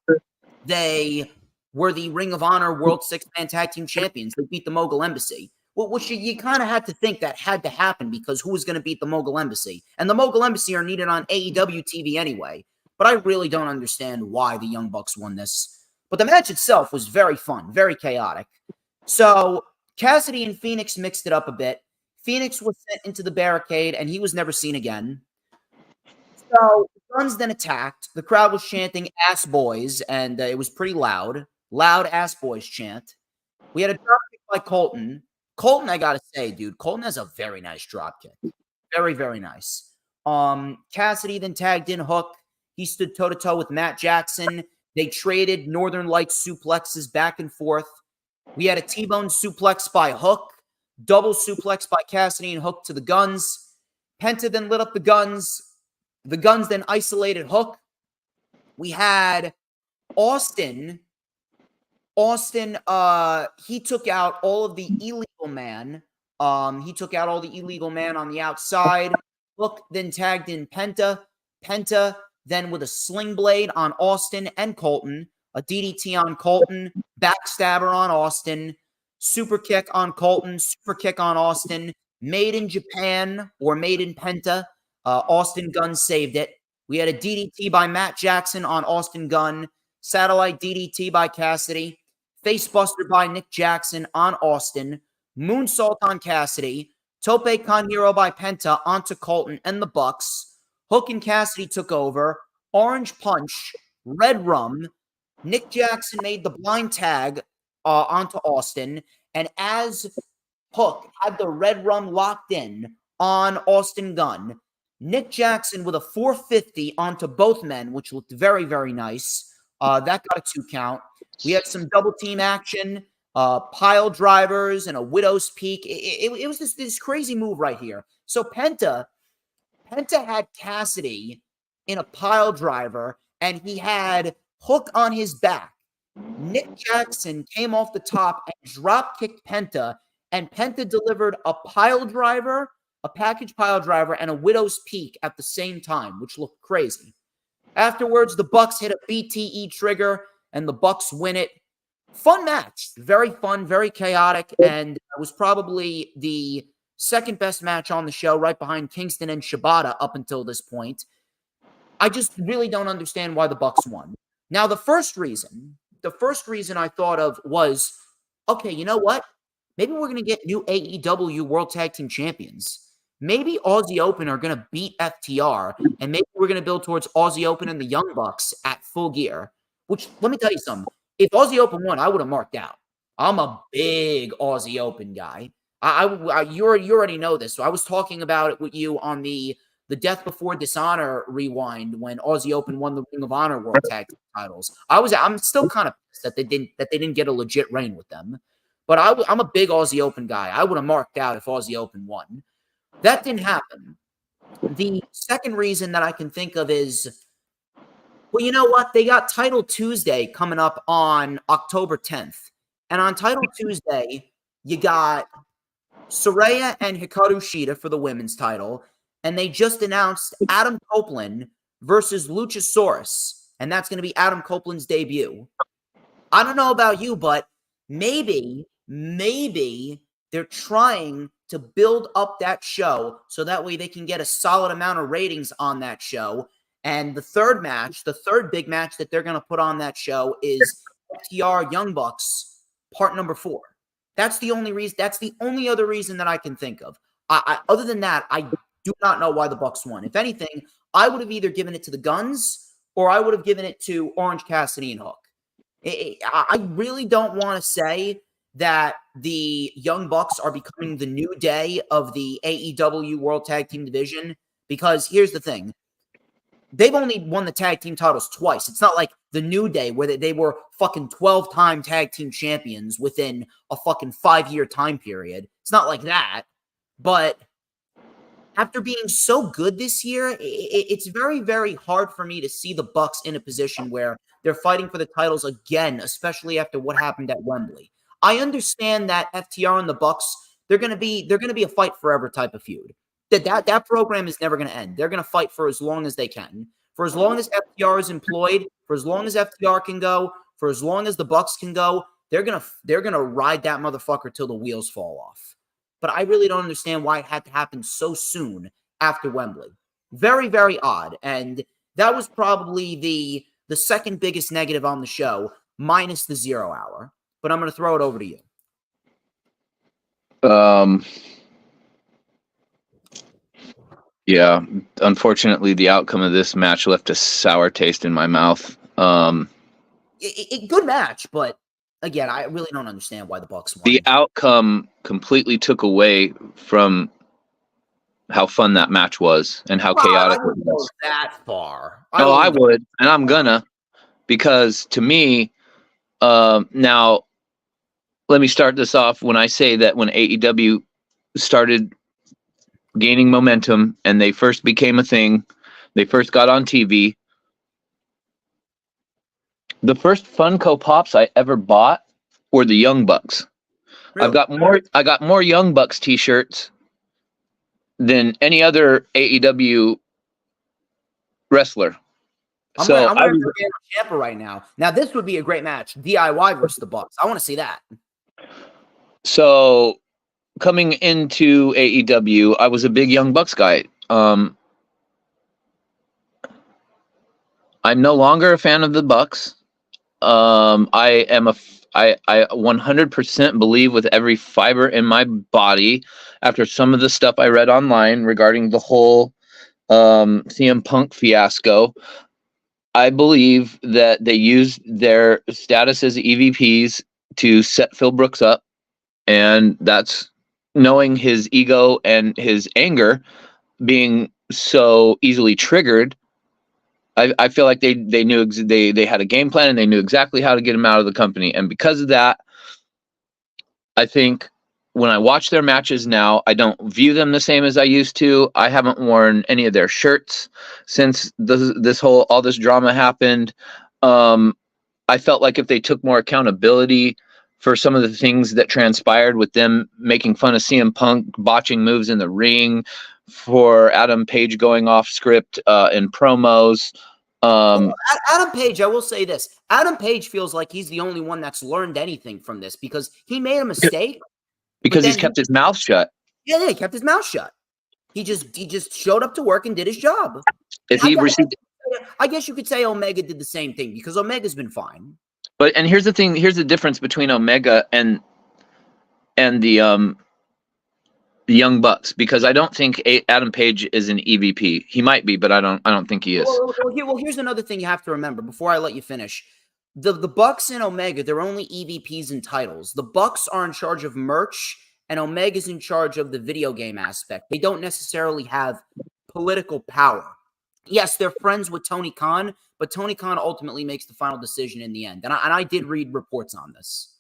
they were the Ring of Honor World 6-Man Tag Team Champions. They beat the Mogul Embassy. Which you kind of had to think that had to happen because who was going to beat the Mogul Embassy? And the Mogul Embassy are needed on AEW TV anyway. But I really don't understand why the Young Bucks won this. But the match itself was very fun, very chaotic. So Cassidy and Phoenix mixed it up a bit. Phoenix was sent into the barricade, and he was never seen again. So the Guns then attacked. The crowd was chanting "Ass Boys," and it was pretty loud. Loud "Ass Boys" chant. We had a drop kick by Colton. Colton, I gotta say, dude, Colton has a very nice drop kick. Very, very nice. Cassidy then tagged in Hook. He stood toe-to-toe with Matt Jackson. They traded Northern Lights suplexes back and forth. We had a T-bone suplex by Hook. Double suplex by Cassidy and Hook to the Guns. Penta then lit up the Guns. The Guns then isolated Hook. We had Austin, he took out all of the illegal man. He took out all the illegal man on the outside. Hook then tagged in Penta. Penta then with a sling blade on Austin and Colton. A DDT on Colton. Backstabber on Austin. Super kick on Colton. Super kick on Austin. Made in Japan or made in Penta. Austin Gunn saved it. We had a DDT by Matt Jackson on Austin Gunn. Satellite DDT by Cassidy. Facebuster by Nick Jackson on Austin. Moonsault on Cassidy. Tope Con Hero by Penta onto Colton and the Bucks. Hook and Cassidy took over. Orange Punch. Red Rum. Nick Jackson made the blind tag onto Austin. And as Hook had the Red Rum locked in on Austin Gunn, Nick Jackson with a 450 onto both men, which looked very, very nice. That got a 2 count. We had some double team action, pile drivers, and a widow's peak. It was this crazy move right here. So Penta had Cassidy in a pile driver, and he had Hook on his back. Nick Jackson came off the top and drop kicked Penta, and Penta delivered a pile driver, a package pile driver, and a widow's peak at the same time, which looked crazy. Afterwards, the Bucks hit a BTE trigger, and the Bucks win it. Fun match. Very fun, very chaotic, and it was probably the second best match on the show, right behind Kingston and Shibata up until this point. I just really don't understand why the Bucks won. Now, the first reason I thought of was, okay, you know what? Maybe we're going to get new AEW World Tag Team Champions. Maybe Aussie Open are going to beat FTR, and maybe we're going to build towards Aussie Open and the Young Bucks at Full Gear, which, let me tell you something. If Aussie Open won, I would have marked out. I'm a big Aussie Open guy. You already know this. So I was talking about it with you on the Death Before Dishonor rewind when Aussie Open won the Ring of Honor World Tag Team titles. I'm still kind of pissed that they didn't get a legit reign with them. But I'm a big Aussie Open guy. I would have marked out if Aussie Open won. That didn't happen. The second reason that I can think of is, well, you know what? They got Title Tuesday coming up on October 10th. And on Title Tuesday, you got Saraya and Hikaru Shida for the women's title. And they just announced Adam Copeland versus Luchasaurus. And that's going to be Adam Copeland's debut. I don't know about you, but maybe they're trying to build up that show so that way they can get a solid amount of ratings on that show. And the third big match that they're going to put on that show is FTR Young Bucks part number 4. That's the only reason. That's the only other reason that I can think of. Other than that, I do not know why the Bucks won. If anything, I would have either given it to the Guns or I would have given it to Orange Cassidy and Hook. I really don't want to say that the Young Bucks are becoming the new day of the AEW World Tag Team division, because here's the thing. They've only won the tag team titles twice. It's not like the New Day where they were fucking 12-time tag team champions within a fucking 5-year time period. It's not like that. But after being so good this year, it's very, very hard for me to see the Bucks in a position where they're fighting for the titles again, especially after what happened at Wembley. I understand that FTR and the Bucks, they're going to be a fight forever type of feud. That program is never going to end. They're going to fight for as long as they can. For as long as FTR is employed, for as long as FTR can go, for as long as the Bucks can go, they're going to ride that motherfucker till the wheels fall off. But I really don't understand why it had to happen so soon after Wembley. Very, very odd. And that was probably the second biggest negative on the show, minus the 0 hour. But I'm going to throw it over to you. Yeah, unfortunately, the outcome of this match left a sour taste in my mouth. Good match, but again, I really don't understand why the Bucks won. The outcome completely took away from how fun that match was and how chaotic I wouldn't go that far. No, I would, and I'm gonna, because to me, now, let me start this off when I say that when AEW started gaining momentum and they first became a thing, they first got on TV, the first Funko Pops I ever bought were the Young Bucks. Really? I got more Young Bucks t-shirts than any other AEW wrestler. I'm going to get Ciampa right now. Now, this would be a great match. DIY versus the Bucks. I want to see that. So, coming into AEW, I was a big Young Bucks guy. I'm no longer a fan of the Bucks. I 100% believe with every fiber in my body, after some of the stuff I read online regarding the whole CM Punk fiasco, I believe that they used their status as EVPs to set Phil Brooks up, and that's knowing his ego and his anger being so easily triggered. I feel like they knew they had a game plan and they knew exactly how to get him out of the company, and because of that, I think when I watch their matches now, I don't view them the same as I used to. I haven't worn any of their shirts since all this drama happened. I I felt like if they took more accountability for some of the things that transpired with them making fun of CM Punk, botching moves in the ring, for Adam Page going off script in promos. Well, Adam Page, I will say this. Adam Page feels like he's the only one that's learned anything from this because he made a mistake. Because he's then kept his mouth shut. Yeah, he kept his mouth shut. He just showed up to work and did his job. If he received, I guess you could say Omega did the same thing because Omega's been fine. and here's the thing. Here's the difference between Omega and the Young Bucks, because I don't think Adam Page is an EVP. He might be, but I don't think he is. Well, here's another thing you have to remember before I let you finish. The Bucks and Omega, they're only EVPs and titles. The Bucks are in charge of merch, and Omega's in charge of the video game aspect. They don't necessarily have political power. Yes, they're friends with Tony Khan, but Tony Khan ultimately makes the final decision in the end. And I did read reports on this.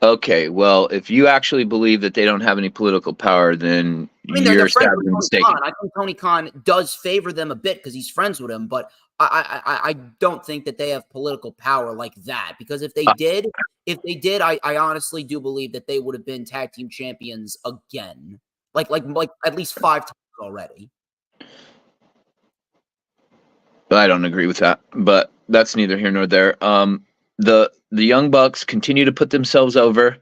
Okay, well, if you actually believe that they don't have any political power, then you're sadly mistaken. I think Tony Khan does favor them a bit because he's friends with him, but I don't think that they have political power like that. Because if they did, I honestly do believe that they would have been tag team champions again, like at least 5 times already. I don't agree with that, but that's neither here nor there. The Young Bucks continue to put themselves over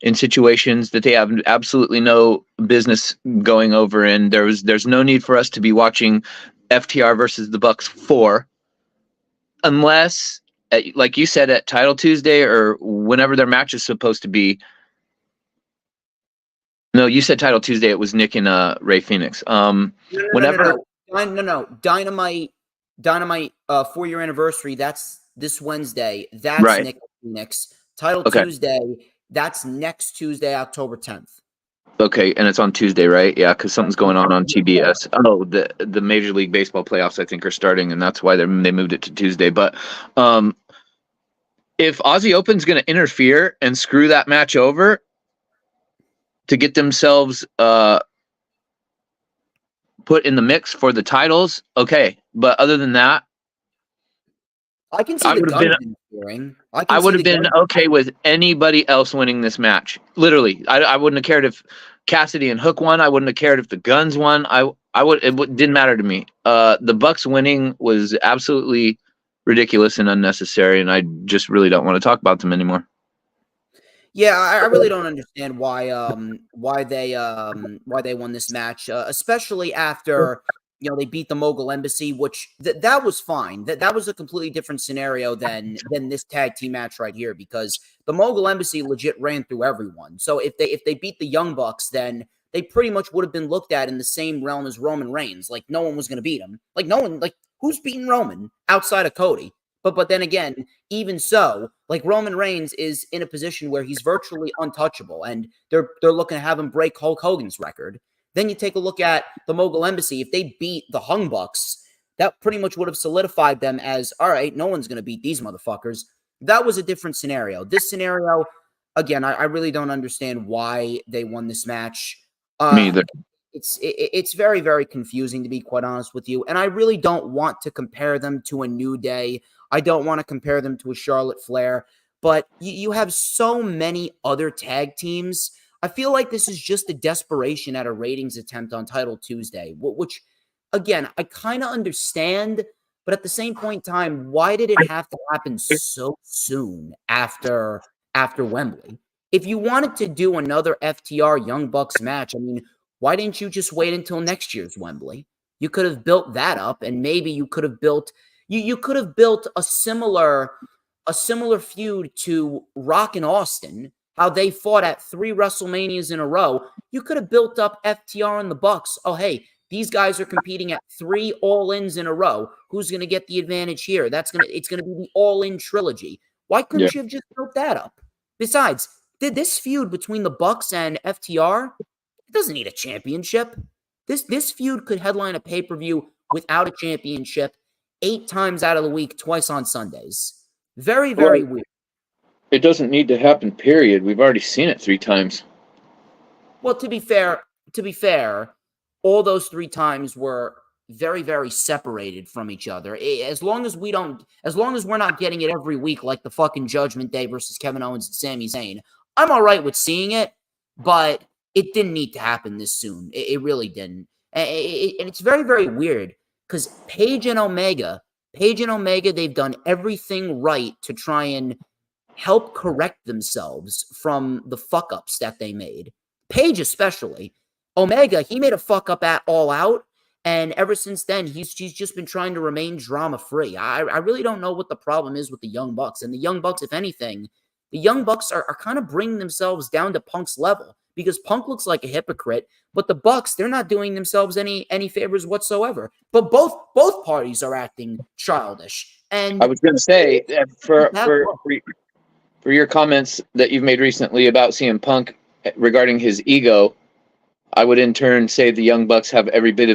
in situations that they have absolutely no business going over in. There's no need for us to be watching FTR versus the Bucks 4 unless, like you said, at Title Tuesday or whenever their match is supposed to be. No, you said Title Tuesday. It was Nick and Ray Phoenix. No. Dynamite 4-year anniversary. That's this Wednesday. That's right. Nick Phoenix. Title Tuesday. That's next Tuesday, October 10th. Okay, and it's on Tuesday, right? Yeah, because something's going on TBS. Oh, the Major League Baseball playoffs, I think, are starting, and that's why they moved it to Tuesday. But if Aussie Open's going to interfere and screw that match over to get themselves put in the mix for the titles, okay. But other than that, I can see the Guns interfering. I would have been okay with anybody else winning this match. Literally, I wouldn't have cared if Cassidy and Hook won. I wouldn't have cared if the Guns won. It didn't matter to me. The Bucks winning was absolutely ridiculous and unnecessary, and I just really don't want to talk about them anymore. Yeah, I really don't understand why they won this match, especially after they beat the Mogul Embassy, which that was fine. That was a completely different scenario than this tag team match right here, because the Mogul Embassy legit ran through everyone. So if they beat the Young Bucks, then they pretty much would have been looked at in the same realm as Roman Reigns. Like no one was going to beat him. Like no one, like who's beating Roman outside of Cody? But then again, even so, like Roman Reigns is in a position where he's virtually untouchable, and they're looking to have him break Hulk Hogan's record. Then you take a look at the Mogul Embassy. If they beat the Hung Bucks, that pretty much would have solidified them as, all right, no one's going to beat these motherfuckers. That was a different scenario. This scenario, again, I really don't understand why they won this match. Me either. It's very, very confusing, to be quite honest with you. And I really don't want to compare them to a New Day. I don't want to compare them to a Charlotte Flair. But you have so many other tag teams. I feel like this is just a desperation at a ratings attempt on Title Tuesday, which, again, I kind of understand. But at the same point in time, why did it have to happen so soon after Wembley? If you wanted to do another FTR Young Bucks match, I mean, why didn't you just wait until next year's Wembley? You could have built that up, and maybe you could have built you could have built a similar feud to Rock and Austin, how they fought at 3 WrestleManias in a row. You could have built up FTR and the Bucks. Oh, hey, these guys are competing at 3 all-ins in a row. Who's going to get the advantage here? It's going to be the all-in trilogy. Why couldn't you have just built that up? Besides, this feud between the Bucks and FTR, it doesn't need a championship. This feud could headline a pay-per-view without a championship 8 times out of the week, twice on Sundays. Very, very weird. It doesn't need to happen, period. We've already seen it 3 times. Well, to be fair, all those 3 times were very, very separated from each other. As long as we're not getting it every week like the fucking Judgment Day versus Kevin Owens and Sami Zayn, I'm all right with seeing it, but it didn't need to happen this soon. It really didn't. And it's very, very weird because Page and Omega, they've done everything right to try and help correct themselves from the fuck-ups that they made. Page especially. Omega, he made a fuck-up at All Out, and ever since then, he's just been trying to remain drama-free. I really don't know what the problem is with the Young Bucks. And the Young Bucks, if anything, the Young Bucks are kind of bringing themselves down to Punk's level because Punk looks like a hypocrite, but the Bucks, they're not doing themselves any favors whatsoever. But both parties are acting childish. And I was going to say, for your comments that you've made recently about CM Punk regarding his ego, I would in turn say the Young Bucks have every bit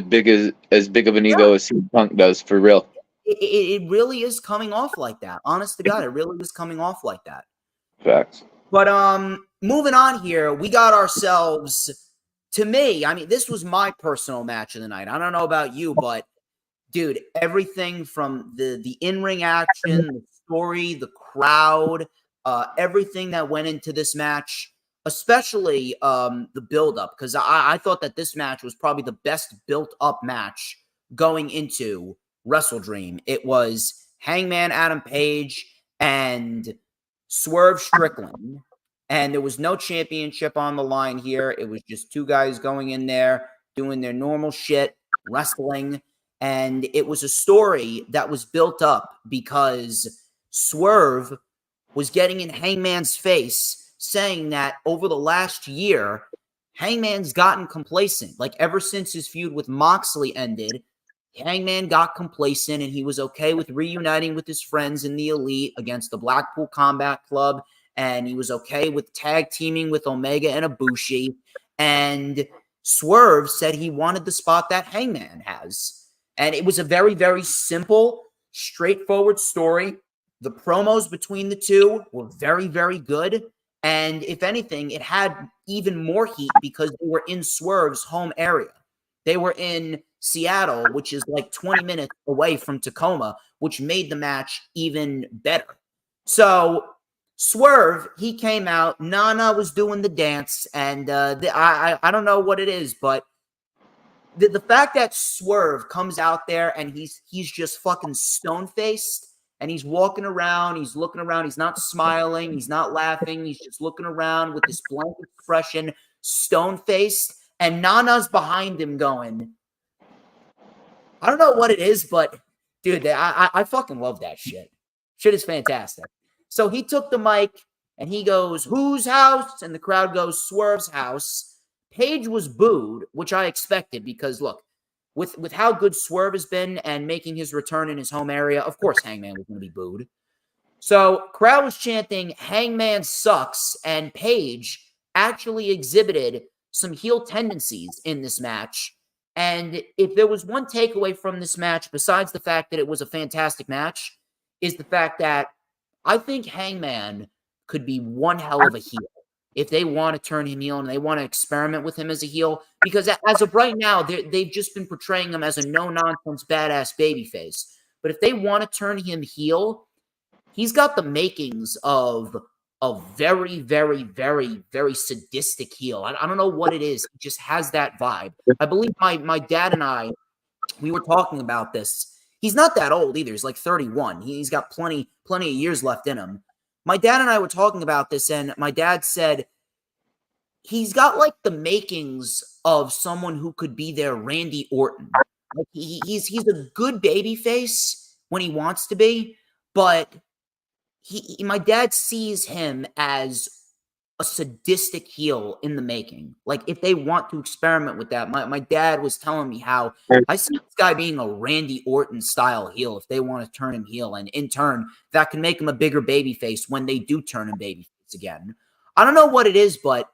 as big of an ego as CM Punk does, for real. It really is coming off like that. Honest to God, it really is coming off like that. Facts. But moving on here, we got ourselves, to me, I mean, this was my personal match of the night. I don't know about you, but dude, everything from the in-ring action, the story, the crowd, everything that went into this match, especially the build-up, because I thought that this match was probably the best built-up match going into WrestleDream. It was Hangman Adam Page and Swerve Strickland, and there was no championship on the line here. It was just two guys going in there, doing their normal shit, wrestling, and it was a story that was built up because Swerve was getting in Hangman's face, saying that over the last year, Hangman's gotten complacent. Like, ever since his feud with Moxley ended, Hangman got complacent, and he was okay with reuniting with his friends in the Elite against the Blackpool Combat Club, and he was okay with tag teaming with Omega and Ibushi, and Swerve said he wanted the spot that Hangman has. And it was a very, very simple, straightforward story. The promos between the two were very, very good. And if anything, it had even more heat because they were in Swerve's home area. They were in Seattle, which is like 20 minutes away from Tacoma, which made the match even better. So Swerve, he came out. Nana was doing the dance, and I don't know what it is, but the fact that Swerve comes out there and he's just fucking stone-faced, and he's walking around, he's looking around, he's not smiling, he's not laughing, he's just looking around with this blank expression, stone-faced, and Nana's behind him going, I don't know what it is, but dude, I fucking love that shit. Shit is fantastic. So he took the mic and he goes, whose house? And the crowd goes, Swerve's house. Page was booed, which I expected because, look, with how good Swerve has been and making his return in his home area, of course Hangman was going to be booed. So crowd was chanting, Hangman sucks, and Page actually exhibited some heel tendencies in this match. And if there was one takeaway from this match, besides the fact that it was a fantastic match, is the fact that I think Hangman could be one hell of a heel if they want to turn him heel and they want to experiment with him as a heel. Because as of right now, they've just been portraying him as a no-nonsense, badass babyface. But if they want to turn him heel, he's got the makings of a very, very, very, very sadistic heel. I don't know what it is. He just has that vibe. I believe my dad and I, we were talking about this. He's not that old either. He's like 31. He's got plenty of years left in him. My dad and I were talking about this, and my dad said he's got like the makings of someone who could be their Randy Orton. Like he's a good baby face when he wants to be, but my dad sees him as a sadistic heel in the making. Like, if they want to experiment with that, my dad was telling me how I see this guy being a Randy Orton style heel if they want to turn him heel, and in turn that can make him a bigger babyface when they do turn him babyface again. I don't know what it is, but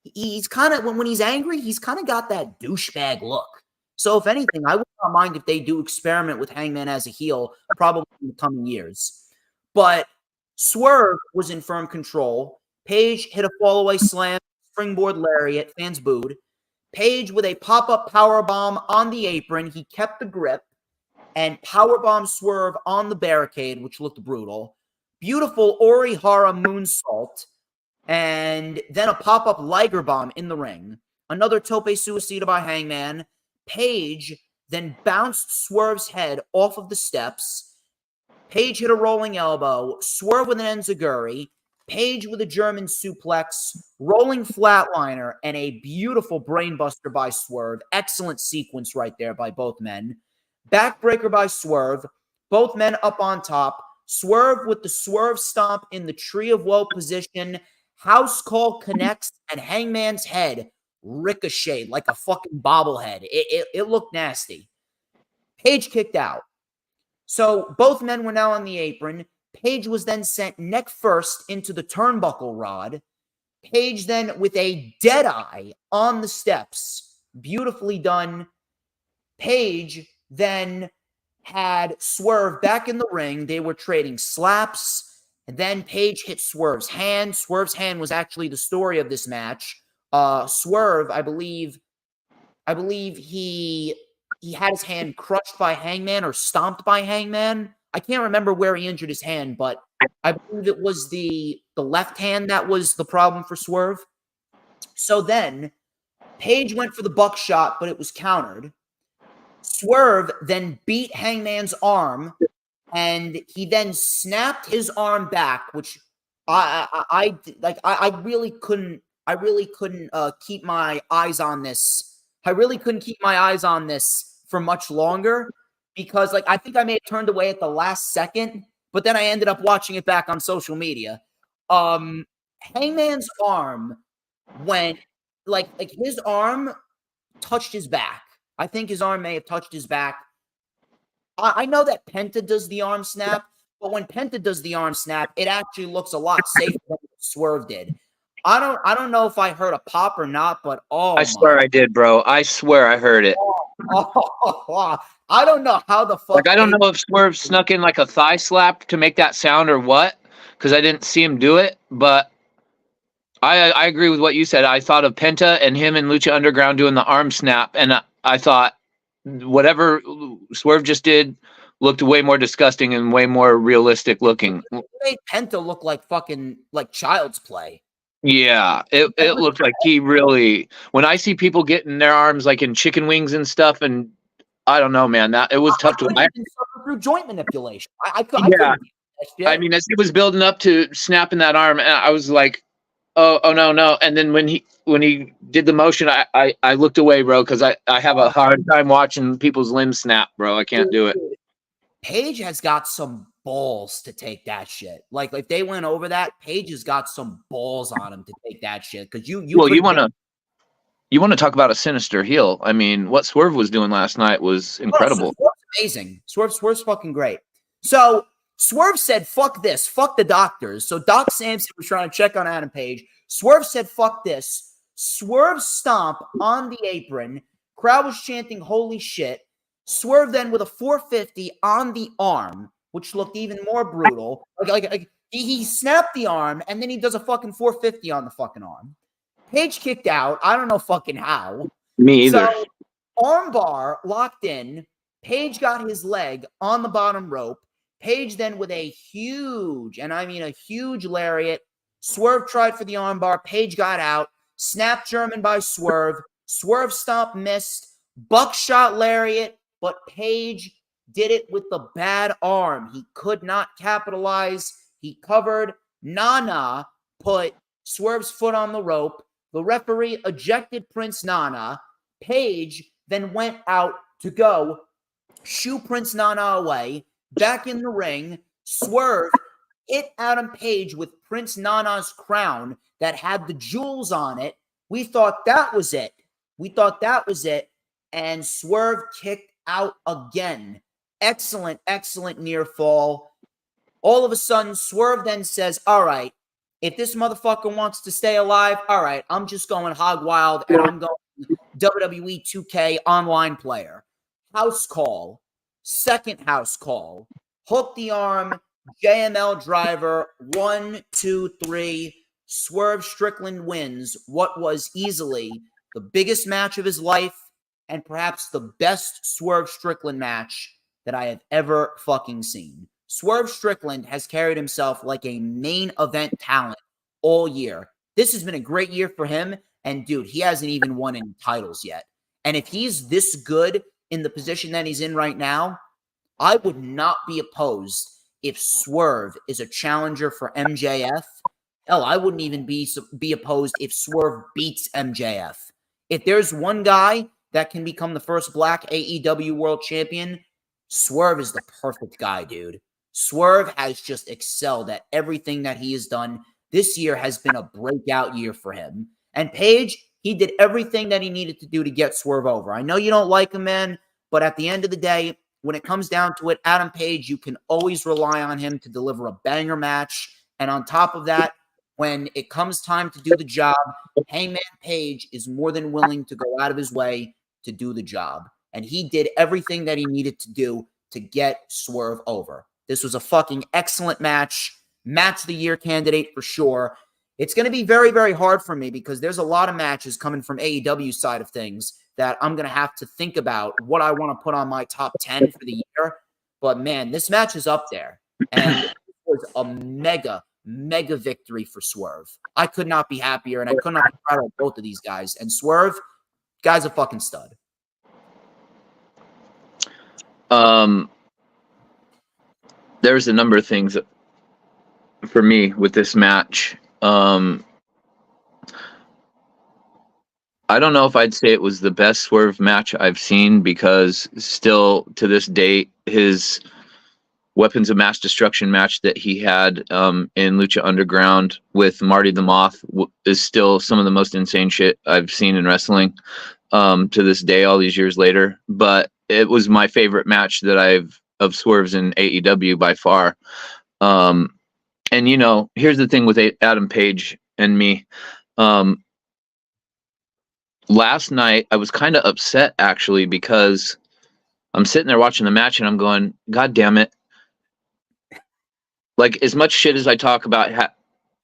he's kind of, when he's angry, he's kind of got that douchebag look. So if anything, I would not mind if they do experiment with Hangman as a heel, probably in the coming years. But Swerve was in firm control. Page hit a fallaway slam, springboard lariat, fans booed. Page with a pop-up powerbomb on the apron. He kept the grip and powerbomb Swerve on the barricade, which looked brutal. Beautiful Orihara moonsault, and then a pop-up Liger bomb in the ring. Another tope suicida by Hangman. Page then bounced Swerve's head off of the steps. Page hit a rolling elbow. Swerve with an enziguri. Page with a German suplex, rolling flatliner, and a beautiful brainbuster by Swerve. Excellent sequence right there by both men. Backbreaker by Swerve. Both men up on top. Swerve with the Swerve stomp in the Tree of Woe position. House call connects, and Hangman's head ricocheted like a fucking bobblehead. It looked nasty. Page kicked out. So both men were now on the apron. Page was then sent neck first into the turnbuckle rod. Page then with a dead eye on the steps. Beautifully done. Page then had Swerve back in the ring. They were trading slaps. And then Page hit Swerve's hand. Swerve's hand was actually the story of this match. Swerve, I believe he had his hand crushed by Hangman or stomped by Hangman. I can't remember where he injured his hand, but I believe it was the left hand that was the problem for Swerve. So then Page went for the buckshot, but it was countered. Swerve then beat Hangman's arm, and he then snapped his arm back, which I really couldn't keep my eyes on this. I really couldn't keep my eyes on this for much longer. Because, I think I may have turned away at the last second, but then I ended up watching it back on social media. Hangman's arm went, his arm touched his back. I think his arm may have touched his back. I know that Penta does the arm snap, but when Penta does the arm snap, it actually looks a lot safer than what Swerve did. I don't know if I heard a pop or not, but I swear I did, bro. I swear I heard it. I don't know how the fuck. I don't know if Swerve snuck in a thigh slap to make that sound or what, because I didn't see him do it. But I agree with what you said. I thought of Penta and him and Lucha Underground doing the arm snap, and I thought whatever Swerve just did looked way more disgusting and way more realistic looking. It made Penta look like fucking child's play. Yeah, it looked like he really. When I see people getting their arms in chicken wings and stuff, and I don't know, man, that it was tough to. Through joint manipulation. I mean, as he was building up to snapping that arm, I was like, oh no. And then when he did the motion, I looked away, bro, because I have a hard time watching people's limbs snap, bro. I can't do it. Page has got some balls to take that shit. If they went over that, Page has got some balls on him to take that shit. Because you want to talk about a sinister heel. I mean, what Swerve was doing last night was incredible. Swerve's amazing. Swerve's fucking great. So Swerve said, fuck this. Fuck the doctors. So Doc Samson was trying to check on Adam Page. Swerve said, fuck this. Swerve stomp on the apron. Crowd was chanting, holy shit. Swerve then with a 450 on the arm, which looked even more brutal. He snapped the arm, and then he does a fucking 450 on the fucking arm. Page kicked out. I don't know fucking how. Me either. So, armbar locked in. Page got his leg on the bottom rope. Page then with a huge, and I mean a huge lariat. Swerve tried for the armbar. Page got out. Snap German by Swerve. Swerve stomp missed. Buckshot lariat, but Page did it with the bad arm. He could not capitalize. He covered. Nana put Swerve's foot on the rope. The referee ejected Prince Nana. Page then went out to go shoo Prince Nana away. Back in the ring, Swerve hit Adam Page with Prince Nana's crown that had the jewels on it. We thought that was it. And Swerve kicked out again. Excellent near fall. All of a sudden, Swerve then says, all right, if this motherfucker wants to stay alive, all right, I'm just going hog wild and I'm going WWE 2K online player. House call. Second house call. Hook the arm. JML driver. 1, 2, 3. Swerve Strickland wins what was easily the biggest match of his life, and perhaps the best Swerve Strickland match that I have ever fucking seen. Swerve Strickland has carried himself like a main event talent all year. This has been a great year for him, and dude, he hasn't even won any titles yet. And if he's this good in the position that he's in right now, I would not be opposed if Swerve is a challenger for MJF. Hell, I wouldn't even be opposed if Swerve beats MJF. If there's one guy that can become the first black AEW world champion, Swerve is the perfect guy, dude. Swerve has just excelled at everything that he has done. This year has been a breakout year for him. And Page, he did everything that he needed to do to get Swerve over. I know you don't like him, man, but at the end of the day, when it comes down to it, Adam Page, you can always rely on him to deliver a banger match. And on top of that, when it comes time to do the job, Hangman Page is more than willing to go out of his way to do the job. And he did everything that he needed to do to get Swerve over. This was a fucking excellent match. Match of the year candidate for sure. It's going to be very, very hard for me because there's a lot of matches coming from AEW side of things that I'm going to have to think about what I want to put on my top 10 for the year. But man, this match is up there. And it was a mega victory for Swerve. I could not be happier, and I could not be proud of both of these guys. And Swerve, guy's a fucking stud. There's a number of things for me with this match. I don't know if I'd say it was the best Swerve match I've seen because still to this date, his Weapons of Mass Destruction match that he had in Lucha Underground with Marty the Moth is still some of the most insane shit I've seen in wrestling to this day, all these years later. But it was my favorite match that of Swerve's in AEW by far. And you know, here's the thing with Adam Page and me. Last night, I was kind of upset actually because I'm sitting there watching the match and I'm going, God damn it. Like as much shit as I talk about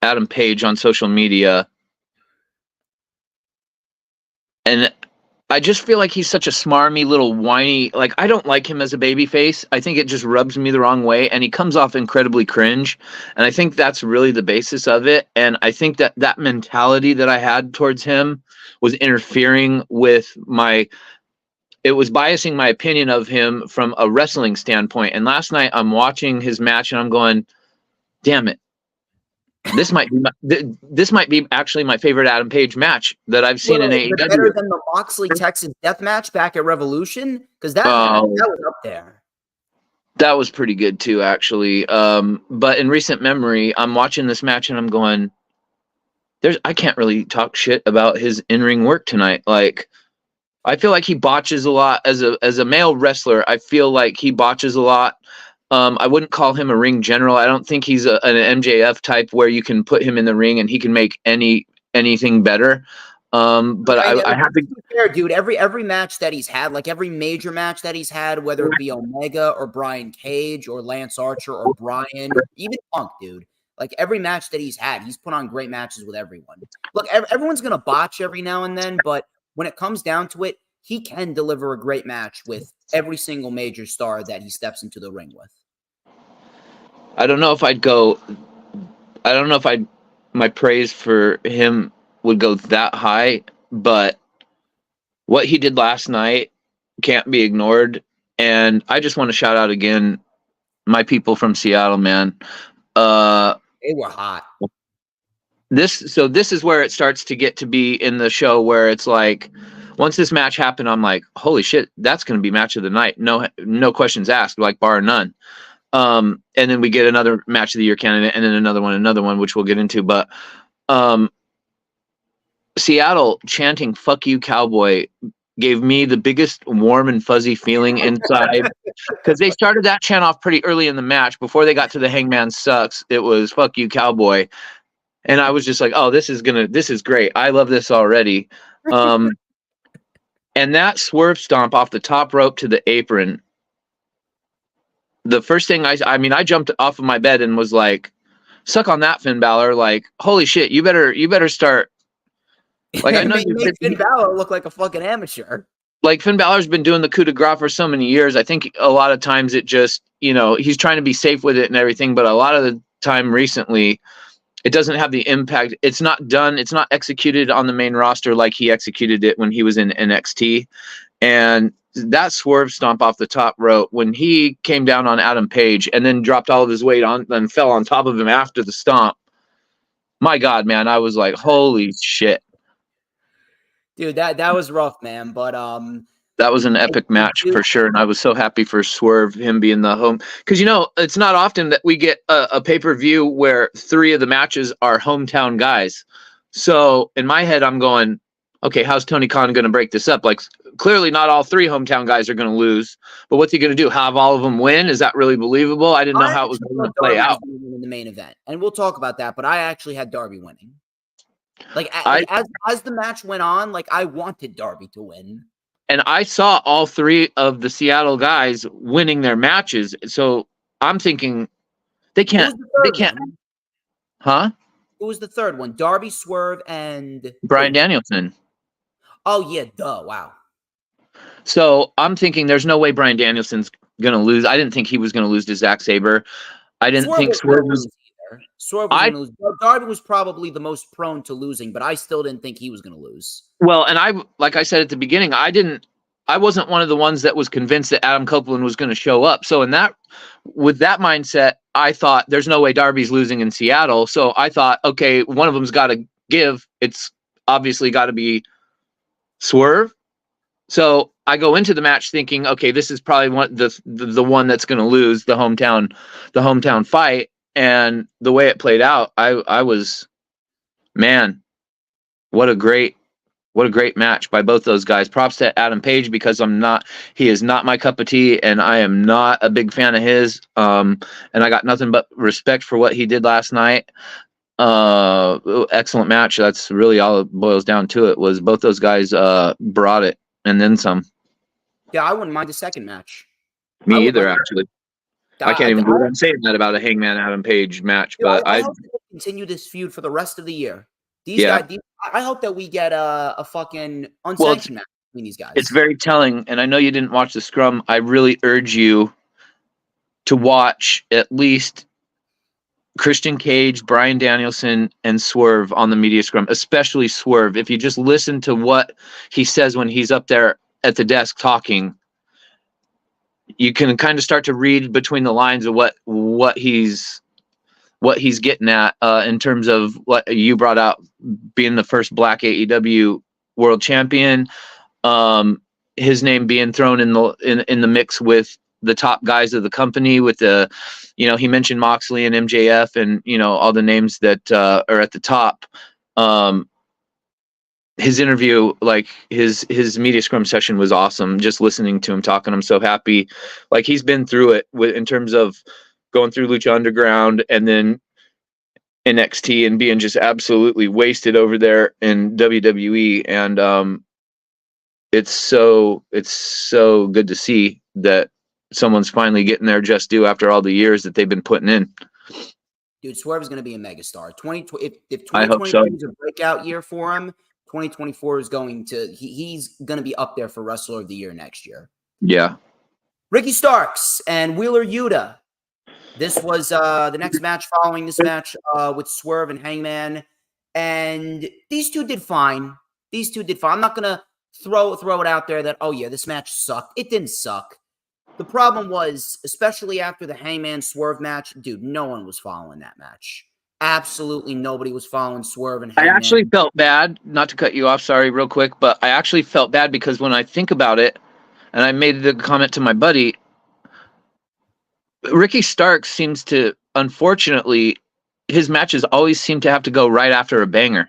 Adam Page on social media, and I just feel like he's such a smarmy little whiny, like I don't like him as a babyface. I think it just rubs me the wrong way and he comes off incredibly cringe. And I think that's really the basis of it. And I think that mentality that I had towards him was interfering with it was biasing my opinion of him from a wrestling standpoint. And last night I'm watching his match and I'm going, damn it. This might be actually my favorite Adam Page match that I've seen in AEW. Better than the Moxley Texas Death match back at Revolution, because that was up there. That was pretty good too, actually. But in recent memory, I'm watching this match and I'm going, I can't really talk shit about his in-ring work tonight. Like, I feel like he botches a lot as a male wrestler. I feel like he botches a lot. I wouldn't call him a ring general. I don't think he's an MJF type where you can put him in the ring and he can make anything better. But I have to be fair, dude. Every match that he's had, like every major match that he's had, whether it be Omega or Brian Cage or Lance Archer or Bryan, even Punk, dude. Like every match that he's had, he's put on great matches with everyone. Look, everyone's gonna botch every now and then, but when it comes down to it, he can deliver a great match with every single major star that he steps into the ring with. I don't know if my praise for him would go that high, but what he did last night can't be ignored. And I just want to shout out again, my people from Seattle, man. They were hot. This is where it starts to get to be in the show where it's like, once this match happened, I'm like, holy shit, that's going to be match of the night. No questions asked, like bar none. And then we get another match of the year candidate and then another one, which we'll get into. But Seattle chanting "fuck you, cowboy" gave me the biggest warm and fuzzy feeling inside because they started that chant off pretty early in the match before they got to the Hangman sucks. It was "fuck you, cowboy." And I was just like, oh, this is great. I love this already. And that swerve stomp off the top rope to the apron. The first thing I jumped off of my bed and was like, suck on that, Finn Balor. Like, holy shit, you better start Like I know Make Finn Balor look like a fucking amateur. like Finn Balor's been doing the coup de grace for so many years. I think a lot of times it just, he's trying to be safe with it and everything, but a lot of the time recently, it doesn't have the impact. It's not done. It's not executed on the main roster like he executed it when he was in NXT. And that swerve stomp off the top rope when he came down on Adam Page and then dropped all of his weight on and fell on top of him after the stomp. My God, man, I was like, holy shit. Dude, that was rough, man. But that was an epic match for sure. And I was so happy for Swerve, him being the home. Because, it's not often that we get a pay-per-view where 3 of the matches are hometown guys. So in my head, I'm going, okay, how's Tony Khan going to break this up? Like, clearly not all 3 hometown guys are going to lose. But what's he going to do? Have all of them win? Is that really believable? I didn't know how it was going to play out. In the main event. And we'll talk about that. But I actually had Darby winning. Like, as the match went on, like, I wanted Darby to win. And I saw all 3 of the Seattle guys winning their matches. So I'm thinking they can't. Huh? Who was the third one? Darby, Swerve, and Bryan Danielson. Oh, yeah. Duh. Wow. So I'm thinking there's no way Bryan Danielson's going to lose. I didn't think he was going to lose to Zack Sabre. I didn't think Swerve was. Swerve was going to lose. Darby was probably the most prone to losing, but I still didn't think he was going to lose. Well, and like I said at the beginning, I wasn't one of the ones that was convinced that Adam Copeland was going to show up. So with that mindset, I thought there's no way Darby's losing in Seattle. So I thought, okay, one of them's got to give. It's obviously got to be Swerve. So I go into the match thinking, okay, this is probably the one that's going to lose the hometown fight. And the way it played out, I was, man, what a great match by both those guys. Props to Adam Page because he is not my cup of tea and I am not a big fan of his. And I got nothing but respect for what he did last night. Excellent match. That's really all it boils down to. It was both those guys brought it and then some. Yeah, I wouldn't mind the second match. Me either, actually. I can't even believe I'm saying that about a Hangman Adam Page match, but I hope they continue this feud for the rest of the year. Guys, I hope that we get a fucking unsanctioned match between these guys. It's very telling, and I know you didn't watch the scrum. I really urge you to watch at least Christian Cage, Bryan Danielson, and Swerve on the media scrum, especially Swerve. If you just listen to what he says when he's up there at the desk talking, you can kind of start to read between the lines of what he's getting at in terms of what you brought out, being the first Black AEW world champion, his name being thrown in the mix with the top guys of the company. With he mentioned Moxley and MJF and all the names that are at the top. His interview, like his media scrum session was awesome. Just listening to him talking, I'm so happy. Like he's been through it in terms of going through Lucha Underground and then NXT and being just absolutely wasted over there in WWE. And it's so good to see that someone's finally getting their just due after all the years that they've been putting in. Dude, Swerve is going to be a megastar. If 2023 is a breakout year for him, 2024 is he's going to be up there for Wrestler of the Year next year. Yeah. Ricky Starks and Wheeler Yuta. This was the next match following this match with Swerve and Hangman. And these two did fine. I'm not going to throw it out there that, oh, yeah, this match sucked. It didn't suck. The problem was, especially after the Hangman Swerve match, dude, no one was following that match. Absolutely nobody was following Swerve and Hangman. I actually felt bad, not to cut you off, sorry, real quick, but I actually felt bad because when I think about it, and I made the comment to my buddy, Ricky Starks seems to, unfortunately, his matches always seem to have to go right after a banger.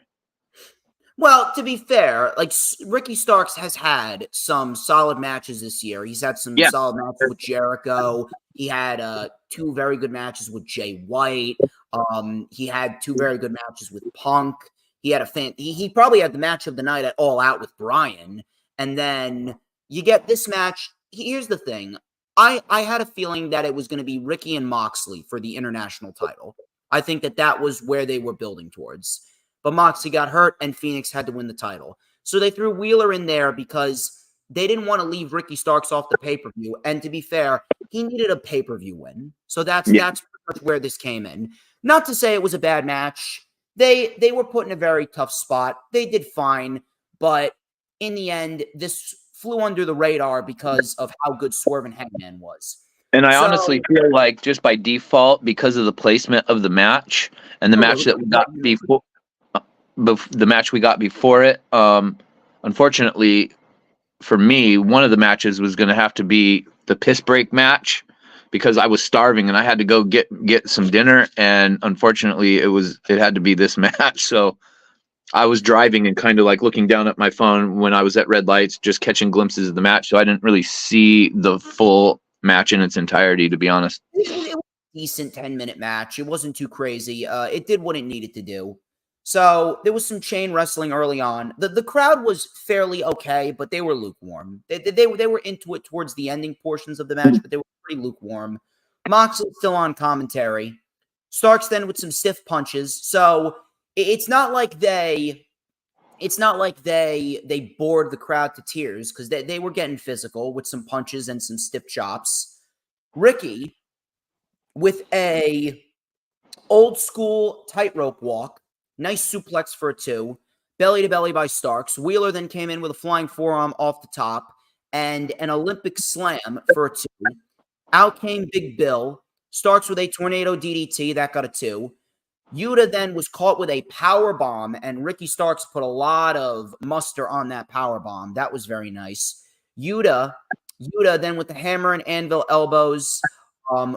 Well, to be fair, like Ricky Starks has had some solid matches this year. He's had some solid matches with Jericho. He had 2 very good matches with Jay White. He had 2 very good matches with Punk. He had he probably had the match of the night at All Out with Bryan. And then you get this match. Here's the thing. I had a feeling that it was going to be Ricky and Moxley for the international title. I think that was where they were building towards. but Moxley got hurt and Phoenix had to win the title. So they threw Wheeler in there because they didn't want to leave Ricky Starks off the pay-per-view. And to be fair, he needed a pay-per-view win. So that's pretty much where this came in. Not to say it was a bad match. They were put in a very tough spot. They did fine, but in the end, this flew under the radar because of how good Swerve and Hangman was. And I honestly feel like just by default, because of the placement of the match and the match that we got before, the match we got before it, unfortunately for me, one of the matches was going to have to be the piss break match because I was starving and I had to go get some dinner. And unfortunately, it had to be this match. So I was driving and kind of like looking down at my phone when I was at red lights, just catching glimpses of the match. So I didn't really see the full match in its entirety, to be honest. It was a decent 10-minute match. It wasn't too crazy. It did what it needed to do. So there was some chain wrestling early on. The crowd was fairly okay, but they were lukewarm. They were into it towards the ending portions of the match, but they were pretty lukewarm. Moxley still on commentary. Starks then with some stiff punches. So it's not like they bored the crowd to tears because they were getting physical with some punches and some stiff chops. Ricky with a old school tightrope walk. Nice suplex for a 2. Belly to belly by Starks. Wheeler then came in with a flying forearm off the top and an Olympic slam for a 2. Out came Big Bill. Starks with a tornado DDT. That got a 2. Yuta then was caught with a power bomb, and Ricky Starks put a lot of muster on that power bomb. That was very nice. Yuta then with the hammer and anvil elbows.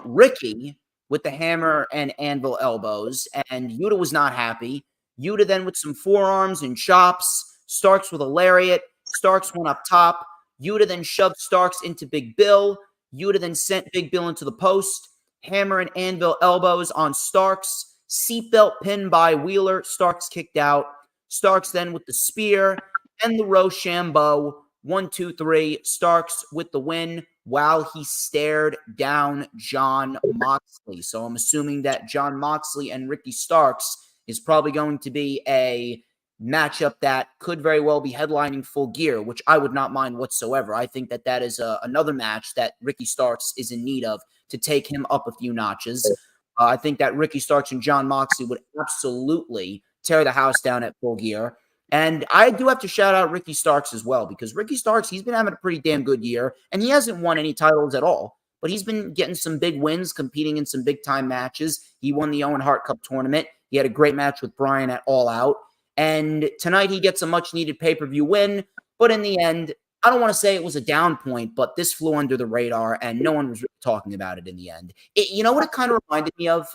Ricky with the hammer and anvil elbows, and Yuta was not happy. Yuta then with some forearms and chops. Starks with a lariat. Starks went up top. Yuta then shoved Starks into Big Bill. Yuta then sent Big Bill into the post. Hammer and anvil elbows on Starks. Seatbelt pin by Wheeler. Starks kicked out. Starks then with the spear and the Rochambeau. 1, 2, 3. Starks with the win while he stared down Jon Moxley. So I'm assuming that Jon Moxley and Ricky Starks is probably going to be a matchup that could very well be headlining Full Gear, which I would not mind whatsoever. I think that is another match that Ricky Starks is in need of to take him up a few notches. I think that Ricky Starks and Jon Moxley would absolutely tear the house down at Full Gear. And I do have to shout out Ricky Starks as well, because Ricky Starks, he's been having a pretty damn good year, and he hasn't won any titles at all. But he's been getting some big wins, competing in some big-time matches. He won the Owen Hart Cup tournament. He had a great match with Bryan at All Out. And tonight he gets a much-needed pay-per-view win. But in the end, I don't want to say it was a down point, but this flew under the radar, and no one was really talking about it in the end. You know what it kind of reminded me of?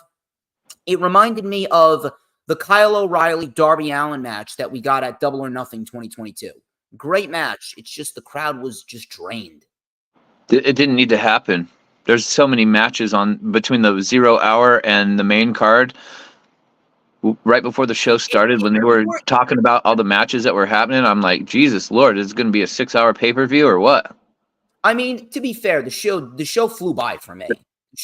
It reminded me of the Kyle O'Reilly Darby Allin match that we got at Double or Nothing 2022. Great match. It's just the crowd was just drained. It didn't need to happen. There's so many matches on between the 0 hour and the main card. Right before the show started, when they were talking about all the matches that were happening, I'm like, Jesus Lord, is it going to be a 6-hour pay-per-view or what? I mean, to be fair, the show flew by for me.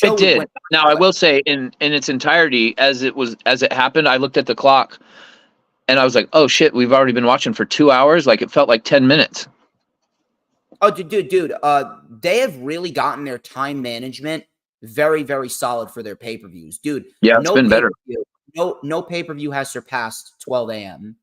It did. Now, I will say, in its entirety, as it happened, I looked at the clock, and I was like, "Oh shit, we've already been watching for 2 hours." Like it felt like 10 minutes. Oh, dude. They have really gotten their time management very, very solid for their pay-per-views, dude. Yeah, it's been better. No pay-per-view has surpassed 12 a.m.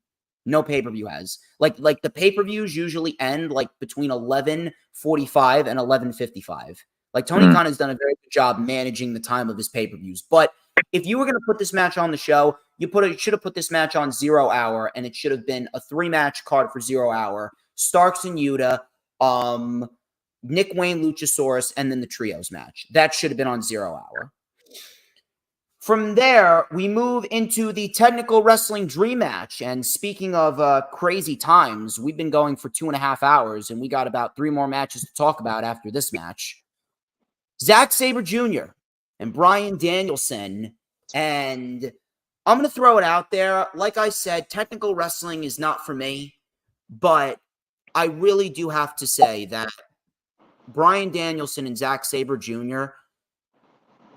No pay-per-view has. Like the pay-per-views usually end like between 11:45 and 11:55. Like Tony Khan has done a very good job managing the time of his pay-per-views. But if you were going to put this match on the show, you should have put this match on 0 hour, and it should have been a 3-match card for 0 hour. Starks and Yuta, Nick Wayne, Luchasaurus, and then the trios match. That should have been on 0 hour. From there, we move into the Technical Wrestling Dream match. And speaking of crazy times, we've been going for 2.5 hours, and we got about 3 more matches to talk about after this match. Zack Sabre Jr. and Bryan Danielson. And I'm going to throw it out there. Like I said, technical wrestling is not for me. But I really do have to say that Bryan Danielson and Zack Sabre Jr.,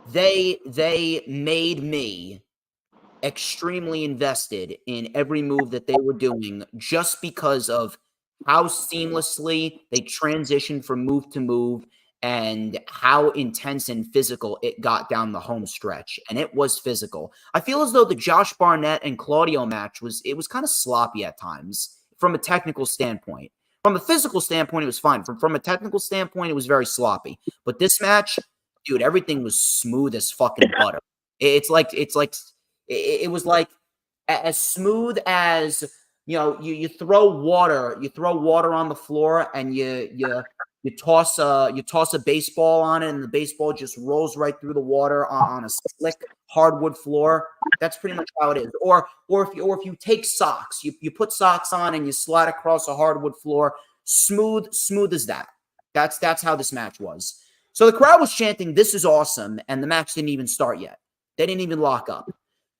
they made me extremely invested in every move that they were doing just because of how seamlessly they transitioned from move to move and how intense and physical it got down the home stretch. And it was physical. I feel as though the Josh Barnett and Claudio match was kind of sloppy at times from a technical standpoint. From a physical standpoint, it was fine. From a technical standpoint, it was very sloppy. But this match, dude, everything was smooth as fucking butter. It was like as smooth as, you know, you throw water on the floor and you toss a baseball on it and the baseball just rolls right through the water on a slick hardwood floor. That's pretty much how it is. Or if you take socks, you put socks on and you slide across a hardwood floor, smooth as that. That's how this match was. So the crowd was chanting, "This is awesome," and the match didn't even start yet. They didn't even lock up.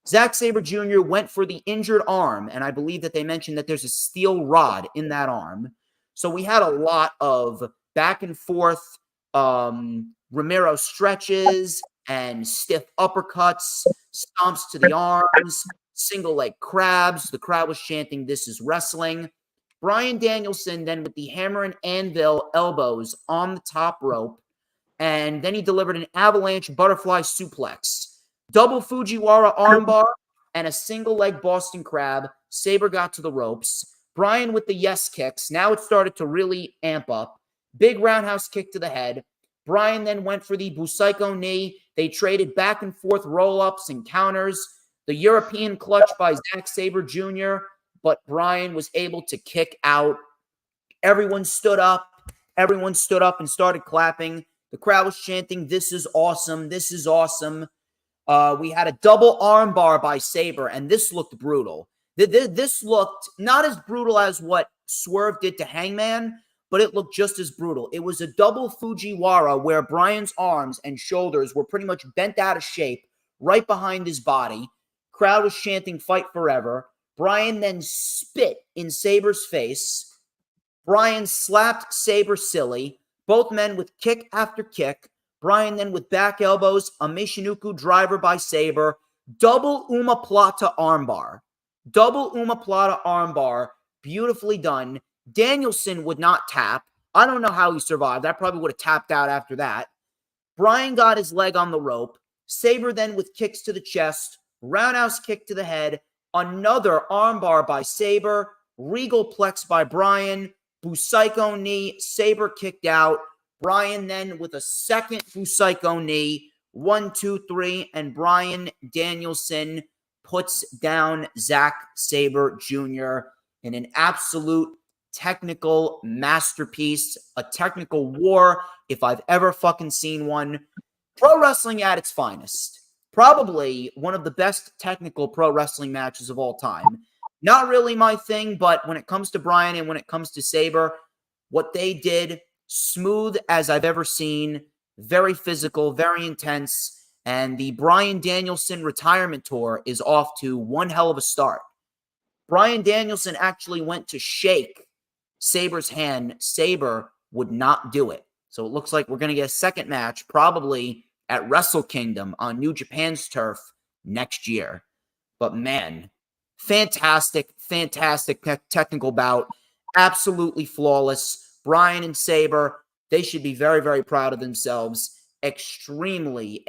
Zack Sabre Jr. went for the injured arm, and I believe that they mentioned that there's a steel rod in that arm. So we had a lot of back and forth Romero stretches and stiff uppercuts, stomps to the arms, single leg crabs. The crowd was chanting, "This is wrestling." Bryan Danielson then with the hammer and anvil elbows on the top rope, and then he delivered an avalanche butterfly suplex. Double Fujiwara armbar and a single leg Boston Crab. Sabre got to the ropes. Bryan with the yes kicks. Now it started to really amp up. Big roundhouse kick to the head. Bryan then went for the Busaiko knee. They traded back and forth roll-ups and counters. The European clutch by Zack Sabre Jr., but Bryan was able to kick out. Everyone stood up. Everyone stood up and started clapping. The crowd was chanting, "This is awesome. This is awesome." We had a double armbar by Sabre, and this looked brutal. This looked not as brutal as what Swerve did to Hangman, but it looked just as brutal. It was a double Fujiwara where Bryan's arms and shoulders were pretty much bent out of shape right behind his body. Crowd was chanting, "Fight forever." Bryan then spit in Sabre's face. Bryan slapped Sabre silly. Both men with kick after kick. Bryan then with back elbows, a Michinoku driver by Sabre, double omoplata armbar. Double omoplata armbar, beautifully done. Danielson would not tap. I don't know how he survived. I probably would have tapped out after that. Bryan got his leg on the rope. Sabre then with kicks to the chest, roundhouse kick to the head, another armbar by Sabre, regal plex by Bryan, Busaiko knee, Sabre kicked out. Bryan then with a second Busaiko knee, 1, 2, 3, and Bryan Danielson puts down Zack Sabre Jr. in an absolute technical masterpiece, a technical war, if I've ever fucking seen one. Pro wrestling at its finest. Probably one of the best technical pro wrestling matches of all time. Not really my thing, but when it comes to Bryan and when it comes to Sabre, what they did, smooth as I've ever seen, very physical, very intense, and the Bryan Danielson retirement tour is off to one hell of a start. Bryan Danielson actually went to shake Sabre's hand. Sabre would not do it. So it looks like we're going to get a second match, probably at Wrestle Kingdom on New Japan's turf next year. But man, fantastic technical bout. Absolutely flawless. Bryan and Sabre, they should be very, very proud of themselves. Extremely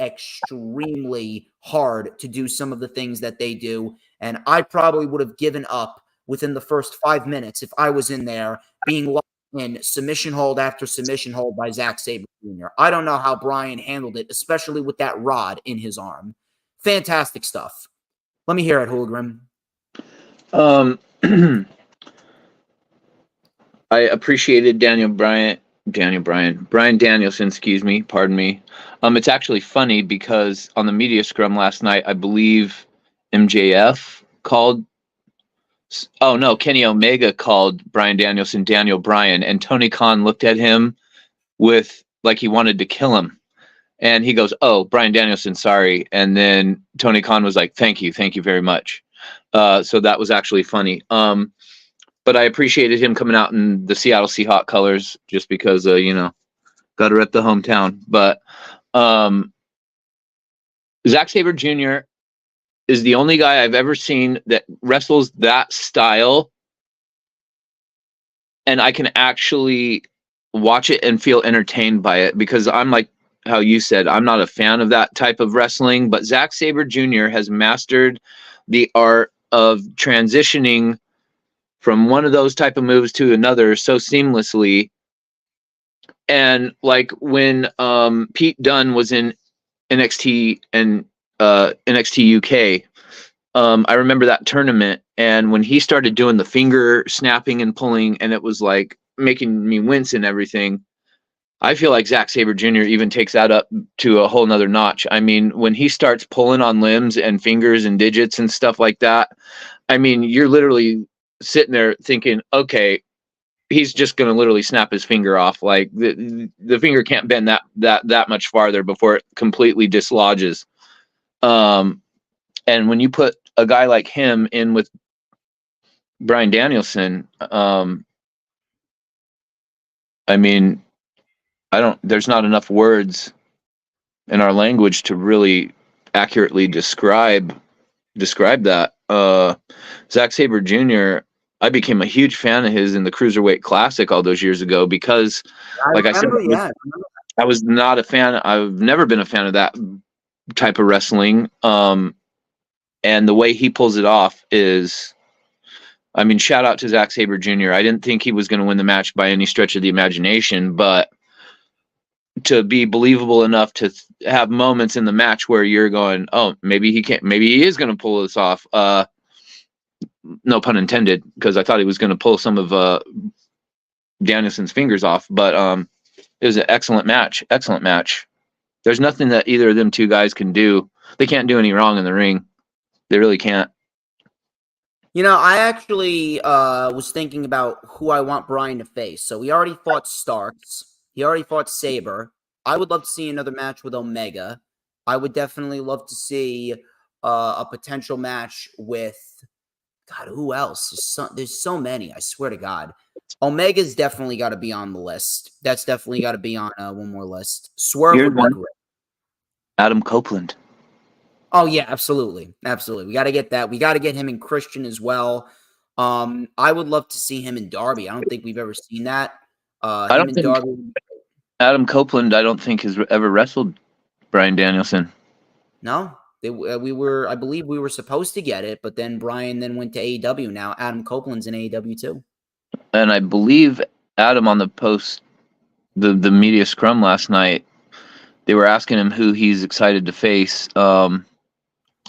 hard to do some of the things that they do. And I probably would have given up within the first 5 minutes if I was in there being locked in submission hold after submission hold by Zack Sabre Jr. I don't know how Bryan handled it, especially with that rod in his arm. Fantastic stuff. Let me hear it, HooliGrim. I appreciated Bryan Danielson, pardon me. It's actually funny because on the media scrum last night, I believe MJF called, Kenny Omega called Bryan Danielson Daniel Bryan, and Tony Khan looked at him with like he wanted to kill him. And he goes, "Oh, Bryan Danielson, sorry." And then Tony Khan was like, thank you very much. So that was actually funny. But I appreciated him coming out in the Seattle Seahawks colors just because, got to rep the hometown. But Zack Sabre Jr., is the only guy I've ever seen that wrestles that style, and I can actually watch it and feel entertained by it, because I'm like how you said, I'm not a fan of that type of wrestling, but Zack Sabre Jr. has mastered the art of transitioning from one of those type of moves to another so seamlessly. And like when Pete Dunne was in NXT and NXT UK, I remember that tournament, and when he started doing the finger snapping and pulling, and it was like making me wince and everything, I feel like Zack Sabre Jr. even takes that up to a whole nother notch. I mean, when he starts pulling on limbs and fingers and digits and stuff like that, I mean, you're literally sitting there thinking, okay, he's just going to literally snap his finger off. Like the finger can't bend that much farther before it completely dislodges. And when you put a guy like him in with Bryan Danielson, I mean, there's not enough words in our language to really accurately describe that. Zack Sabre Jr., I became a huge fan of his in the Cruiserweight Classic all those years ago, because I said, I was not a fan. I've never been a fan of that type of wrestling. And the way he pulls it off is, I mean, shout out to Zack Sabre Jr. I didn't think he was going to win the match by any stretch of the imagination, but to be believable enough to have moments in the match where you're going, oh, maybe he can't, maybe he is going to pull this off. No pun intended, because I thought he was going to pull some of Danielson's fingers off, but it was an excellent match. Excellent match. There's nothing that either of them two guys can do. They can't do any wrong in the ring. They really can't. You know, I actually was thinking about who I want Bryan to face. So he already fought Starks. He already fought Sabre. I would love to see another match with Omega. I would definitely love to see a potential match with, God, who else? There's so many. I swear to God. Omega's definitely got to be on the list. That's definitely got to be on one more list. Swerve would be great. Adam Copeland. Oh, yeah, absolutely. Absolutely. We got to get that. We got to get him in Christian as well. I would love to see him in Darby. I don't think we've ever seen that. I don't think Adam Copeland, I don't think, has ever wrestled Bryan Danielson. No, I believe we were supposed to get it, but then Bryan then went to AEW. Now Adam Copeland's in AEW too. And I believe Adam, on the post, the media scrum last night, they were asking him who he's excited to face.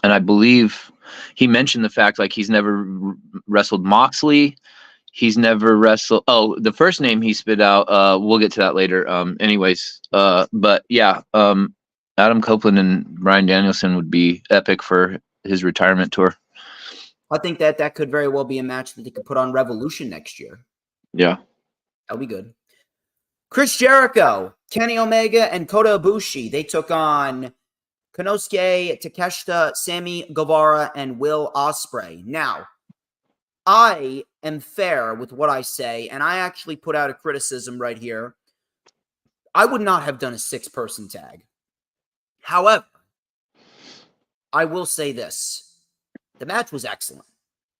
And I believe he mentioned the fact, like, he's never wrestled Moxley. He's never wrestled. Oh, the first name he spit out. We'll get to that later. Anyways, but yeah, Adam Copeland and Bryan Danielson would be epic for his retirement tour. I think that could very well be a match that they could put on Revolution next year. Yeah, that'll be good. Chris Jericho, Kenny Omega, and Kota Ibushi. They took on Konosuke Takeshita, Sammy Guevara, and Will Ospreay. Now, I am fair with what I say, and I actually put out a criticism right here. I would not have done a 6-person tag. However, I will say this. The match was excellent.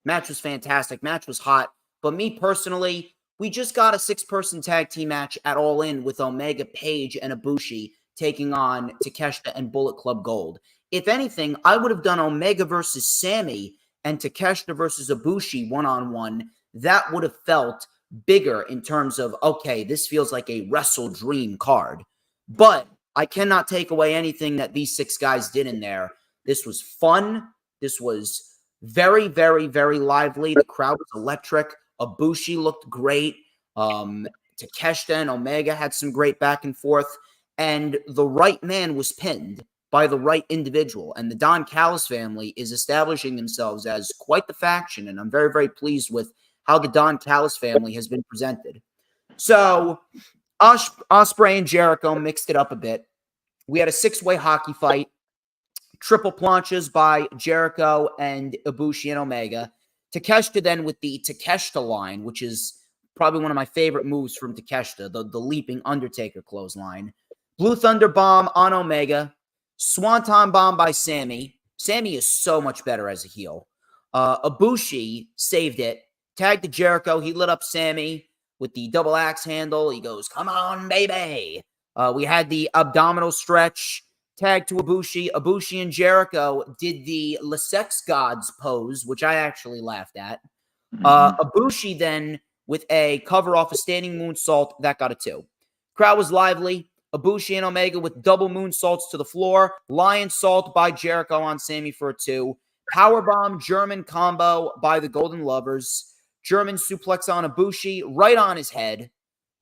Match was fantastic. Match was hot. But me personally, we just got a 6-person tag team match at All In with Omega, Page, and Ibushi taking on Takeshita and Bullet Club Gold. If anything, I would have done Omega versus Sammy and Takeshita versus Ibushi one-on-one. That would have felt bigger in terms of, okay, this feels like a WrestleDream card. But I cannot take away anything that these 6 guys did in there. This was fun. This was very, very, very lively. The crowd was electric. Ibushi looked great. Takeshita and Omega had some great back and forth. And the right man was pinned by the right individual. And the Don Callis family is establishing themselves as quite the faction. And I'm very, very pleased with how the Don Callis family has been presented. So Ospreay and Jericho mixed it up a bit. We had a 6-way hockey fight. Triple planches by Jericho and Ibushi and Omega. Takeshita then with the Takeshita line, which is probably one of my favorite moves from Takeshita, the leaping Undertaker clothesline. Blue Thunder Bomb on Omega. Swanton Bomb by Sammy. Sammy is so much better as a heel. Ibushi saved it. Tagged to Jericho. He lit up Sammy with the double axe handle. He goes, come on, baby. We had the abdominal stretch. Tag to Ibushi. Ibushi and Jericho did the Le Sex Gods pose, which I actually laughed at. Ibushi then with a cover off a standing moonsault. That got a 2. Crowd was lively. Ibushi and Omega with double moonsaults to the floor. Lion salt by Jericho on Sammy for a 2. Powerbomb German combo by the Golden Lovers. German suplex on Ibushi right on his head.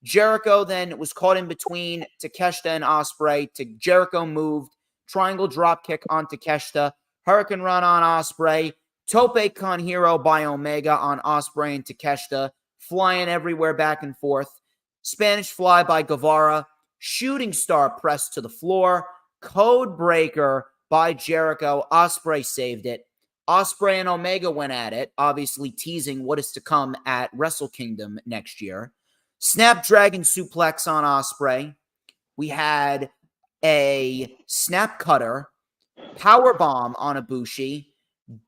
Jericho then was caught in between Takeshita and Ospreay. Jericho moved. Triangle dropkick on Takeshita. Hurricane Run on Ospreay. Tope Con Hero by Omega on Ospreay and Takeshita. Flying everywhere back and forth. Spanish Fly by Guevara. Shooting Star press to the floor. Code Breaker by Jericho. Ospreay saved it. Ospreay and Omega went at it, obviously teasing what is to come at Wrestle Kingdom next year. Snapdragon suplex on Ospreay. We had a snap cutter, power bomb on Ibushi,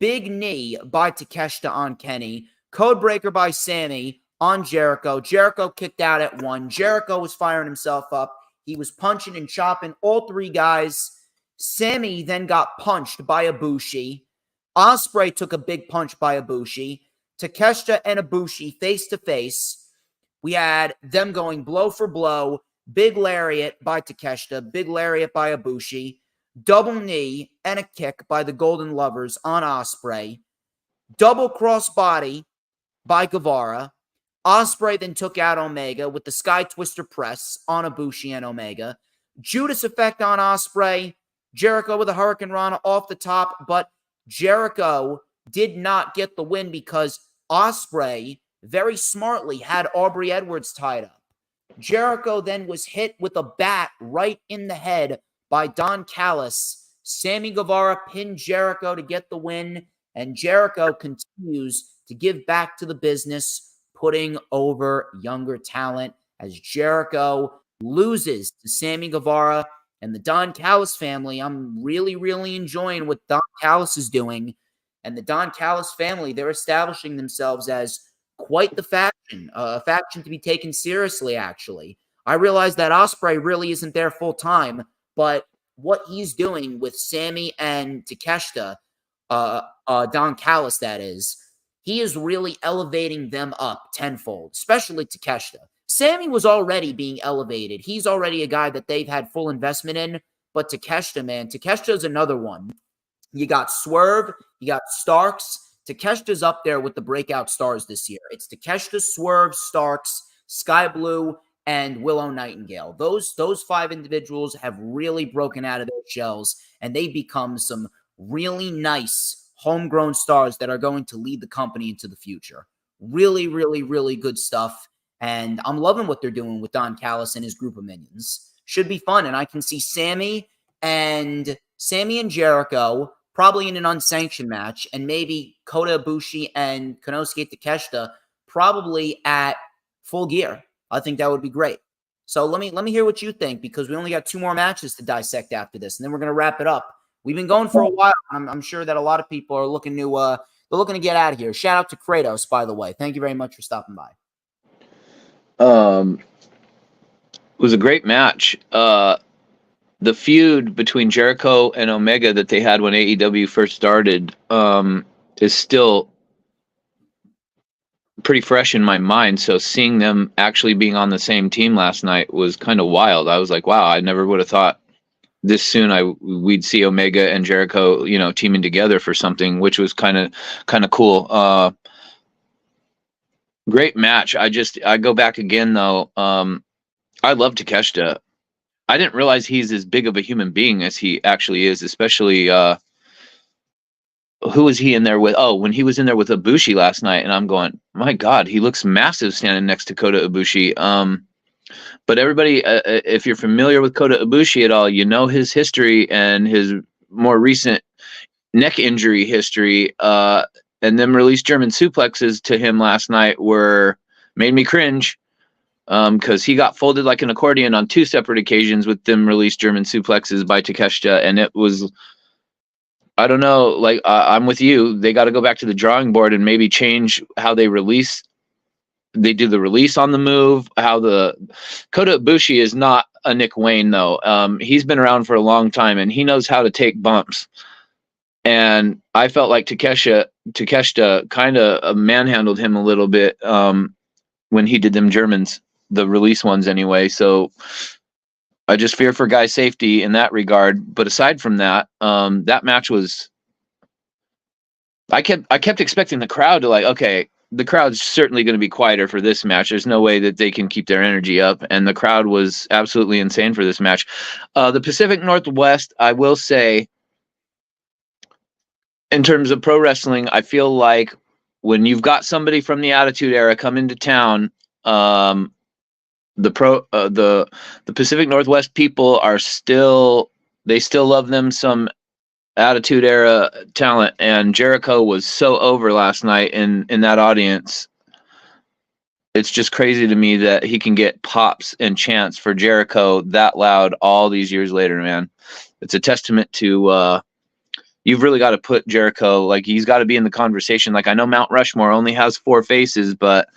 big knee by Takeshita on Kenny, codebreaker by Sammy on Jericho. Jericho kicked out at 1. Jericho was firing himself up. He was punching and chopping all 3 guys. Sammy then got punched by Ibushi. Ospreay took a big punch by Ibushi. Takeshita and Ibushi face to face. We had them going blow for blow. Big lariat by Takeshita. Big lariat by Ibushi. Double knee and a kick by the Golden Lovers on Ospreay. Double crossbody by Guevara. Ospreay then took out Omega with the Sky Twister press on Ibushi and Omega. Judas effect on Ospreay. Jericho with a Hurricane Rana off the top, but Jericho did not get the win because Ospreay very smartly had Aubrey Edwards tied up. Jericho then was hit with a bat right in the head by Don Callis. Sammy Guevara pinned Jericho to get the win, and Jericho continues to give back to the business, putting over younger talent as Jericho loses to Sammy Guevara and the Don Callis family. I'm really, really enjoying what Don Callis is doing. And the Don Callis family, they're establishing themselves as quite the faction, a faction to be taken seriously, actually. I realize that Ospreay really isn't there full time, but what he's doing with Sammy and Takeshita, Don Callis, that is, he is really elevating them up tenfold, especially Takeshita. Sammy was already being elevated. He's already a guy that they've had full investment in, but Takeshita, man, Takeshita's another one. You got Swerve, you got Starks. Takeshita's up there with the breakout stars this year. It's Takeshita, Swerve, Starks, Sky Blue, and Willow Nightingale. Those 5 individuals have really broken out of their shells, and they've become some really nice homegrown stars that are going to lead the company into the future. Really, really, really good stuff. And I'm loving what they're doing with Don Callis and his group of minions. Should be fun. And I can see Sammy and Jericho probably in an unsanctioned match, and maybe Kota Ibushi and Konosuke Takeshita probably at Full Gear. I think that would be great. So let me hear what you think, because we only got 2 more matches to dissect after this, and then we're going to wrap it up. We've been going for a while. I'm sure that a lot of people are looking to get out of here. Shout out to Kratos, by the way. Thank you very much for stopping by. It was a great match. The feud between Jericho and Omega that they had when AEW first started is still pretty fresh in my mind. So seeing them actually being on the same team last night was kind of wild. I was like, wow, I never would have thought this soon we'd see Omega and Jericho, teaming together for something, which was kind of cool. Great match. I go back again though. I love Takeshita. I didn't realize he's as big of a human being as he actually is, especially who was he in there with? Oh, when he was in there with Ibushi last night, and I'm going, my God, he looks massive standing next to Kota Ibushi. But everybody, if you're familiar with Kota Ibushi at all, you know his history and his more recent neck injury history. And them released German suplexes to him last night made me cringe. Because he got folded like an accordion on 2 separate occasions with them released German suplexes by Takeshita, and it was I don't know. Like, I'm with you. They got to go back to the drawing board and maybe change how they release. They do the release on the move. How the Kota Ibushi is not a Nick Wayne though. He's been around for a long time and he knows how to take bumps. And I felt like Takeshita kind of manhandled him a little bit when he did them Germans, the release ones anyway. So I just fear for guys' safety in that regard. But aside from that, that match was. I kept expecting the crowd to, like, okay, the crowd's certainly going to be quieter for this match. There's no way that they can keep their energy up, and the crowd was absolutely insane for this match. The Pacific Northwest, I will say, in terms of pro wrestling, I feel like when you've got somebody from the Attitude Era come into town, the Pacific Northwest people are still love them some Attitude Era talent, and Jericho was so over last night in that audience. It's just crazy to me that he can get pops and chants for Jericho that loud all these years later, man. It's a testament to you've really got to put Jericho, like, he's got to be in the conversation. Like, I know Mount Rushmore only has 4 faces, but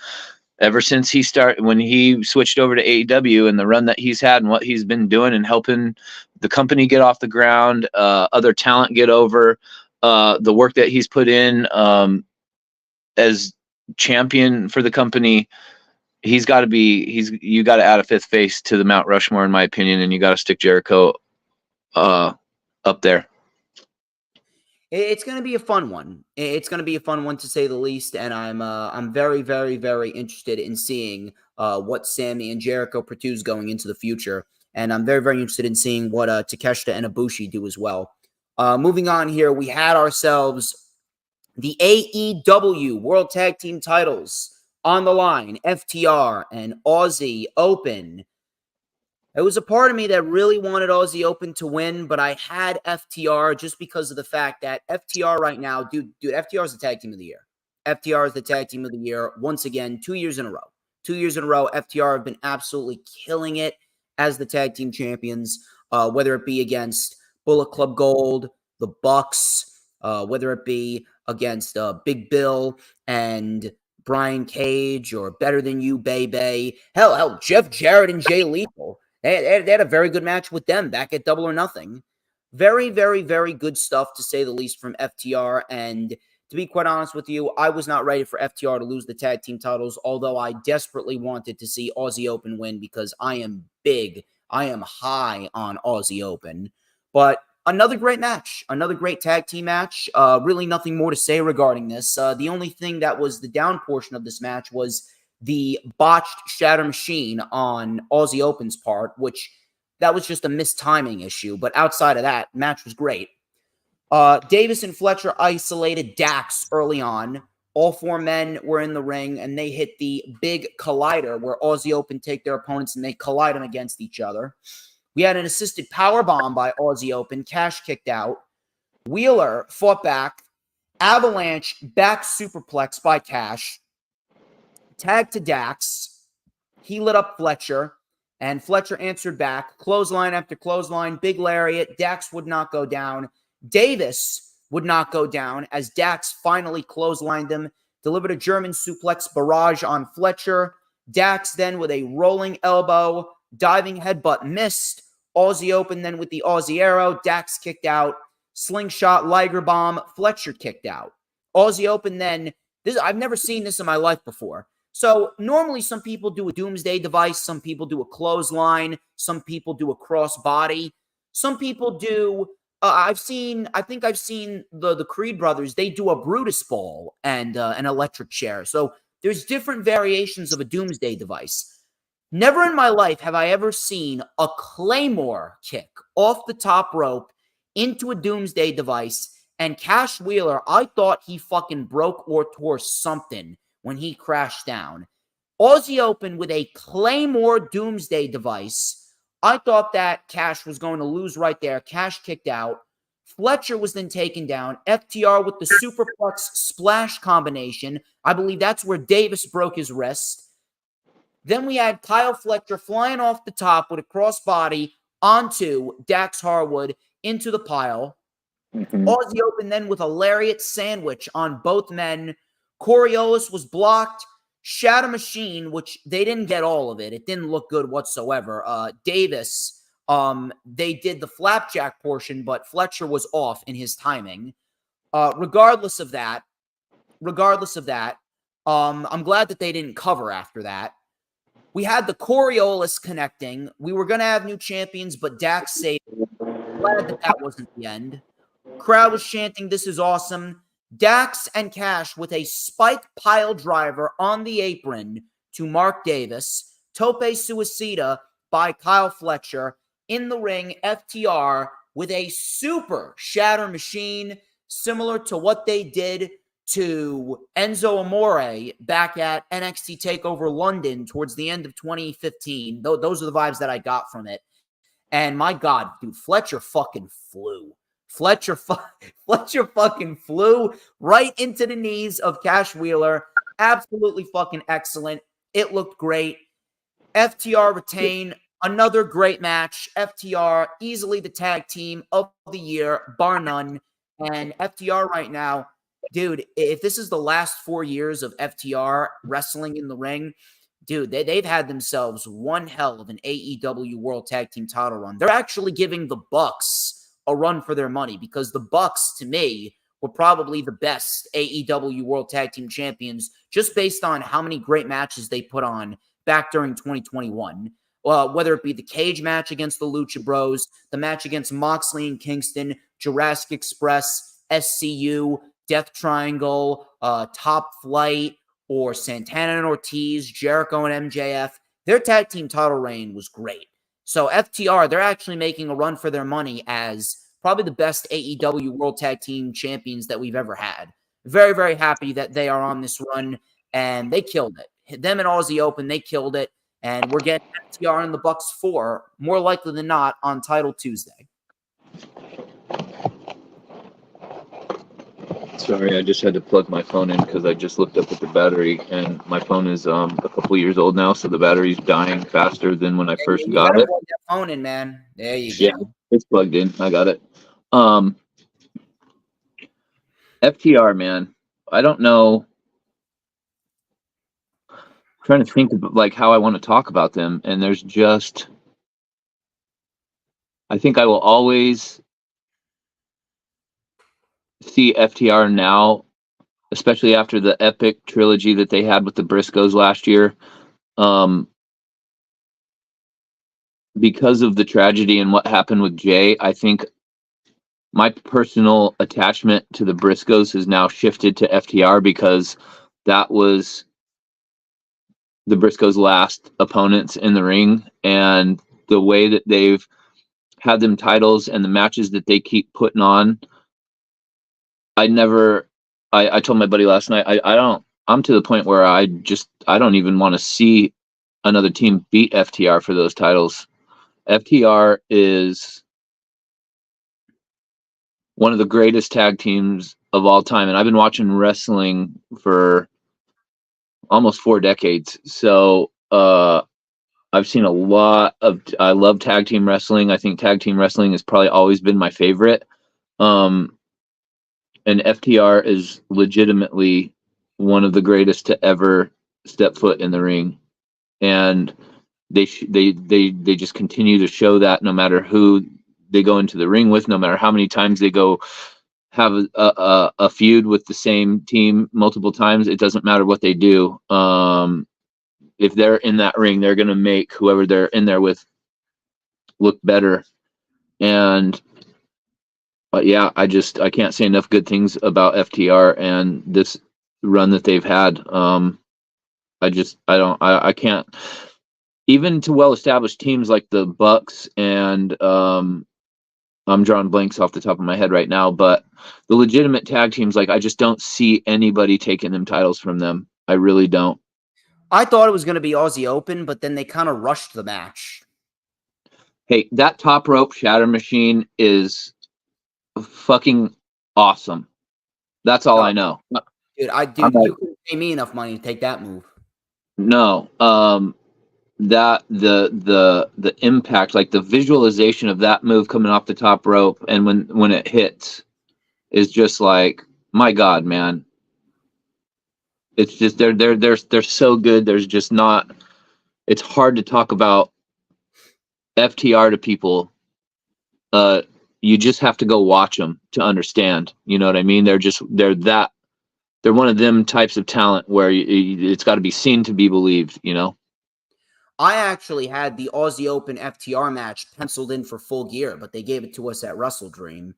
ever since when he switched over to AEW and the run that he's had and what he's been doing and helping the company get off the ground, other talent get over, the work that he's put in as champion for the company, you got to add a 5th face to the Mount Rushmore, in my opinion, and you got to stick Jericho up there. It's going to be a fun one. It's going to be a fun one, to say the least, and I'm very, very, very interested in seeing what Sammy and Jericho produce going into the future, and I'm very, very interested in seeing what Takeshita and Ibushi do as well. Moving on here, we had ourselves the AEW World Tag Team titles on the line, FTR and Aussie Open. It was a part of me that really wanted Aussie Open to win, but I had FTR just because of the fact that FTR right now, dude, FTR is the tag team of the year. FTR is the tag team of the year once again, 2 years in a row. 2 years in a row, FTR have been absolutely killing it as the tag team champions, whether it be against Bullet Club Gold, the Bucks, whether it be against Big Bill and Brian Cage, or Better Than You, Baby. Hell, Jeff Jarrett and Jay Lethal. They had a very good match with them back at Double or Nothing. Very, very, very good stuff, to say the least, from FTR. And to be quite honest with you, I was not ready for FTR to lose the tag team titles, although I desperately wanted to see Aussie Open win because I am high on Aussie Open. But another great match, another great tag team match. Really nothing more to say regarding this. The only thing that was the down portion of this match was the botched Shatter Machine on Aussie Open's part, which that was just a mistiming issue. But outside of that, match was great. Davis and Fletcher isolated Dax early on. All 4 men were in the ring, and they hit the big collider where Aussie Open take their opponents and they collide them against each other. We had an assisted powerbomb by Aussie Open. Cash kicked out. Wheeler fought back. Avalanche back superplex by Cash. Tag to Dax. He lit up Fletcher, and Fletcher answered back. Clothesline after clothesline. Big lariat. Dax would not go down. Davis would not go down as Dax finally clotheslined him. Delivered a German suplex barrage on Fletcher. Dax then with a rolling elbow. Diving headbutt missed. Aussie Open then with the Aussie Arrow. Dax kicked out. Slingshot Liger Bomb. Fletcher kicked out. Aussie Open then. I've never seen this in my life before. So normally some people do a Doomsday device. Some people do a clothesline. Some people do a crossbody. Some people do. I think I've seen the Creed brothers. They do a Brutus Ball and an electric chair. So there's different variations of a Doomsday device. Never in my life have I ever seen a Claymore kick off the top rope into a Doomsday device. And Cash Wheeler, I thought he fucking broke or tore something when he crashed down. Aussie Open with a Claymore Doomsday device. I thought that Cash was going to lose right there. Cash kicked out. Fletcher was then taken down. FTR with the superplex splash combination. I believe that's where Davis broke his wrist. Then we had Kyle Fletcher flying off the top with a crossbody onto Dax Harwood into the pile. Aussie Open then with a lariat sandwich on both men. Coriolis was blocked. Shadow Machine, which they didn't get all of it. It didn't look good whatsoever. Davis, they did the flapjack portion, but Fletcher was off in his timing. Regardless of that, I'm glad that they didn't cover after that. We had the Coriolis connecting. We were going to have new champions, but Dax saved. Glad that wasn't the end. Crowd was chanting, "This is awesome." Dax and Cash with a spike pile driver on the apron to Mark Davis. Tope Suicida by Kyle Fletcher. In the ring, FTR with a super Shatter Machine, similar to what they did to Enzo Amore back at NXT TakeOver London towards the end of 2015. Those are the vibes that I got from it. And my God, dude, Fletcher fucking flew. Fletcher fucking flew right into the knees of Cash Wheeler. Absolutely fucking excellent. It looked great. FTR retain. Another great match. FTR, easily the tag team of the year, bar none. And FTR right now, dude, if this is the last 4 years of FTR wrestling in the ring, dude, they've had themselves one hell of an AEW World Tag Team title run. They're actually giving the Bucks a run for their money, because the Bucks, to me, were probably the best AEW World Tag Team champions, just based on how many great matches they put on back during 2021. Whether it be the cage match against the Lucha Bros, the match against Moxley and Kingston, Jurassic Express, SCU, Death Triangle, Top Flight, or Santana and Ortiz, Jericho and MJF, their tag team title reign was great. So FTR, they're actually making a run for their money as probably the best AEW World Tag Team champions that we've ever had. Very, very happy that they are on this run, and they killed it. Them and Aussie Open, they killed it. And we're getting FTR and the Bucks 4, more likely than not, on Title Tuesday. Sorry, I just had to plug my phone in because I just looked up at the battery, and my phone is a couple years old now, so the battery's dying faster than when I first got it. Plug that phone in, man. There you go. Yeah, it's plugged in. I got it. FTR, man. I don't know. I'm trying to think of like how I want to talk about them, and there's just. I think I will always see FTR now, especially after the epic trilogy that they had with the Briscoes last year, because of the tragedy and what happened with Jay. I think my personal attachment to the Briscoes has now shifted to FTR, because that was the Briscoes' last opponents in the ring, and the way that they've had them titles and the matches that they keep putting on. I told my buddy last night, I'm to the point where I don't even want to see another team beat FTR for those titles. FTR is one of the greatest tag teams of all time. And I've been watching wrestling for almost 4 decades. So, I've seen a lot of, I love tag team wrestling. I think tag team wrestling has probably always been my favorite. And FTR is legitimately one of the greatest to ever step foot in the ring, and they just continue to show that no matter who they go into the ring with, no matter how many times they go have a feud with the same team multiple times, it doesn't matter what they do. If they're in that ring, they're going to make whoever they're in there with look better. But yeah, I can't say enough good things about FTR and this run that they've had. I can't, even to well-established teams like the Bucks and I'm drawing blanks off the top of my head right now, but the legitimate tag teams, like, I just don't see anybody taking them titles from them. I really don't. I thought it was going to be Aussie Open, but then they kind of rushed the match. Hey, that top rope shatter machine is fucking awesome. That's all I know. Dude, you couldn't pay me enough money to take that move. No. That the impact, like the visualization of that move coming off the top rope, and when it hits, is just like, my God, man. It's just they're so good. There's just not. It's hard to talk about FTR to people. You just have to go watch them to understand. You know what I mean? They're one of them types of talent where it's got to be seen to be believed. You know. I actually had the Aussie Open FTR match penciled in for Full Gear, but they gave it to us at WrestleDream.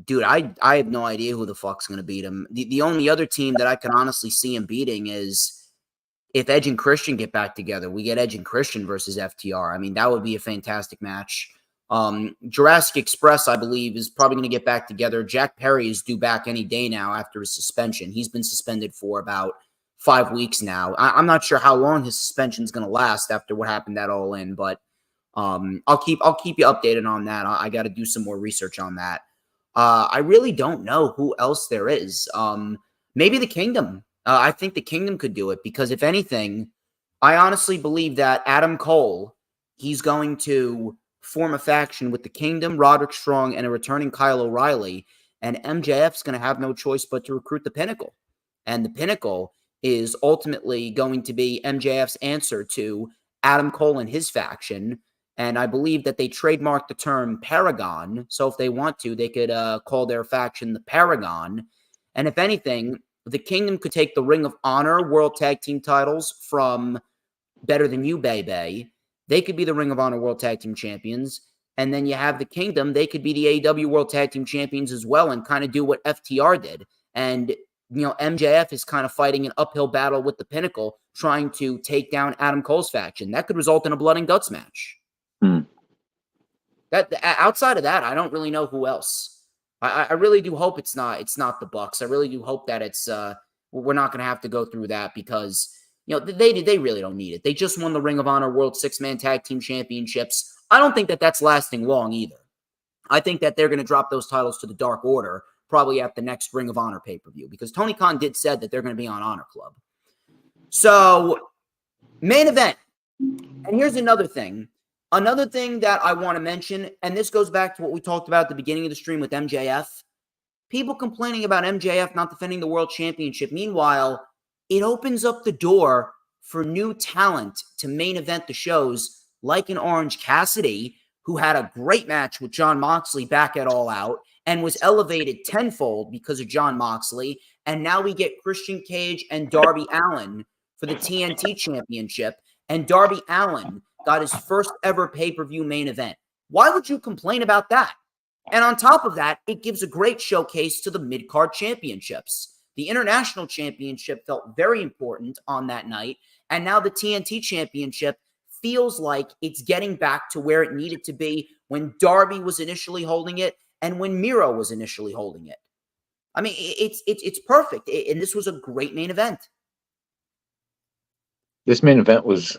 Dude, I have no idea who the fuck's going to beat him. The only other team that I can honestly see him beating is if Edge and Christian get back together. We get Edge and Christian versus FTR. I mean, that would be a fantastic match. Jurassic Express, I believe, is probably going to get back together. Jack Perry is due back any day now after his suspension. He's been suspended for about 5 weeks now. I'm not sure how long his suspension is going to last after what happened at All In, but I'll keep you updated on that. I got to do some more research on that. I really don't know who else there is. Maybe the Kingdom. I think the Kingdom could do it because if anything, I honestly believe that Adam Cole, he's going to form a faction with the Kingdom, Roderick Strong, and a returning Kyle O'Reilly, and MJF's going to have no choice but to recruit the Pinnacle. And the Pinnacle is ultimately going to be MJF's answer to Adam Cole and his faction. And I believe that they trademarked the term Paragon. So if they want to, they could call their faction the Paragon. And if anything, the Kingdom could take the Ring of Honor World Tag Team titles from Better Than You, Baby. They could be the Ring of Honor World Tag Team champions. And then you have the Kingdom. They could be the AEW World Tag Team champions as well and kind of do what FTR did. And MJF is kind of fighting an uphill battle with the Pinnacle, trying to take down Adam Cole's faction. That could result in a blood and guts match. That outside of that, I don't really know who else. I really do hope it's not the Bucks. I really do hope that it's we're not going to have to go through that because they really don't need it. They just won the Ring of Honor World 6-Man Tag Team Championships. I don't think that that's lasting long either. I think that they're going to drop those titles to the Dark Order probably at the next Ring of Honor pay-per-view because Tony Khan did said that they're going to be on Honor Club. So, main event. And here's another thing. Another thing that I want to mention, and this goes back to what we talked about at the beginning of the stream with MJF. People complaining about MJF not defending the World Championship. Meanwhile, it opens up the door for new talent to main event the shows, like an Orange Cassidy, who had a great match with Jon Moxley back at All Out, and was elevated tenfold because of Jon Moxley. And now we get Christian Cage and Darby Allin for the TNT Championship. And Darby Allin got his first ever pay-per-view main event. Why would you complain about that? And on top of that, it gives a great showcase to the mid-card championships. The International Championship felt very important on that night. And now the TNT Championship feels like it's getting back to where it needed to be when Darby was initially holding it and when Miro was initially holding it. I mean, it's perfect. And this was a great main event. This main event was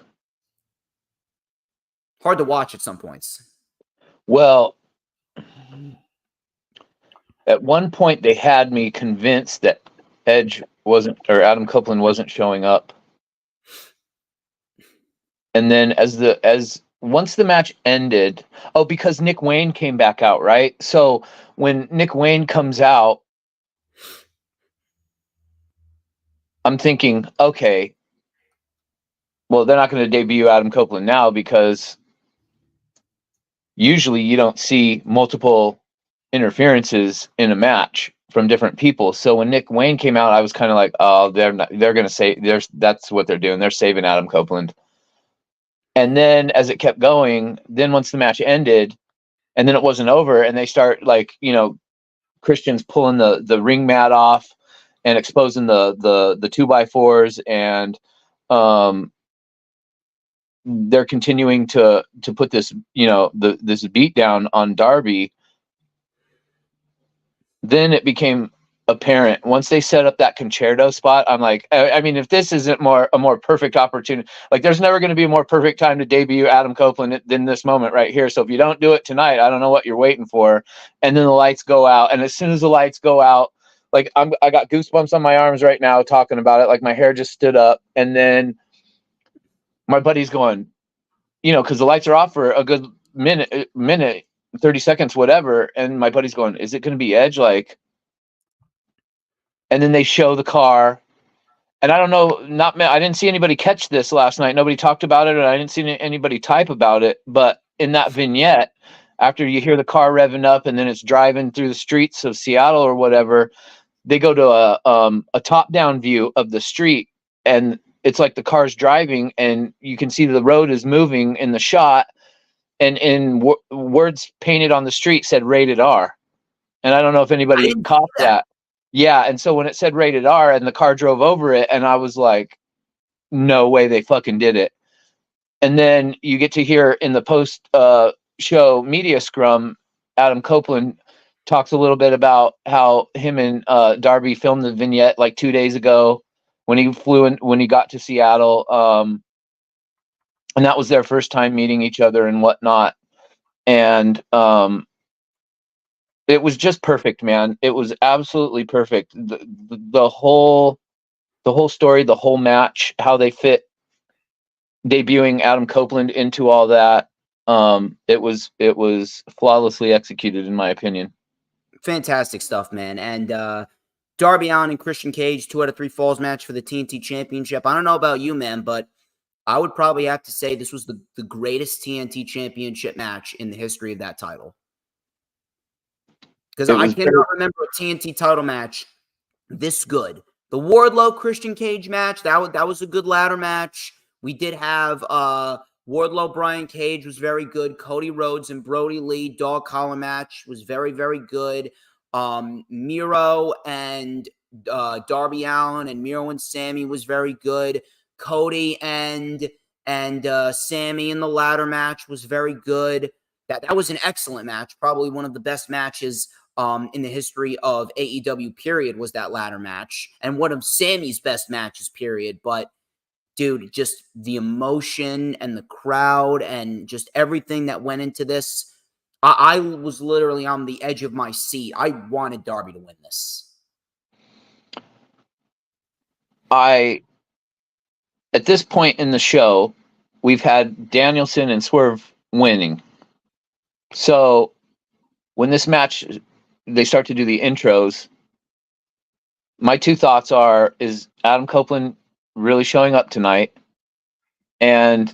hard to watch at some points. Well, at one point they had me convinced that Edge wasn't, or Adam Copeland wasn't showing up. And then once the match ended, because Nick Wayne came back out, right? So when Nick Wayne comes out, I'm thinking, okay, well, they're not going to debut Adam Copeland now because usually you don't see multiple interferences in a match from different people. So when Nick Wayne came out, I was kind of like, oh, they're going to say that's what they're doing. They're saving Adam Copeland. And then as it kept going, then once the match ended and then it wasn't over and they start Christian's pulling the ring mat off and exposing the 2x4s and they're continuing to put this, this beat down on Darby. Then it became apparent once they set up that concerto spot. I'm like, I mean, if this isn't a more perfect opportunity, there's never going to be a more perfect time to debut Adam Copeland than this moment right here. So if you don't do it tonight, I don't know what you're waiting for. And then the lights go out. And as soon as the lights go out, I got goosebumps on my arms right now talking about it. My hair just stood up. And then my buddy's going, because the lights are off for a good minute. 30 seconds, whatever. And my buddy's going, is it going to be Edge? Like, and then they show the car. And I don't know, I didn't see anybody catch this last night. Nobody talked about it, and I didn't see anybody type about it. But in that vignette, after you hear the car revving up and then it's driving through the streets of Seattle or whatever, they go to a top-down view of the street, and it's like the car's driving, and you can see the road is moving in the shot, and in words painted on the street said "rated R." And I don't know if anybody caught that. Yeah, and so when it said rated R and the car drove over it, and I was like, no way they fucking did it. And then you get to hear in the post show media scrum, Adam Copeland talks a little bit about how him and Darby filmed the vignette like 2 days ago when he got to Seattle. And that was their first time meeting each other and whatnot. And it was just perfect, man. It was absolutely perfect. The whole story, the whole match, how they fit debuting Adam Copeland into all that. It was flawlessly executed, in my opinion. Fantastic stuff, man. And Darby Allin and Christian Cage, 2 out of 3 falls match for the TNT Championship. I don't know about you, man, but I would probably have to say this was the greatest TNT Championship match in the history of that title. Because I cannot remember a TNT title match this good. The Wardlow Christian Cage match, that was a good ladder match. We did have Wardlow Bryan Cage was very good. Cody Rhodes and Brody Lee dog collar match was very, very good. Miro and Darby Allin and Miro and Sammy was very good. Cody and Sammy in the ladder match was very good. That was an excellent match. Probably one of the best matches in the history of AEW, period, was that ladder match. And one of Sammy's best matches, period. But, dude, just the emotion and the crowd and just everything that went into this, I was literally on the edge of my seat. I wanted Darby to win this. At this point in the show, we've had Danielson and Swerve winning. So when this match, they start to do the intros, my 2 thoughts are, is Adam Copeland really showing up tonight? And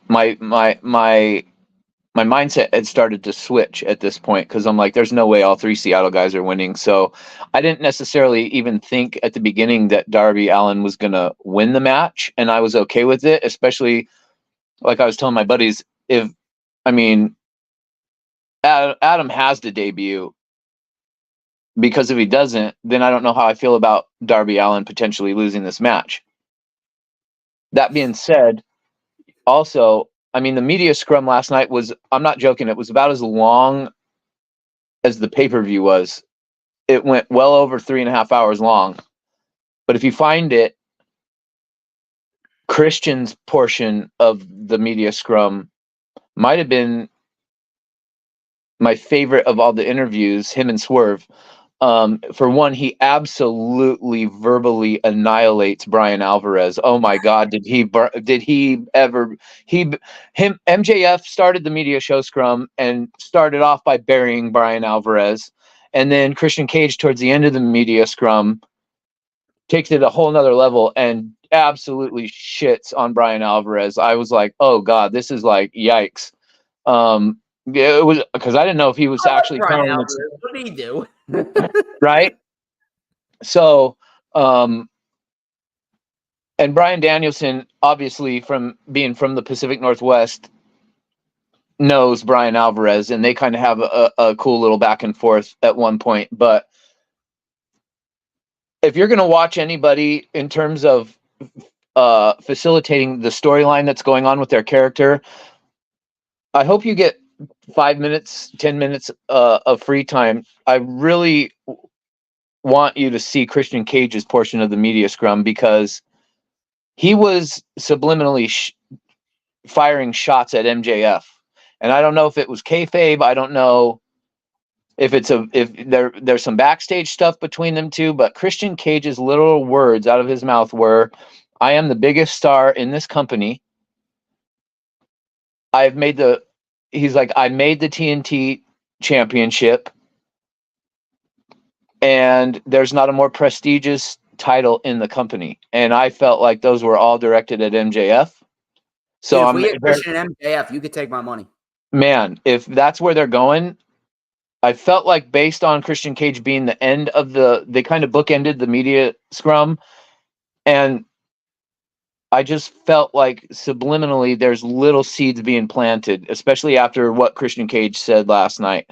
my mindset had started to switch at this point, because I'm like, there's no way all 3 Seattle guys are winning. So I didn't necessarily even think at the beginning that Darby Allin was going to win the match, and I was okay with it, especially like I was telling my buddies, Adam has to debut, because if he doesn't, then I don't know how I feel about Darby Allin potentially losing this match. That being said, also, the media scrum last night was, I'm not joking, it was about as long as the pay-per-view was. It went well over 3.5 hours long. But if you find it, Christian's portion of the media scrum might have been my favorite of all the interviews, him and Swerve. For one, he absolutely verbally annihilates Bryan Alvarez. Oh my God, MJF started the media show scrum and started off by burying Bryan Alvarez. And then Christian Cage towards the end of the media scrum takes it a whole nother level and absolutely shits on Bryan Alvarez. I was like, oh God, this is like, yikes. Yeah, it was, because I didn't know if he was actually telling him. What did he do? Right? So, and Bryan Danielson, obviously from being from the Pacific Northwest, knows Bryan Alvarez, and they kind of have a cool little back and forth at one point. But if you're going to watch anybody in terms of facilitating the storyline that's going on with their character, I hope you get 5 minutes, 10 minutes of free time. I really want you to see Christian Cage's portion of the media scrum, because he was subliminally firing shots at MJF. And I don't know if it was kayfabe. I don't know if there's some backstage stuff between them two, but Christian Cage's literal words out of his mouth were, "I am the biggest star in this company. I've made the he's like, I made the TNT championship, and there's not a more prestigious title in the company. And I felt like those were all directed at MJF. So Dude, if we get Christian and MJF, you could take my money. Man, if that's where they're going, I felt like based on Christian Cage being the end of they kind of bookended the media scrum, and I just felt like subliminally there's little seeds being planted, especially after what Christian Cage said last night.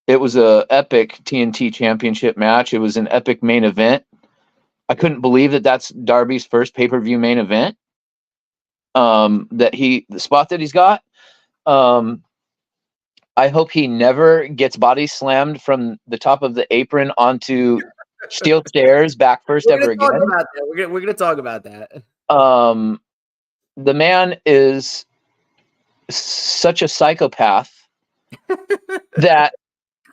It was a epic TNT championship match. It was an epic main event. I couldn't believe that that's Darby's first pay-per-view main event. The spot that he's got. I hope he never gets body slammed from the top of the apron onto steel stairs back first ever again. We're gonna talk about that. The man is such a psychopath that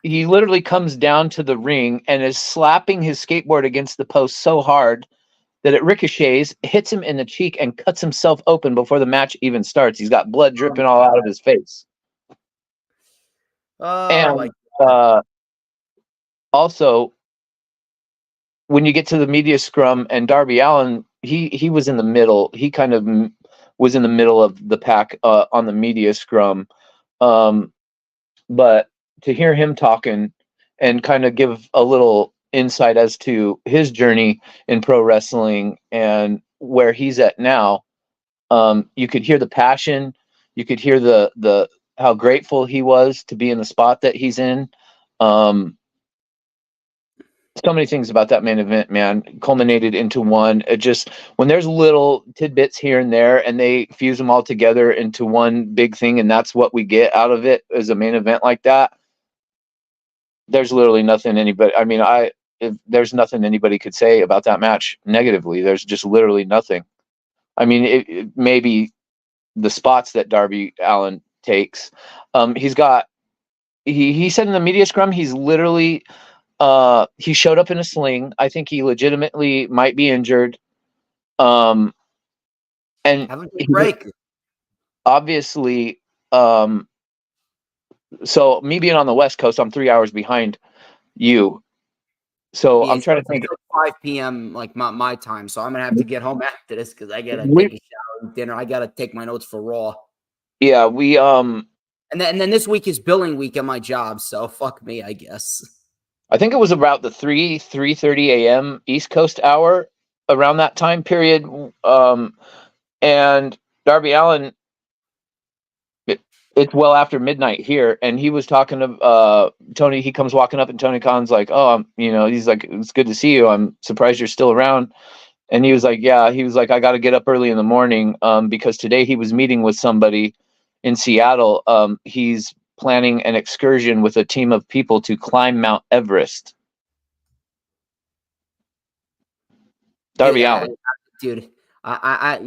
he literally comes down to the ring and is slapping his skateboard against the post so hard that it ricochets, hits him in the cheek, and cuts himself open before the match even starts. He's got blood dripping all out of his face. Also, when you get to the media scrum and Darby Allin, he was in the middle. He kind of was in the middle of the pack on the media scrum. But to hear him talking and kind of give a little insight as to his journey in pro wrestling and where he's at now, you could hear the passion. You could hear the how grateful he was to be in the spot that he's in. So many things about that main event, man, culminated into one. It just, when there's little tidbits here and there and they fuse them all together into one big thing, and that's what we get out of it as a main event like that, there's literally nothing there's nothing anybody could say about that match negatively. There's just literally nothing. I mean, it maybe the spots that Darby Allin takes. He said in the media scrum, he's literally, he showed up in a sling. I think he legitimately might be injured. And have a good break. Obviously, so me being on the West Coast, I'm 3 hours behind you. So yeah, I'm trying to think. 5 p.m. like my time. So I'm gonna have to get home after this because I gotta take a shower and dinner. I gotta take my notes for Raw. Yeah, we and then this week is billing week at my job, so fuck me, I guess. I think it was about the 3:30 a.m. East Coast hour around that time period. And Darby Allin, it's well after midnight here, and he was talking to Tony. He comes walking up, and Tony Khan's like, "Oh, he's like, it's good to see you. I'm surprised you're still around." And he was like, "Yeah." He was like, "I got to get up early in the morning because today he was meeting with somebody in Seattle. He's planning an excursion with a team of people to climb Mount Everest." Darby Allin, dude, I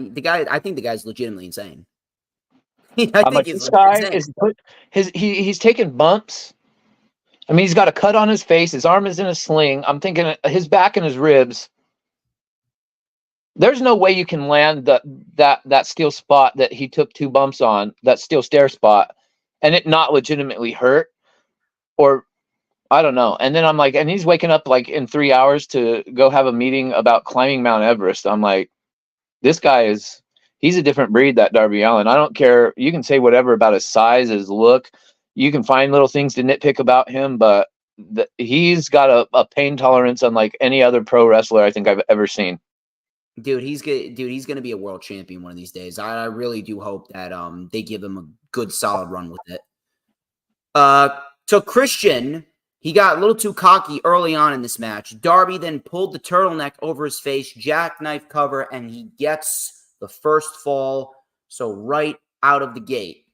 think the guy's legitimately insane. This guy he's taking bumps. I mean, he's got a cut on his face. His arm is in a sling. I'm thinking his back and his ribs. There's no way you can land that steel spot that he took 2 bumps on, that steel stair spot, and it not legitimately hurt, or I don't know. And then I'm like, and he's waking up like in 3 hours to go have a meeting about climbing Mount Everest. I'm like, this guy he's a different breed, that Darby Allin. I don't care. You can say whatever about his size, his look. You can find little things to nitpick about him, but he's got a pain tolerance unlike any other pro wrestler I think I've ever seen. Dude, he's gonna be a world champion one of these days. I really do hope that they give him a good solid run with it. So Christian, he got a little too cocky early on in this match. Darby then pulled the turtleneck over his face, jackknife cover, and he gets the first fall. So right out of the gate,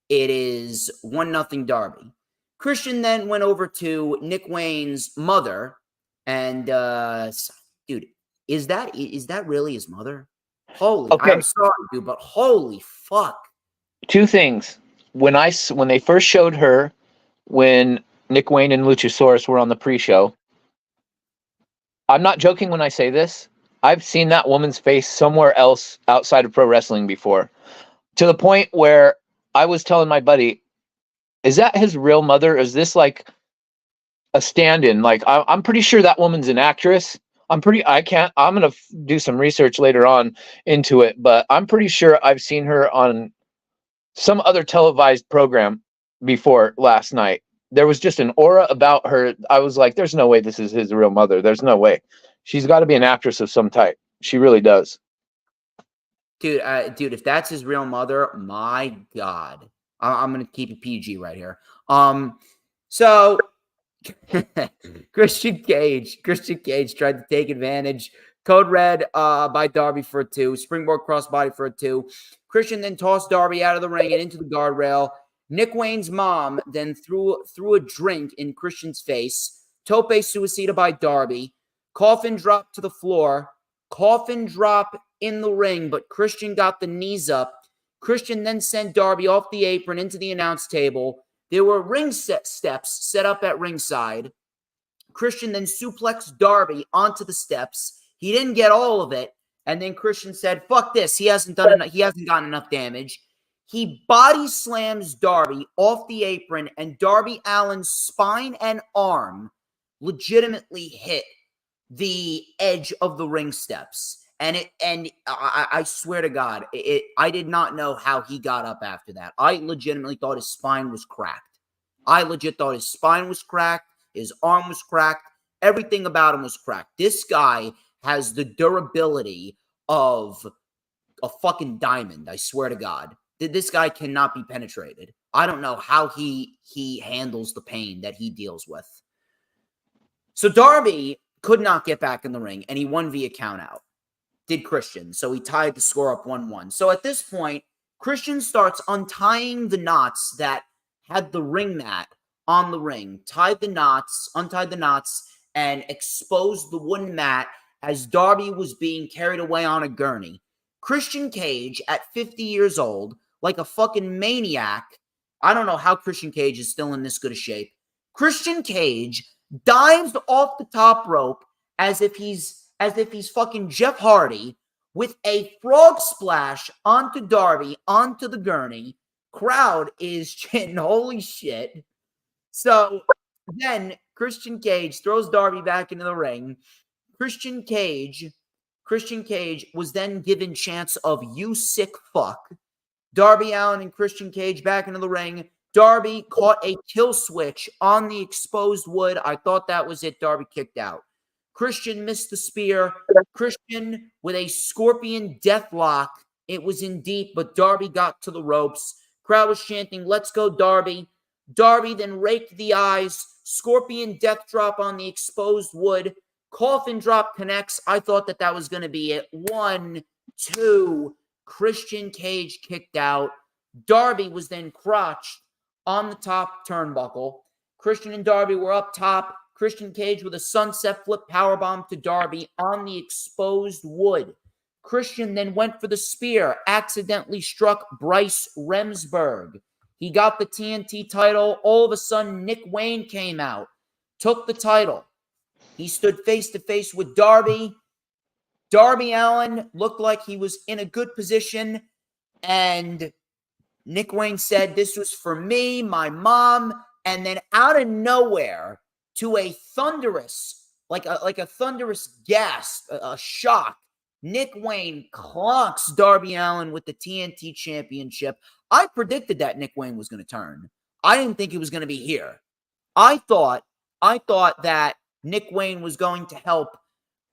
it is 1-0 Darby. Christian then went over to Nick Wayne's mother, and dude, is that really his mother? Holy, okay. I'm sorry, dude, but holy fuck. 2 things. When they first showed her, when Nick Wayne and Luchasaurus were on the pre-show, I'm not joking when I say this. I've seen that woman's face somewhere else outside of pro wrestling before. to the point where I was telling my buddy, is that his real mother? Is this like a stand-in? Like, I'm pretty sure that woman's an actress. I'm going to do some research later on into it, but I'm pretty sure I've seen her on some other televised program before last night. There was just an aura about her. I was like, there's no way this is his real mother. There's no way. She's got to be an actress of some type. She really does. Dude, if that's his real mother, my God. I'm going to keep it PG right here. So Christian Cage tried to take advantage. Code Red by Darby for a 2. Springboard crossbody for a 2. Christian then tossed Darby out of the ring and into the guardrail. Nick Wayne's mom then threw a drink in Christian's face. Tope suicida by Darby. Coffin drop to the floor. Coffin drop in the ring, but Christian got the knees up. Christian then sent Darby off the apron into the announce table. There were ring steps set up at ringside. Christian then suplexed Darby onto the steps. He didn't get all of it, and then Christian said, "Fuck this. He hasn't gotten enough damage." He body slams Darby off the apron, and Darby Allin's spine and arm legitimately hit the edge of the ring steps. And I swear to God, I did not know how he got up after that. I legitimately thought his spine was cracked. I legit thought his spine was cracked. His arm was cracked. Everything about him was cracked. This guy has the durability of a fucking diamond. I swear to God. This guy cannot be penetrated. I don't know how he handles the pain that he deals with. So Darby could not get back in the ring, and he won via countout. Did Christian. So he tied the score up 1-1. So at this point, Christian starts untying the knots that had the ring mat on the ring, untied the knots, and exposed the wooden mat as Darby was being carried away on a gurney. Christian Cage, at 50 years old, like a fucking maniac, I don't know how Christian Cage is still in this good a shape. Christian Cage dives off the top rope as if he's fucking Jeff Hardy with a frog splash onto Darby, onto the gurney. Crowd is chanting, holy shit. So then Christian Cage throws Darby back into the ring. Christian Cage was then given chance of "you sick fuck." Darby Allin and Christian Cage back into the ring. Darby caught a kill switch on the exposed wood. I thought that was it. Darby kicked out. Christian missed the spear. Christian with a scorpion deathlock. It was in deep, but Darby got to the ropes. Crowd was chanting, "Let's go, Darby." Darby then raked the eyes. Scorpion death drop on the exposed wood. Coffin drop connects. I thought that was going to be it. 1, 2. Christian Cage kicked out. Darby was then crotched on the top turnbuckle. Christian and Darby were up top. Christian Cage with a sunset flip powerbomb to Darby on the exposed wood. Christian then went for the spear, accidentally struck Bryce Remsburg. He got the TNT title. All of a sudden, Nick Wayne came out, took the title. He stood face to face with Darby. Darby Allin looked like he was in a good position, and Nick Wayne said, "This was for me, my mom," and then out of nowhere, to a thunderous, like a thunderous gasp, a shock, Nick Wayne clonks Darby Allin with the TNT Championship. I predicted that Nick Wayne was going to turn. I didn't think he was going to be here. I thought that Nick Wayne was going to help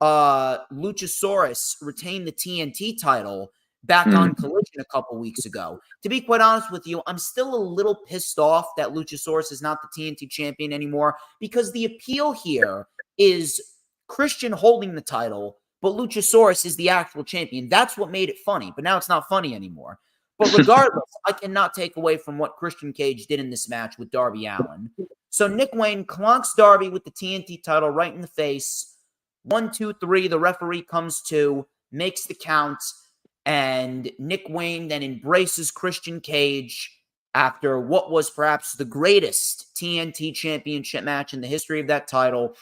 Luchasaurus retain the TNT title back on Collision a couple weeks ago. To be quite honest with you, I'm still a little pissed off that Luchasaurus is not the TNT champion anymore, because the appeal here is Christian holding the title, but Luchasaurus is the actual champion. That's what made it funny, but now it's not funny anymore. But regardless, I cannot take away from what Christian Cage did in this match with Darby Allin. So Nick Wayne clonks Darby with the TNT title right in the face. 1, 2, 3. The referee comes to, makes the count, and Nick Wayne then embraces Christian Cage after what was perhaps the greatest TNT championship match in the history of that title.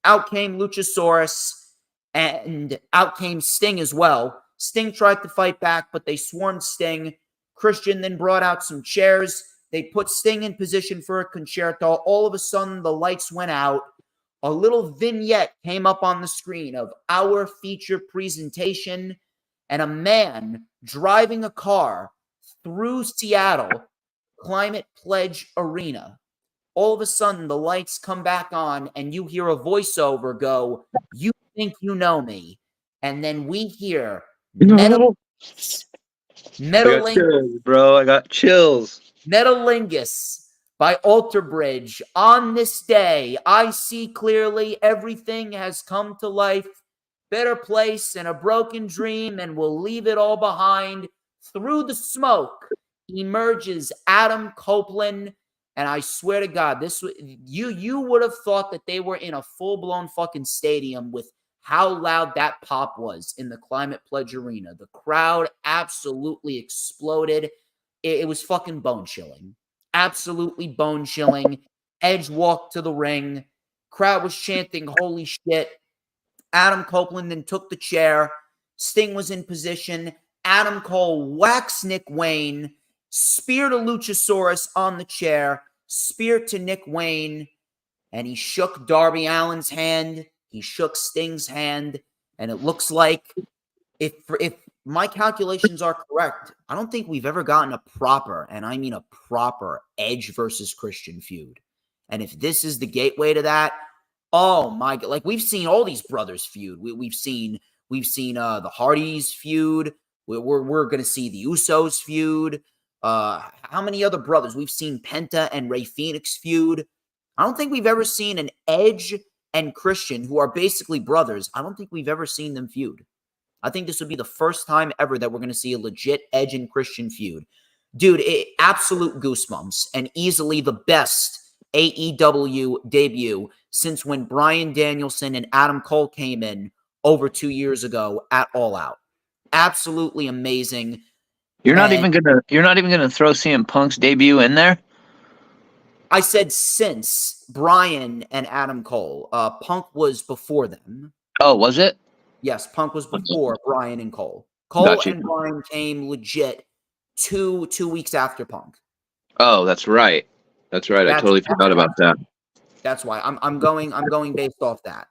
Out came Luchasaurus, and out came Sting as well. Sting tried to fight back, but they swarmed Sting. Christian then brought out some chairs. They put Sting in position for a concerto. All of a sudden, the lights went out. A little vignette came up on the screen of our feature presentation and a man driving a car through Seattle Climate Pledge Arena. All of a sudden, the lights come back on and you hear a voiceover go, "You think you know me." And then we hear Metalingus, I got chills. Metalingus by Alter Bridge. On this day, I see clearly everything has come to life. Better place and a broken dream, and we'll leave it all behind. Through the smoke emerges Adam Copeland, and I swear to God, you would have thought that they were in a full-blown fucking stadium with how loud that pop was in the Climate Pledge Arena. The crowd absolutely exploded. It was fucking bone-chilling. Absolutely bone-chilling. Edge walked to the ring. Crowd was chanting, "Holy shit." Adam Copeland then took the chair. Sting was in position. Adam Cole whacks Nick Wayne. Spear to Luchasaurus on the chair. Spear to Nick Wayne. And he shook Darby Allin's hand. He shook Sting's hand. And it looks like, if my calculations are correct, I don't think we've ever gotten a proper, and I mean a proper, Edge versus Christian feud. And if this is the gateway to that, oh my God! Like, we've seen all these brothers feud. We've seen the Hardys feud. We're gonna see the Usos feud. How many other brothers? We've seen Penta and Rey Fenix feud. I don't think we've ever seen an Edge and Christian, who are basically brothers. I don't think we've ever seen them feud. I think this would be the first time ever that we're gonna see a legit Edge and Christian feud. Dude, absolute goosebumps, and easily the best AEW debut since when Bryan Danielson and Adam Cole came in over 2 years ago at All Out. Absolutely amazing. You're not even gonna throw CM Punk's debut in there? I said since Bryan and Adam Cole. Punk was before them. Oh, was it? Yes, Punk was before Bryan and Cole. Cole and Bryan came legit two weeks after Punk. Oh, that's right. I totally forgot about that. That's why I'm going based off that.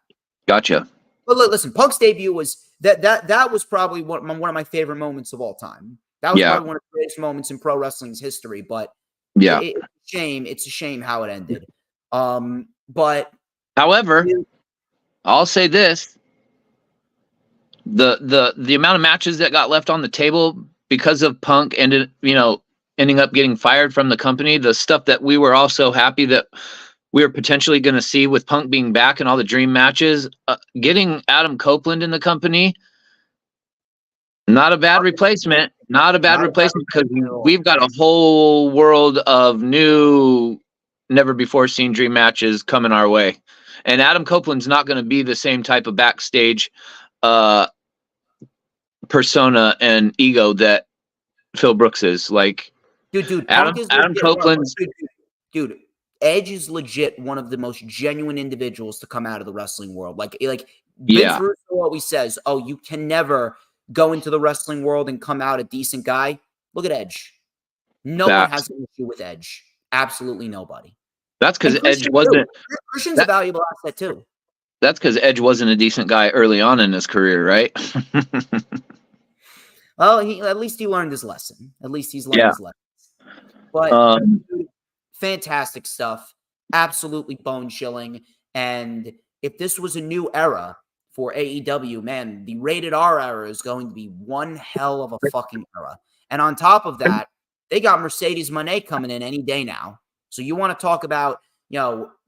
Gotcha. But listen, Punk's debut was that was probably one of my favorite moments of all time. That was probably one of the greatest moments in pro wrestling's history. But yeah, it's a shame how it ended. But however, I'll say this: the amount of matches that got left on the table because of Punk ending up getting fired from the company, the stuff that we were also happy that we were potentially going to see with Punk being back and all the dream matches, getting Adam Copeland in the company, not a bad replacement. Not a bad replacement, because we've got a whole world of new, never before seen dream matches coming our way. And Adam Copeland's not going to be the same type of backstage persona and ego that Phil Brooks is. Like, dude, Adam Copeland's dude. Edge is legit one of the most genuine individuals to come out of the wrestling world. Like Vince Russo always says, "Oh, you can never go into the wrestling world and come out a decent guy." Look at Edge. No one has an issue with Edge. Absolutely nobody. That's because Edge wasn't. Christian's a valuable asset too. That's because Edge wasn't a decent guy early on in his career, right? Well, at least he learned his lesson. At least he's learned his lesson. But fantastic stuff. Absolutely bone-chilling. And if this was a new era for AEW, man, the rated R era is going to be one hell of a fucking era. And on top of that, they got Mercedes Moné coming in any day now. So you want to talk about,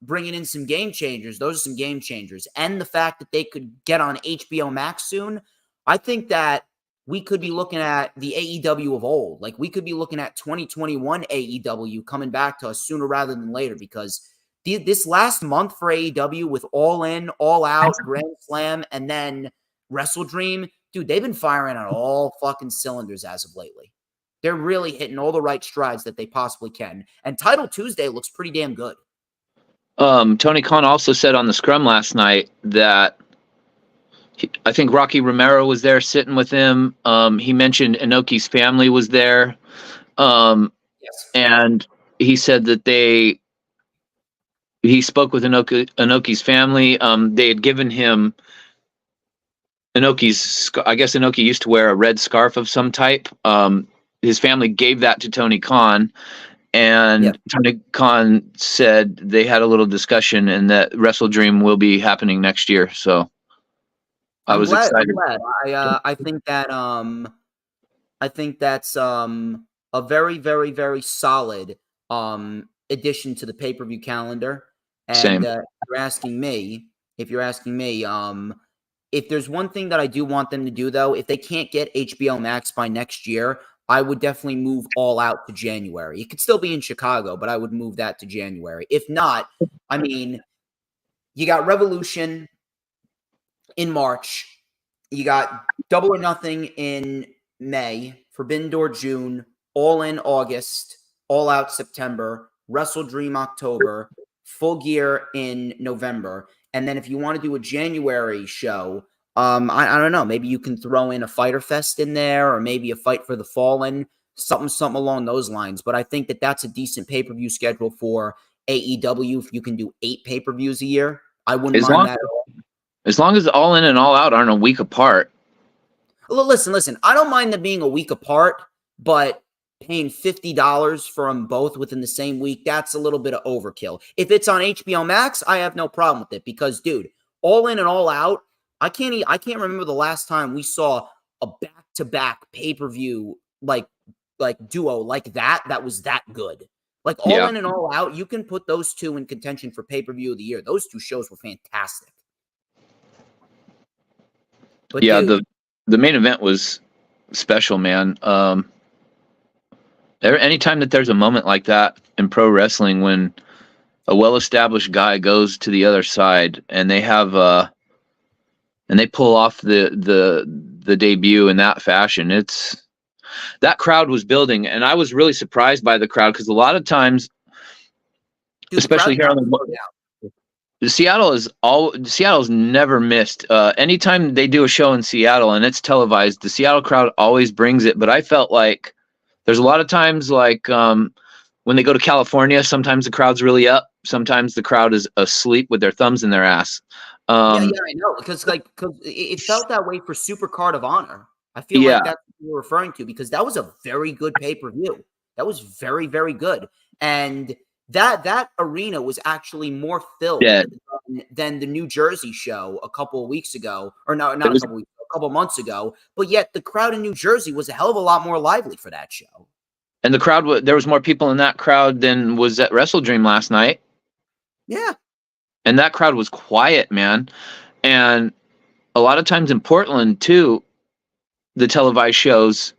bringing in some game changers. Those are some game changers. And the fact that they could get on HBO Max soon, I think that we could be looking at the AEW of old. Like, we could be looking at 2021 AEW coming back to us sooner rather than later, because this last month for AEW with All In, All Out, Grand Slam, and then WrestleDream, dude, they've been firing on all fucking cylinders as of lately. They're really hitting all the right strides that they possibly can. And Title Tuesday looks pretty damn good. Tony Khan also said on the Scrum last night that I think Rocky Romero was there sitting with him. He mentioned Inoki's family was there. Yes. And he said that he spoke with Inoki's family. They had given him I guess Inoki used to wear a red scarf of some type. His family gave that to Tony Khan, and Tony Khan said they had a little discussion and that WrestleDream will be happening next year. So I was excited. I'm glad. I think that's a very, very, very solid addition to the pay-per-view calendar. And Same. if you're asking me, if there's one thing that I do want them to do, though, if they can't get HBO Max by next year, I would definitely move All Out to January. It could still be in Chicago, but I would move that to January. If not, I mean, you got Revolution in March. You got Double or Nothing in May, Forbidden Door June, All In August, All Out September, WrestleDream October, Full Gear in November. And then if you want to do a January show, I don't know, maybe you can throw in a Fyter Fest in there, or maybe a Fight for the Fallen, something along those lines. But I think that that's a decent pay-per-view schedule for AEW. If you can do 8 pay-per-views a year, I wouldn't mind that at all. As long as All In and All Out aren't a week apart. Listen, I don't mind them being a week apart, but paying $50 for them both within the same week, that's a little bit of overkill. If it's on HBO Max, I have no problem with it because, dude, All In and All Out, I can't remember the last time we saw a back-to-back pay-per-view like duo like that was that good. Like All In and All Out, you can put those two in contention for pay-per-view of the year. Those two shows were fantastic. But yeah, dude, the main event was special, man. Anytime that there's a moment like that in pro wrestling when a well-established guy goes to the other side and they have and they pull off the debut in that fashion, that crowd was building, and I was really surprised by the crowd because a lot of times, dude, especially here on Seattle's never missed. Anytime they do a show in Seattle and it's televised, the Seattle crowd always brings it. But I felt like there's a lot of times, like when they go to California, sometimes the crowd's really up. Sometimes the crowd is asleep with their thumbs in their ass. Yeah, I know, because it felt that way for Super Card of Honor. I feel like that's what you're referring to because that was a very good pay-per-view. That was very, very good, and that arena was actually more filled than the New Jersey show a couple of weeks ago, or not a couple weeks, a couple months ago. But yet the crowd in New Jersey was a hell of a lot more lively for that show. And the crowd, there was more people in that crowd than was at WrestleDream last night. Yeah. And that crowd was quiet, man. And a lot of times in Portland too, the televised shows,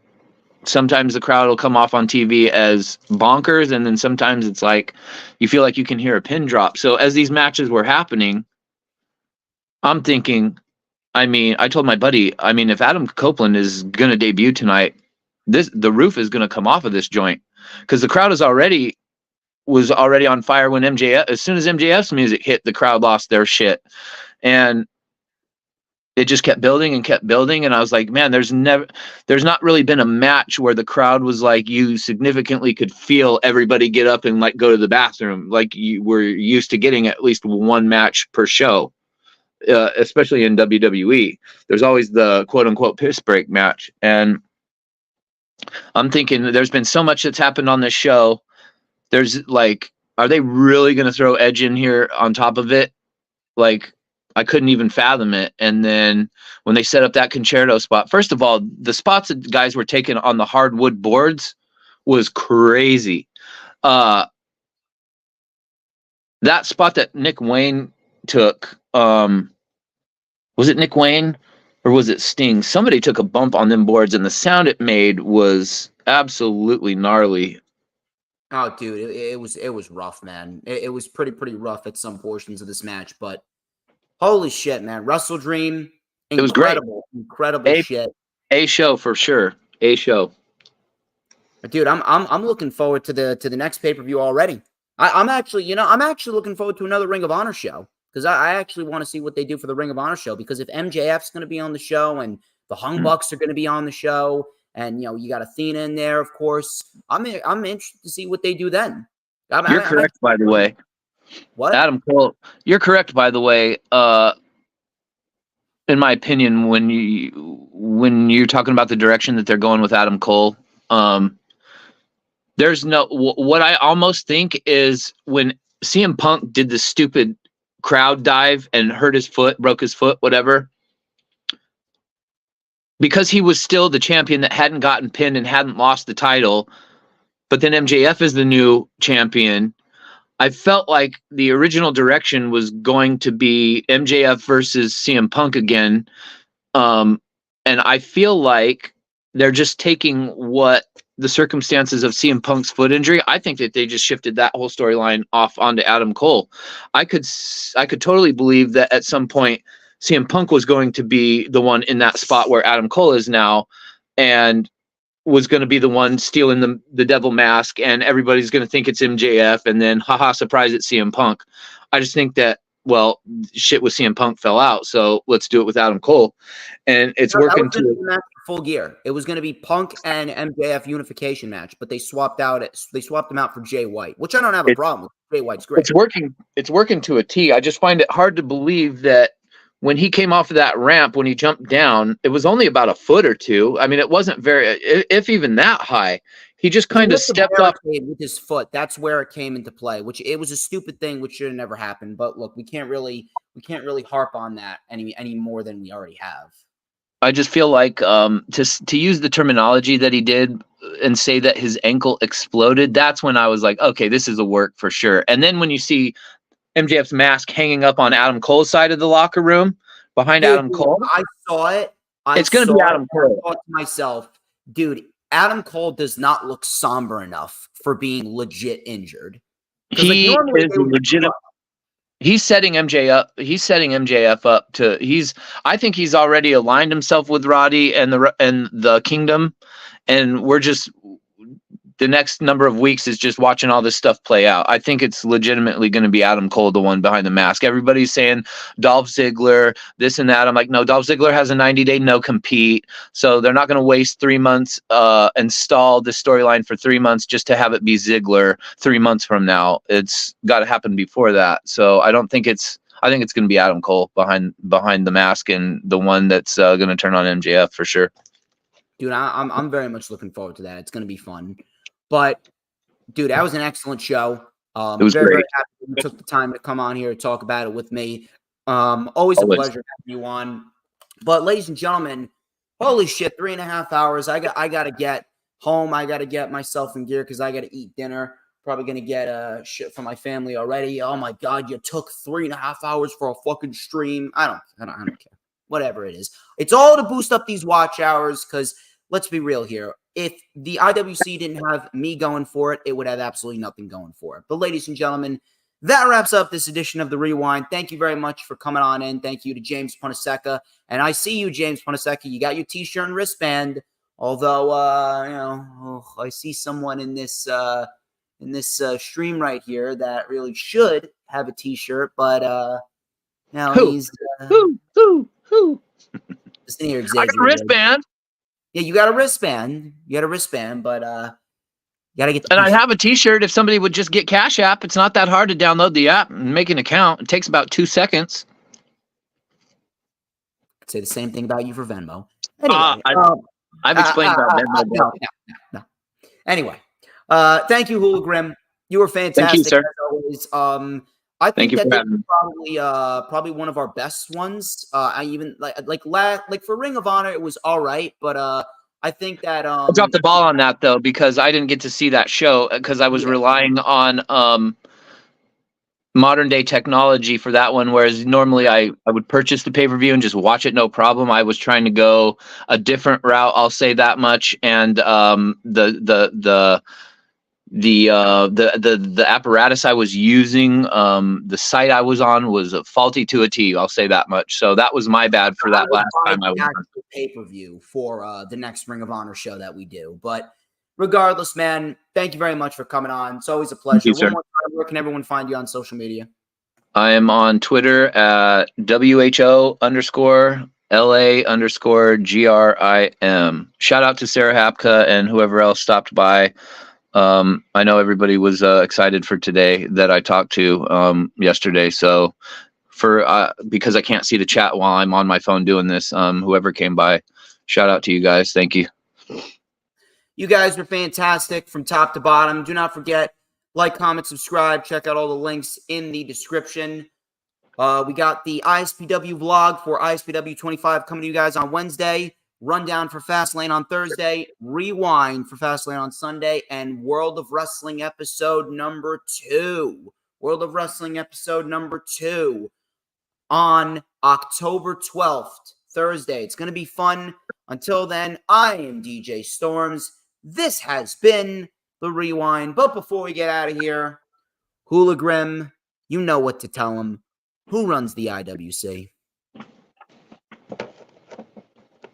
sometimes the crowd will come off on TV as bonkers, and then sometimes it's like you feel like you can hear a pin drop. So as these matches were happening, I'm thinking, I told my buddy, if Adam Copeland is going to debut tonight, the roof is going to come off of this joint because the crowd was already on fire when as soon as MJF's music hit, the crowd lost their shit. And it just kept building and kept building. And I was like, man, there's not really been a match where the crowd was like, you significantly could feel everybody get up and like go to the bathroom. Like you were used to getting at least one match per show, especially in WWE. There's always the quote unquote piss break match. And I'm thinking there's been so much that's happened on this show. There's like, are they really going to throw Edge in here on top of it? Like, I couldn't even fathom it. And then when they set up that concerto spot, first of all, the spots that guys were taking on the hardwood boards was crazy. That spot that Nick Wayne took, was it Nick Wayne or was it Sting? Somebody took a bump on them boards and the sound it made was absolutely gnarly. Oh, dude, it was rough, man. It was pretty rough at some portions of this match, but holy shit, man. WrestleDream, it was great. Incredible shit. A show for sure. A show. Dude, I'm looking forward to the next pay-per-view already. I'm actually looking forward to another Ring of Honor show because I actually want to see what they do for the Ring of Honor show because if MJF's going to be on the show and the Hung Bucks are going to be on the show and you got Athena in there, of course. I'm interested to see what they do then. You're correct, by the way. What? Adam Cole, you're correct, by the way. In my opinion, when you're talking about the direction that they're going with Adam Cole, there's no. What I almost think is when CM Punk did the stupid crowd dive and hurt his foot, broke his foot, whatever, because he was still the champion that hadn't gotten pinned and hadn't lost the title, but then MJF is the new champion. I felt like the original direction was going to be MJF versus CM Punk again. And I feel like they're just taking what the circumstances of CM Punk's foot injury. I think that they just shifted that whole storyline off onto Adam Cole. I could totally believe that at some point CM Punk was going to be the one in that spot where Adam Cole is now, and was going to be the one stealing the devil mask, and everybody's going to think it's MJF, and then haha, surprise, it's CM Punk. I just think that, well, shit with CM Punk fell out, so let's do it with Adam Cole. And it's working to full gear. It was going to be Punk and MJF unification match, but they swapped them out for Jay White, which I don't have a problem with. Jay White's great. It's working to a T. I just find it hard to believe that when he came off of that ramp, when he jumped down, it was only about a foot or two. I mean, it wasn't very, if even that high. He just kind of stepped up with his foot. That's where it came into play, which it was a stupid thing, which should have never happened. But look, we can't really harp on that any more than we already have. I just feel like to use the terminology that he did and say that his ankle exploded, that's when I was like, okay, this is a work for sure. And then when you see MJF's mask hanging up on Adam Cole's side of the locker room behind Adam Cole, I saw it. It's going to be Adam Cole. I thought to myself, dude, Adam Cole does not look somber enough for being legit injured. He is legitimate. He's setting MJF up to. I think he's already aligned himself with Roddy and the Kingdom, and we're just. The next number of weeks is just watching all this stuff play out. I think it's legitimately going to be Adam Cole, the one behind the mask. Everybody's saying Dolph Ziggler, this and that. I'm like, no, Dolph Ziggler has a 90-day no compete. So they're not going to waste 3 months and stall the storyline for 3 months just to have it be Ziggler 3 months from now. It's got to happen before that. So I think it's going to be Adam Cole behind the mask, and the one that's going to turn on MJF for sure. Dude, I'm very much looking forward to that. It's going to be fun. But, dude, that was an excellent show. It was very, great. very happy you took the time to come on here and talk about it with me. Always a pleasure having you on. But, ladies and gentlemen, holy shit, 3.5 hours. I got to get home. I got to get myself in gear because I got to eat dinner. Probably going to get shit from my family already. Oh, my God, you took 3.5 hours for a fucking stream. I don't care. Whatever it is. It's all to boost up these watch hours because, let's be real here. If the IWC didn't have me going for it, it would have absolutely nothing going for it. But ladies and gentlemen, that wraps up this edition of The Rewind. Thank you very much for coming on in. Thank you to James Punaseca. And I see you, James Punaseca. You got your T-shirt and wristband. Although, I see someone in this stream right here that really should have a T-shirt. But now he's... Who? Just in here I got a wristband. Yeah, you got a wristband. But you got to get the I have a T-shirt. If somebody would just get Cash App, it's not that hard to download the app and make an account. It takes about 2 seconds. I'd say the same thing about you for Venmo. Anyway, I've explained about Venmo. No. Anyway, thank you, HooliGrim. You were fantastic. Thank you, sir. As always. I think that this is probably one of our best ones. I even like for Ring of Honor, it was all right, but I think that I dropped the ball on that though because I didn't get to see that show because I was relying on modern day technology for that one. Whereas normally I would purchase the pay-per-view and just watch it no problem. I was trying to go a different route. I'll say that much. And the apparatus I was using, the site I was on was faulty to a T. I'll say that much. So that was my bad for that last time I was on pay-per-view for the next Ring of Honor show that we do. But regardless, man, thank you very much for coming on. It's always a pleasure. You, one more time, where can everyone find you on social media? I am on Twitter at WHO_. LA_GRIM. Shout out to Sarah Hapka and whoever else stopped by. I know everybody was excited for today that I talked to yesterday. So because I can't see the chat while I'm on my phone doing this, whoever came by, shout out to you guys. Thank you. You guys are fantastic from top to bottom. Do not forget, like, comment, subscribe. Check out all the links in the description. We got the ISPW vlog for ISPW 25 coming to you guys on Wednesday. Rundown for Fastlane on Thursday. Rewind for Fastlane on Sunday. And World of Wrestling episode number 2. World of Wrestling episode number 2 on October 12th, Thursday. It's going to be fun. Until then, I am DJ Storms. This has been The Rewind. But before we get out of here, HooliGrim, you know what to tell him. Who runs the IWC?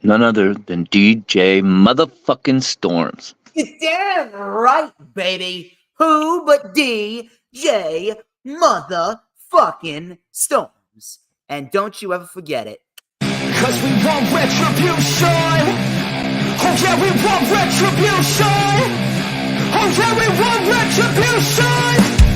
None other than DJ motherfucking Storms. You're damn right, baby. Who but DJ motherfucking Storms? And don't you ever forget it. Cause we want retribution. Oh yeah, we want retribution. Oh yeah, we want retribution.